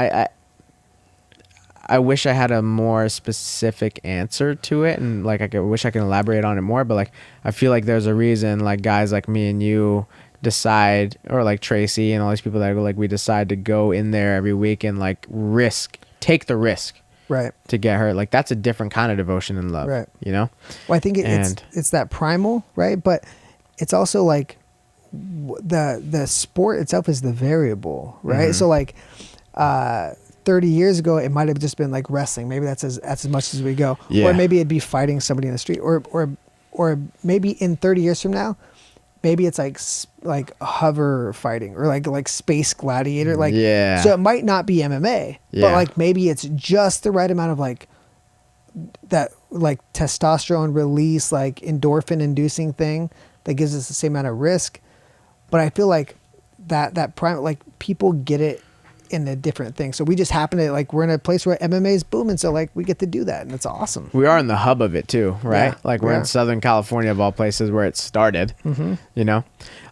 I wish I had a more specific answer to it, and like wish I could elaborate on it more. But like, I feel like there's a reason like guys like me and you decide, or like Tracy and all these people that go, like, we decide to go in there every week and like take the risk, right, to get hurt. Like that's a different kind of devotion and love, right? You know. Well, I think it's that primal, right? But it's also like the sport itself is the variable, right? So like 30 years ago, it might have just been like wrestling. Maybe that's as much as we go. Yeah. Or maybe it'd be fighting somebody in the street. Or maybe in 30 years from now, maybe it's like hover fighting or like space gladiator. Like, so it might not be MMA, but like maybe it's just the right amount of like that like testosterone release, like endorphin inducing thing that gives us the same amount of risk. But I feel like that prime, like people get it in a different thing. So we just happen to like, we're in a place where MMA is booming. So like we get to do that and it's awesome. We are in the hub of it too, right? Yeah, like we're in Southern California of all places where it started, you know?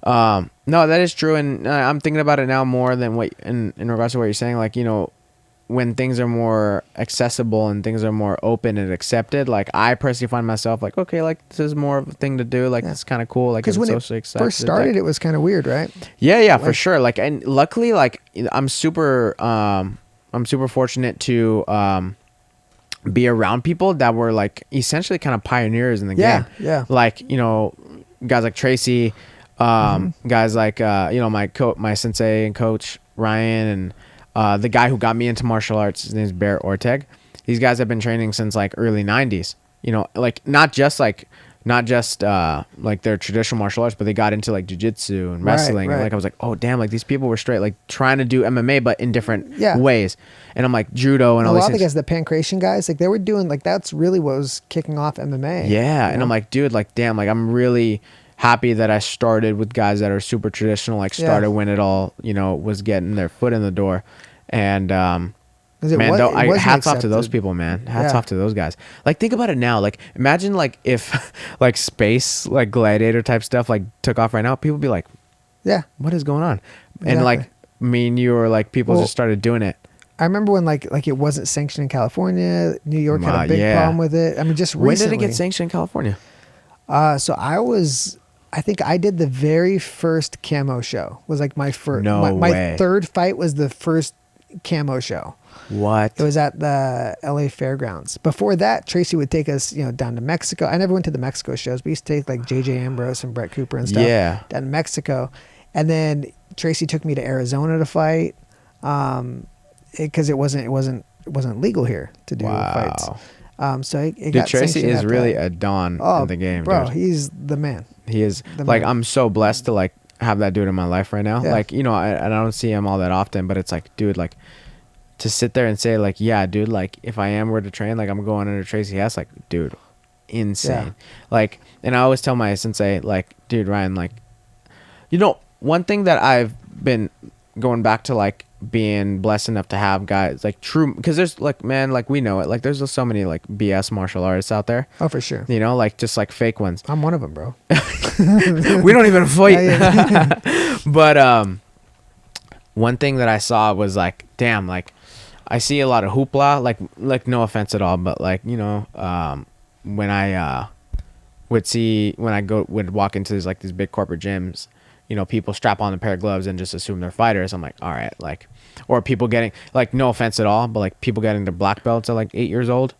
No, that is true. And I'm thinking about it now more than what in regards to what you're saying, like, you know, when things are more accessible and things are more open and accepted, like I personally find myself like, okay, like this is more of a thing to do. Like it's kind of cool. Like, because when socially it first started, like, it was kind of weird, right? Yeah, like, for sure. Like, and luckily, like I'm super fortunate to be around people that were like essentially kind of pioneers in the game. Yeah. Like, you know, guys like Tracy, guys like you know, my sensei and coach Ryan, and the guy who got me into martial arts, his name is Barrett Orteg. These guys have been training since like early 90s, you know, like not just like their traditional martial arts, but they got into like jiu-jitsu and wrestling. Right. And like I was like, oh damn, like these people were straight like trying to do MMA but in different ways. And I'm like judo and all these things. A lot of the guys, the pancration guys, like they were doing like, that's really what was kicking off MMA. Yeah. And I'm like, dude, like damn, like I'm really happy that I started with guys that are super traditional, like started when it all, you know, was getting their foot in the door. And man, hats off to those people, man. Hats off to those guys. Like think about it now. Like imagine like if like space, like gladiator type stuff like took off right now, people would be like, what is going on? Exactly. And like me and you, or like people just started doing it. I remember when like it wasn't sanctioned in California. New York had a big problem with it. I mean, just recently. When did it get sanctioned in California? So I think I did the very first camo show. Was like my first. My third fight was the first camo show. What? It was at the LA Fairgrounds. Before that, Tracy would take us, you know, down to Mexico. I never went to the Mexico shows. We used to take like JJ Ambrose and Brett Cooper and stuff down to Mexico. And then Tracy took me to Arizona to fight, because it wasn't legal here to do fights. So it got Tracy is really a don in the game, bro. Dude. He's the man. He is. Like, I'm so blessed to like have that dude in my life right now. Like, you know, I don't see him all that often, but it's like, dude, like to sit there and say like, yeah, dude, like if I am were to train, like I'm going under Tracy Hess, like, dude, insane. Like, and I always tell my sensei, like, dude, Ryan, like, you know, one thing that I've been going back to, like, being blessed enough to have guys like true, because there's like, man, like we know it, like there's just so many like BS martial artists out there. Oh, for sure. You know, like just like fake ones. I'm one of them, bro. We don't even fight. But one thing that I saw was like, damn, like I see a lot of hoopla, like no offense at all, but like, you know, when I would walk into these big corporate gyms, you know, people strap on a pair of gloves and just assume they're fighters. I'm like, all right, like, or people getting, like, no offense at all, but like people getting their black belts at like 8 years old.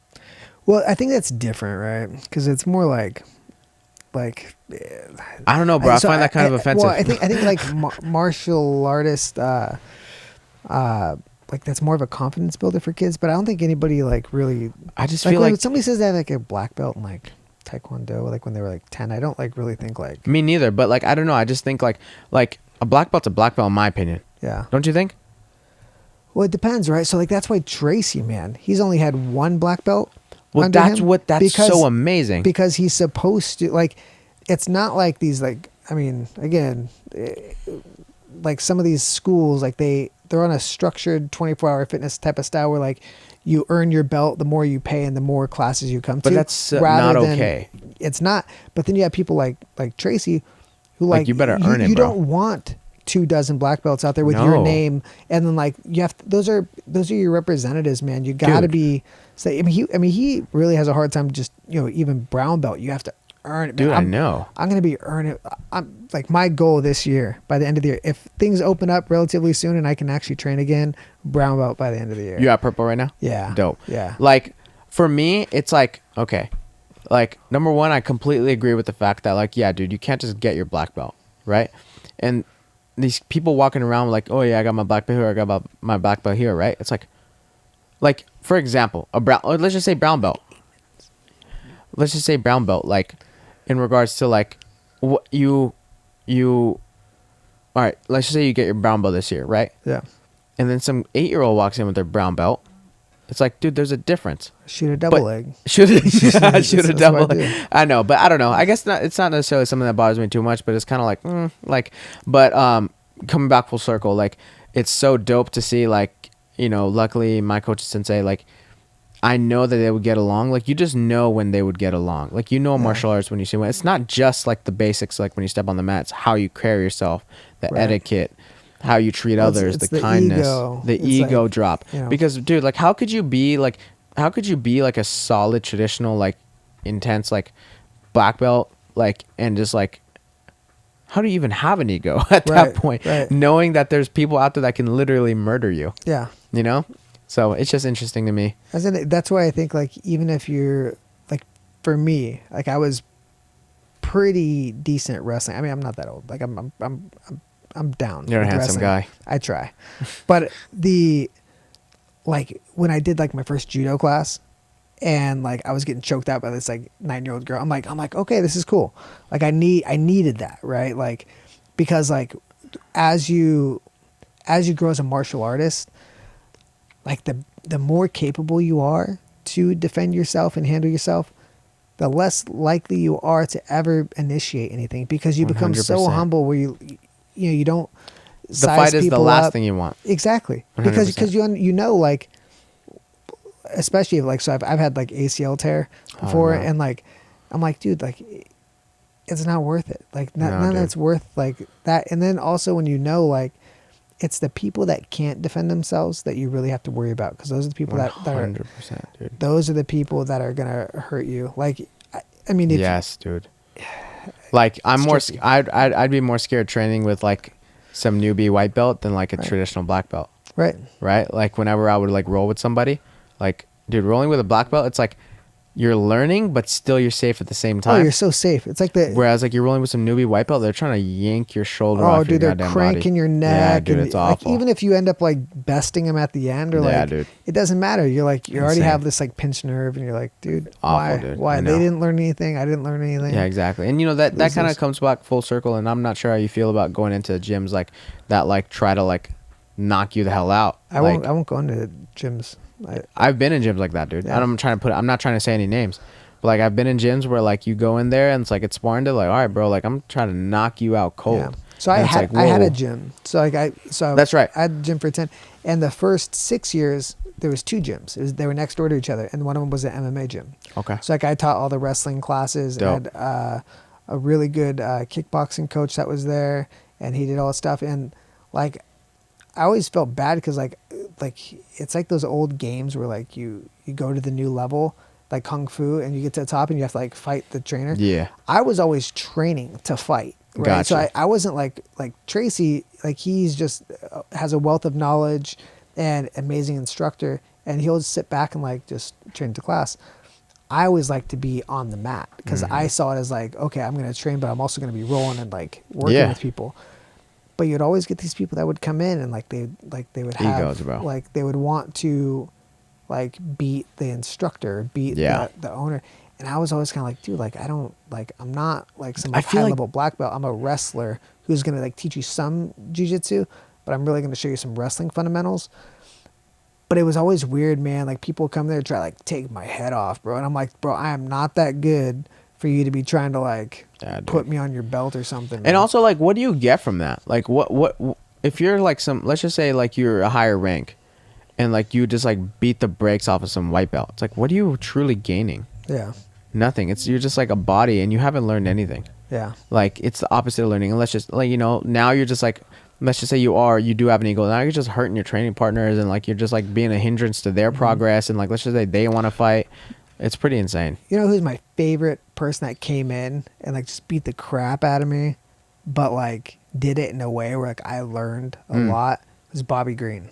Well, I think that's different, right? Because it's more like I don't know, bro. I find that kind of offensive. Well, I think like martial artists, like that's more of a confidence builder for kids. But I don't think anybody like really. I just like feel when like somebody says they have like a black belt in like Taekwondo, like when they were like 10. I don't like really think like. me neither, but like I don't know. I just think like a black belt's a black belt in my opinion. Yeah. Don't you think? Well, it depends, right? So like that's why Tracy, man, he's only had one black belt. Well, under him that's so amazing. because he's supposed to like. It's not like these like. I mean, again, like some of these schools, like they're on a structured 24-hour fitness type of style where like you earn your belt the more you pay and the more classes you come to. But that's not okay. It's not. But then you have people like Tracy, who like you better earn it, you bro. don't want 24 black belts out there with your name, and then like you have those are your representatives, man. You got to be. Say, I mean, he really has a hard time just even brown belt. You have to earn it, man. Dude. I know. I'm gonna be earning. I'm like my goal this year by the end of the year. If things open up relatively soon and I can actually train again, brown belt by the end of the year. You at purple right now? Yeah. Dope. Yeah. Like for me, it's like okay, like number one, I completely agree with the fact that like yeah, dude, you can't just get your black belt, right? And these people walking around like, oh yeah, I got my black belt here, I got my black belt here, right? It's like for example, let's just say brown belt. Let's just say brown belt, like in regards to like what you all right, let's just say you get your brown belt this year, right? Yeah. And then some 8-year-old walks in with their brown belt. It's like, dude, there's a difference. Shoot a double leg. Shoot a double what I leg. I know, but I don't know. I guess it's not necessarily something that bothers me too much, but it's kind of but coming back full circle, like it's so dope to see, like, luckily my coach sensei, like, I know that they would get along. Like, you just know when they would get along. Like, martial arts when you see one. It's not just like the basics, like when you step on the mat. It's how you carry yourself, the etiquette, how you treat others, it's the kindness, the It's ego like, drop. Because, dude, like, how could you be like a solid, traditional, like, intense, like, black belt, like, and just like, how do you even have an ego at that point? Right. Knowing that there's people out there that can literally murder you. Yeah. So it's just interesting to me. That's why I think, like, even if you're like, for me, like, I was pretty decent at wrestling. I mean, I'm not that old. Like, I'm down. You're a with handsome wrestling. guy. I try, but when I did like my first judo class, and like I was getting choked out by this like 9-year-old girl. I'm like, okay, this is cool. Like I needed that, right? Like, because like as you grow as a martial artist, like the more capable you are to defend yourself and handle yourself, the less likely you are to ever initiate anything, because you become so 100%. humble where you don't The size fight is the people last up. thing you want. Exactly. 100%. Because like, especially if like, so I've had like ACL tear before, no. and like I'm like, dude, like it's not worth it. Like none of dude. it's worth like that. And then also when like it's the people that can't defend themselves that you really have to worry about, because those are the people that are 100%, dude. those are the people that are gonna hurt you. Like I mean, Yes, dude. Like I'm more. tricky. I'd be more scared training with like some newbie white belt than like a traditional black belt. right. Right? Like whenever I would like roll with somebody, like, dude, rolling with a black belt, it's like you're learning, but still you're safe at the same Oh, time. you're so safe. It's like Whereas like you're rolling with some newbie white belt, they're trying to yank your shoulder oh, off dude, your they're goddamn cranking body. your neck. Yeah, dude, and it's awful. Like, even if you end up like besting them at the end, or Yeah, like, dude. it doesn't matter. You're like, you already Insane. have this like pinched nerve, and you're like, dude, Awful, why? dude. Why? I They know. didn't learn anything. I didn't learn anything. Yeah, exactly. And that kind of Losers. comes back full circle. And I'm not sure how you feel about going into gyms like that, like try to like knock you the hell out. I Like, won't go into gyms. I've been in gyms like that, dude. Yeah. And I'm not trying to say any names, but like I've been in gyms where like you go in there and it's like it's sparring to like, all right, bro, like I'm trying to knock you out cold. Yeah. So And I it's had like, I had a whoa. gym. So like That's right. I had a gym for 10, and the first 6 years there was 2 gyms. They were next door to each other, and one of them was an MMA gym. Okay. So like I taught all the wrestling classes, Dope. and a really good kickboxing coach that was there, and he did all the stuff. And like I always felt bad because like it's like those old games where like you go to the new level, like kung fu, and you get to the top and you have to like fight the trainer. Yeah. I was always training to fight, right? Gotcha. So I wasn't like Tracy, like he's just has a wealth of knowledge and amazing instructor, and he'll just sit back and like just train to class. I always like to be on the mat because I saw it as like, okay, I'm going to train, but I'm also going to be rolling and like working with people. But you'd always get these people that would come in and like they would have egos, bro. like they would want to like beat the instructor, beat the owner. And I was always kind of like, dude, like I don't like, I'm not like some like, high level black belt. I'm a wrestler who's going to like teach you some jiu-jitsu, but I'm really going to show you some wrestling fundamentals. But it was always weird, man. Like people come there to try to like take my head off, bro. And I'm like, bro, I am not that good for you to be trying to like put me on your belt or something. And man. also, like, what do you get from that? Like, what if you're like let's just say like you're a higher rank, and like you just like beat the brakes off of some white belt. It's like, what are you truly gaining? Yeah. Nothing. You're just like a body, and you haven't learned anything. Yeah. Like it's the opposite of learning. And let's just like now you're just like, let's just say you do have an ego. Now you're just hurting your training partners, and like you're just like being a hindrance to their progress. And like let's just say they want to fight. It's pretty insane. You know who's my favorite person that came in and like just beat the crap out of me, but like did it in a way where like I learned a lot? It was Bobby Green.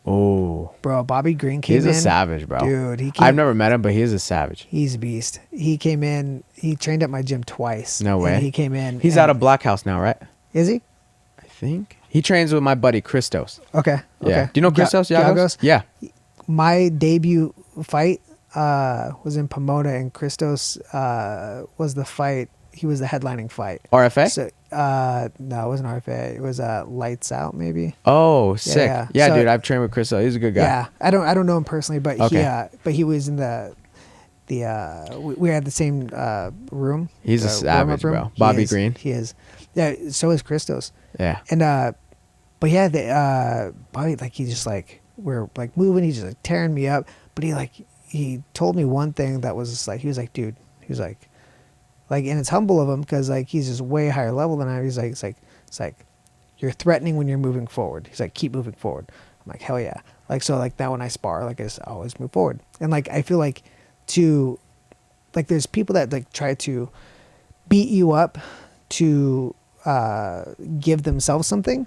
Oh, bro, Bobby Green came in. He's a savage, bro. Dude, I've never met him, but he is a savage. He's a beast. He came in. He trained at my gym twice. No way. He came in. He's out of Black House now, right? Is he? I think he trains with my buddy Christos. Okay. Yeah. Do you know Christos Yagos? Yeah. My debut fight was in Pomona, and Christos was the fight. He was the headlining fight. RFA? So, no, it wasn't RFA. It was Lights Out, maybe. Oh, sick. Yeah, so, dude, I've trained with Christos. He's a good guy. Yeah, I don't know him personally, but he was in the we had the same room. He's a savage, bro. Bobby Green. He is. Yeah, so is Christos. Yeah. And but yeah, Bobby, like he just like we're like moving, he's just like tearing me up. But he told me one thing that was just like, he was like, dude, he was like, and it's humble of him because like he's just way higher level than I. He's like, it's like you're threatening when you're moving forward. He's like, keep moving forward. I'm like, hell yeah. Like so like that when I spar, like I just always move forward. And like I feel like there's people that like try to beat you up to give themselves something.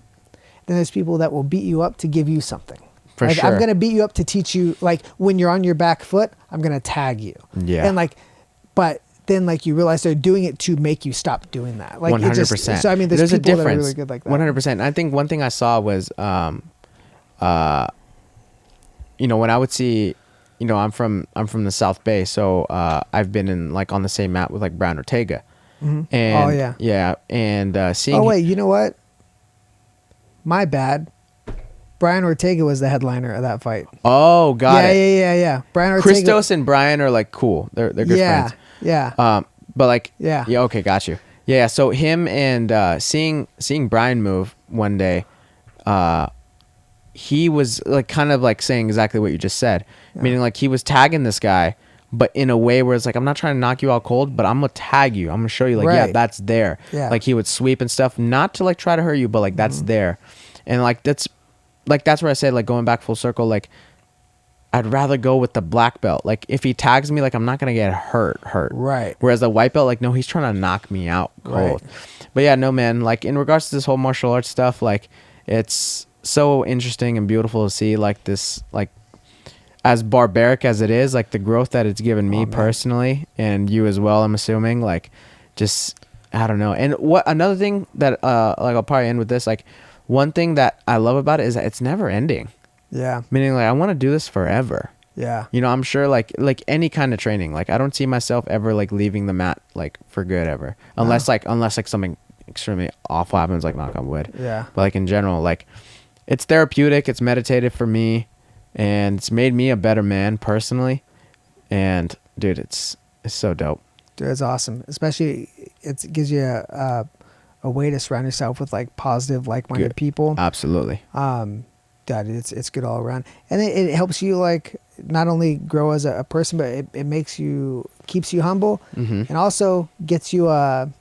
Then there's people that will beat you up to give you something. For like, sure. I'm gonna beat you up to teach you. Like when you're on your back foot, I'm gonna tag you. Yeah. And like, but then like you realize they're doing it to make you stop doing that. Like 100%. So I mean, there's people that are really good like that. 100%. I think one thing I saw was, when I would see, I'm from the South Bay, so I've been in like on the same mat with like Brian Ortega. Mm-hmm. And, yeah, and seeing. Oh wait, you know what? My bad. Brian Ortega was the headliner of that fight. Oh, got it. Yeah. Brian Ortega. Christos and Brian are like cool. They're good friends. Yeah. But like, yeah. Okay, got you. Yeah. So him and seeing Brian move one day, he was like kind of like saying exactly what you just said, meaning like he was tagging this guy, but in a way where it's like, I'm not trying to knock you out cold, but I'm gonna tag you. I'm gonna show you like, yeah, that's there. Yeah. Like he would sweep and stuff, not to like try to hurt you, but like that's there, and like that's where I say like going back full circle, like I'd rather go with the black belt. Like if he tags me, like I'm not gonna get hurt. Right. Whereas the white belt, like no, he's trying to knock me out cold. Right. But yeah, no man. Like in regards to this whole martial arts stuff, like it's so interesting and beautiful to see like this, like as barbaric as it is, like the growth that it's given me personally, and you as well. I'm assuming like just I don't know. And what another thing that like I'll probably end with this, like one thing that I love about it is that it's never ending. Yeah. Meaning like I want to do this forever. Yeah. I'm sure like any kind of training, like I don't see myself ever like leaving the mat like for good ever. Unless like something extremely awful happens, like knock on wood. Yeah. But like in general, like it's therapeutic, it's meditative for me, and it's made me a better man personally. And dude, it's so dope. Dude, it's awesome. Especially it gives you a way to surround yourself with like positive, like-minded people. Absolutely. That it's good all around, and it helps you like not only grow as a person, but it keeps you humble, and also gets you in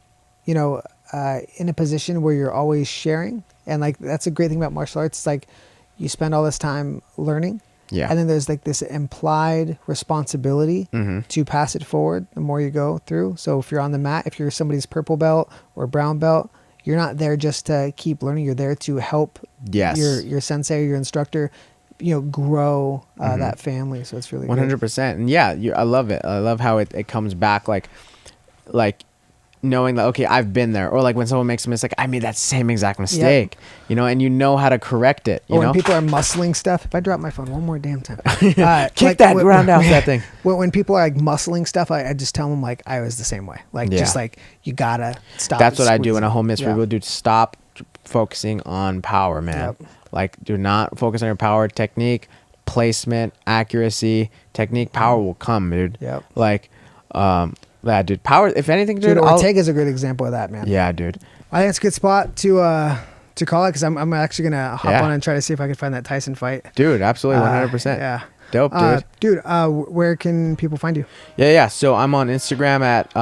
a position where you're always sharing And like, that's a great thing about martial arts. It's like you spend all this time learning. Yeah. And then there's like this implied responsibility to pass it forward the more you go through. So if you're on the mat, if you're somebody's purple belt or brown belt, you're not there just to keep learning. You're there to help your sensei or your instructor, grow that family. So it's really 100%. And yeah, I love it. I love how it comes back like knowing that, okay, I've been there. Or like when someone makes a mistake, I made that same exact mistake, and you know how to correct it. You know? When people are muscling stuff, if I drop my phone one more damn time, kick that, roundhouse that thing. When people are like muscling stuff, I just tell them like I was the same way. Like just like you gotta stop. That's what I do when I home miss people. Dude, stop focusing on power, man. Like, do not focus on your power. Technique, placement, accuracy, technique, power will come, dude. Like, yeah, dude. Power, if anything, dude. Ortega's a good example of that, man. Yeah, dude. I think it's a good spot to call it because I'm actually gonna hop on and try to see if I can find that Tyson fight. Dude, absolutely, 100%. Yeah. Dope, dude. Where can people find you? Yeah. So I'm on Instagram at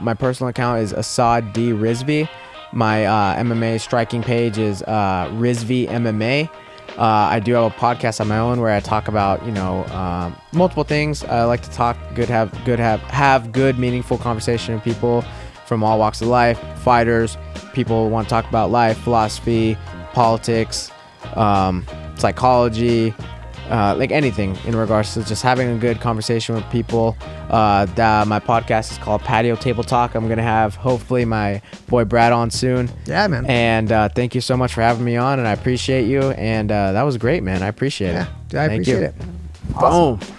my personal account is Asad D Rizvi. My MMA striking page is Rizvi MMA. I do have a podcast on my own where I talk about multiple things. I like to talk have good meaningful conversation with people from all walks of life, fighters, people who want to talk about life, philosophy, politics, psychology, like anything in regards to just having a good conversation with people. My podcast is called Patio Table Talk. I'm gonna have hopefully my boy Brad on soon. Yeah, man. And thank you so much for having me on, and I appreciate you. And that was great, man. I appreciate it. I appreciate it. Awesome. Boom.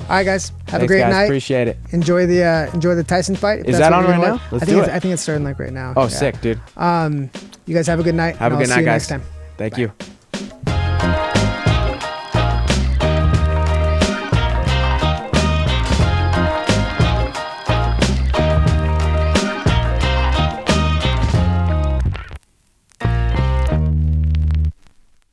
All right, guys. Have Thanks, a great guys. Night. Appreciate it. Enjoy the Tyson fight. Is that on right now? Let's do it. I think it's starting like right now. Oh, sick, dude. You guys have a good night. Have a good night, guys. Next time. Thank you.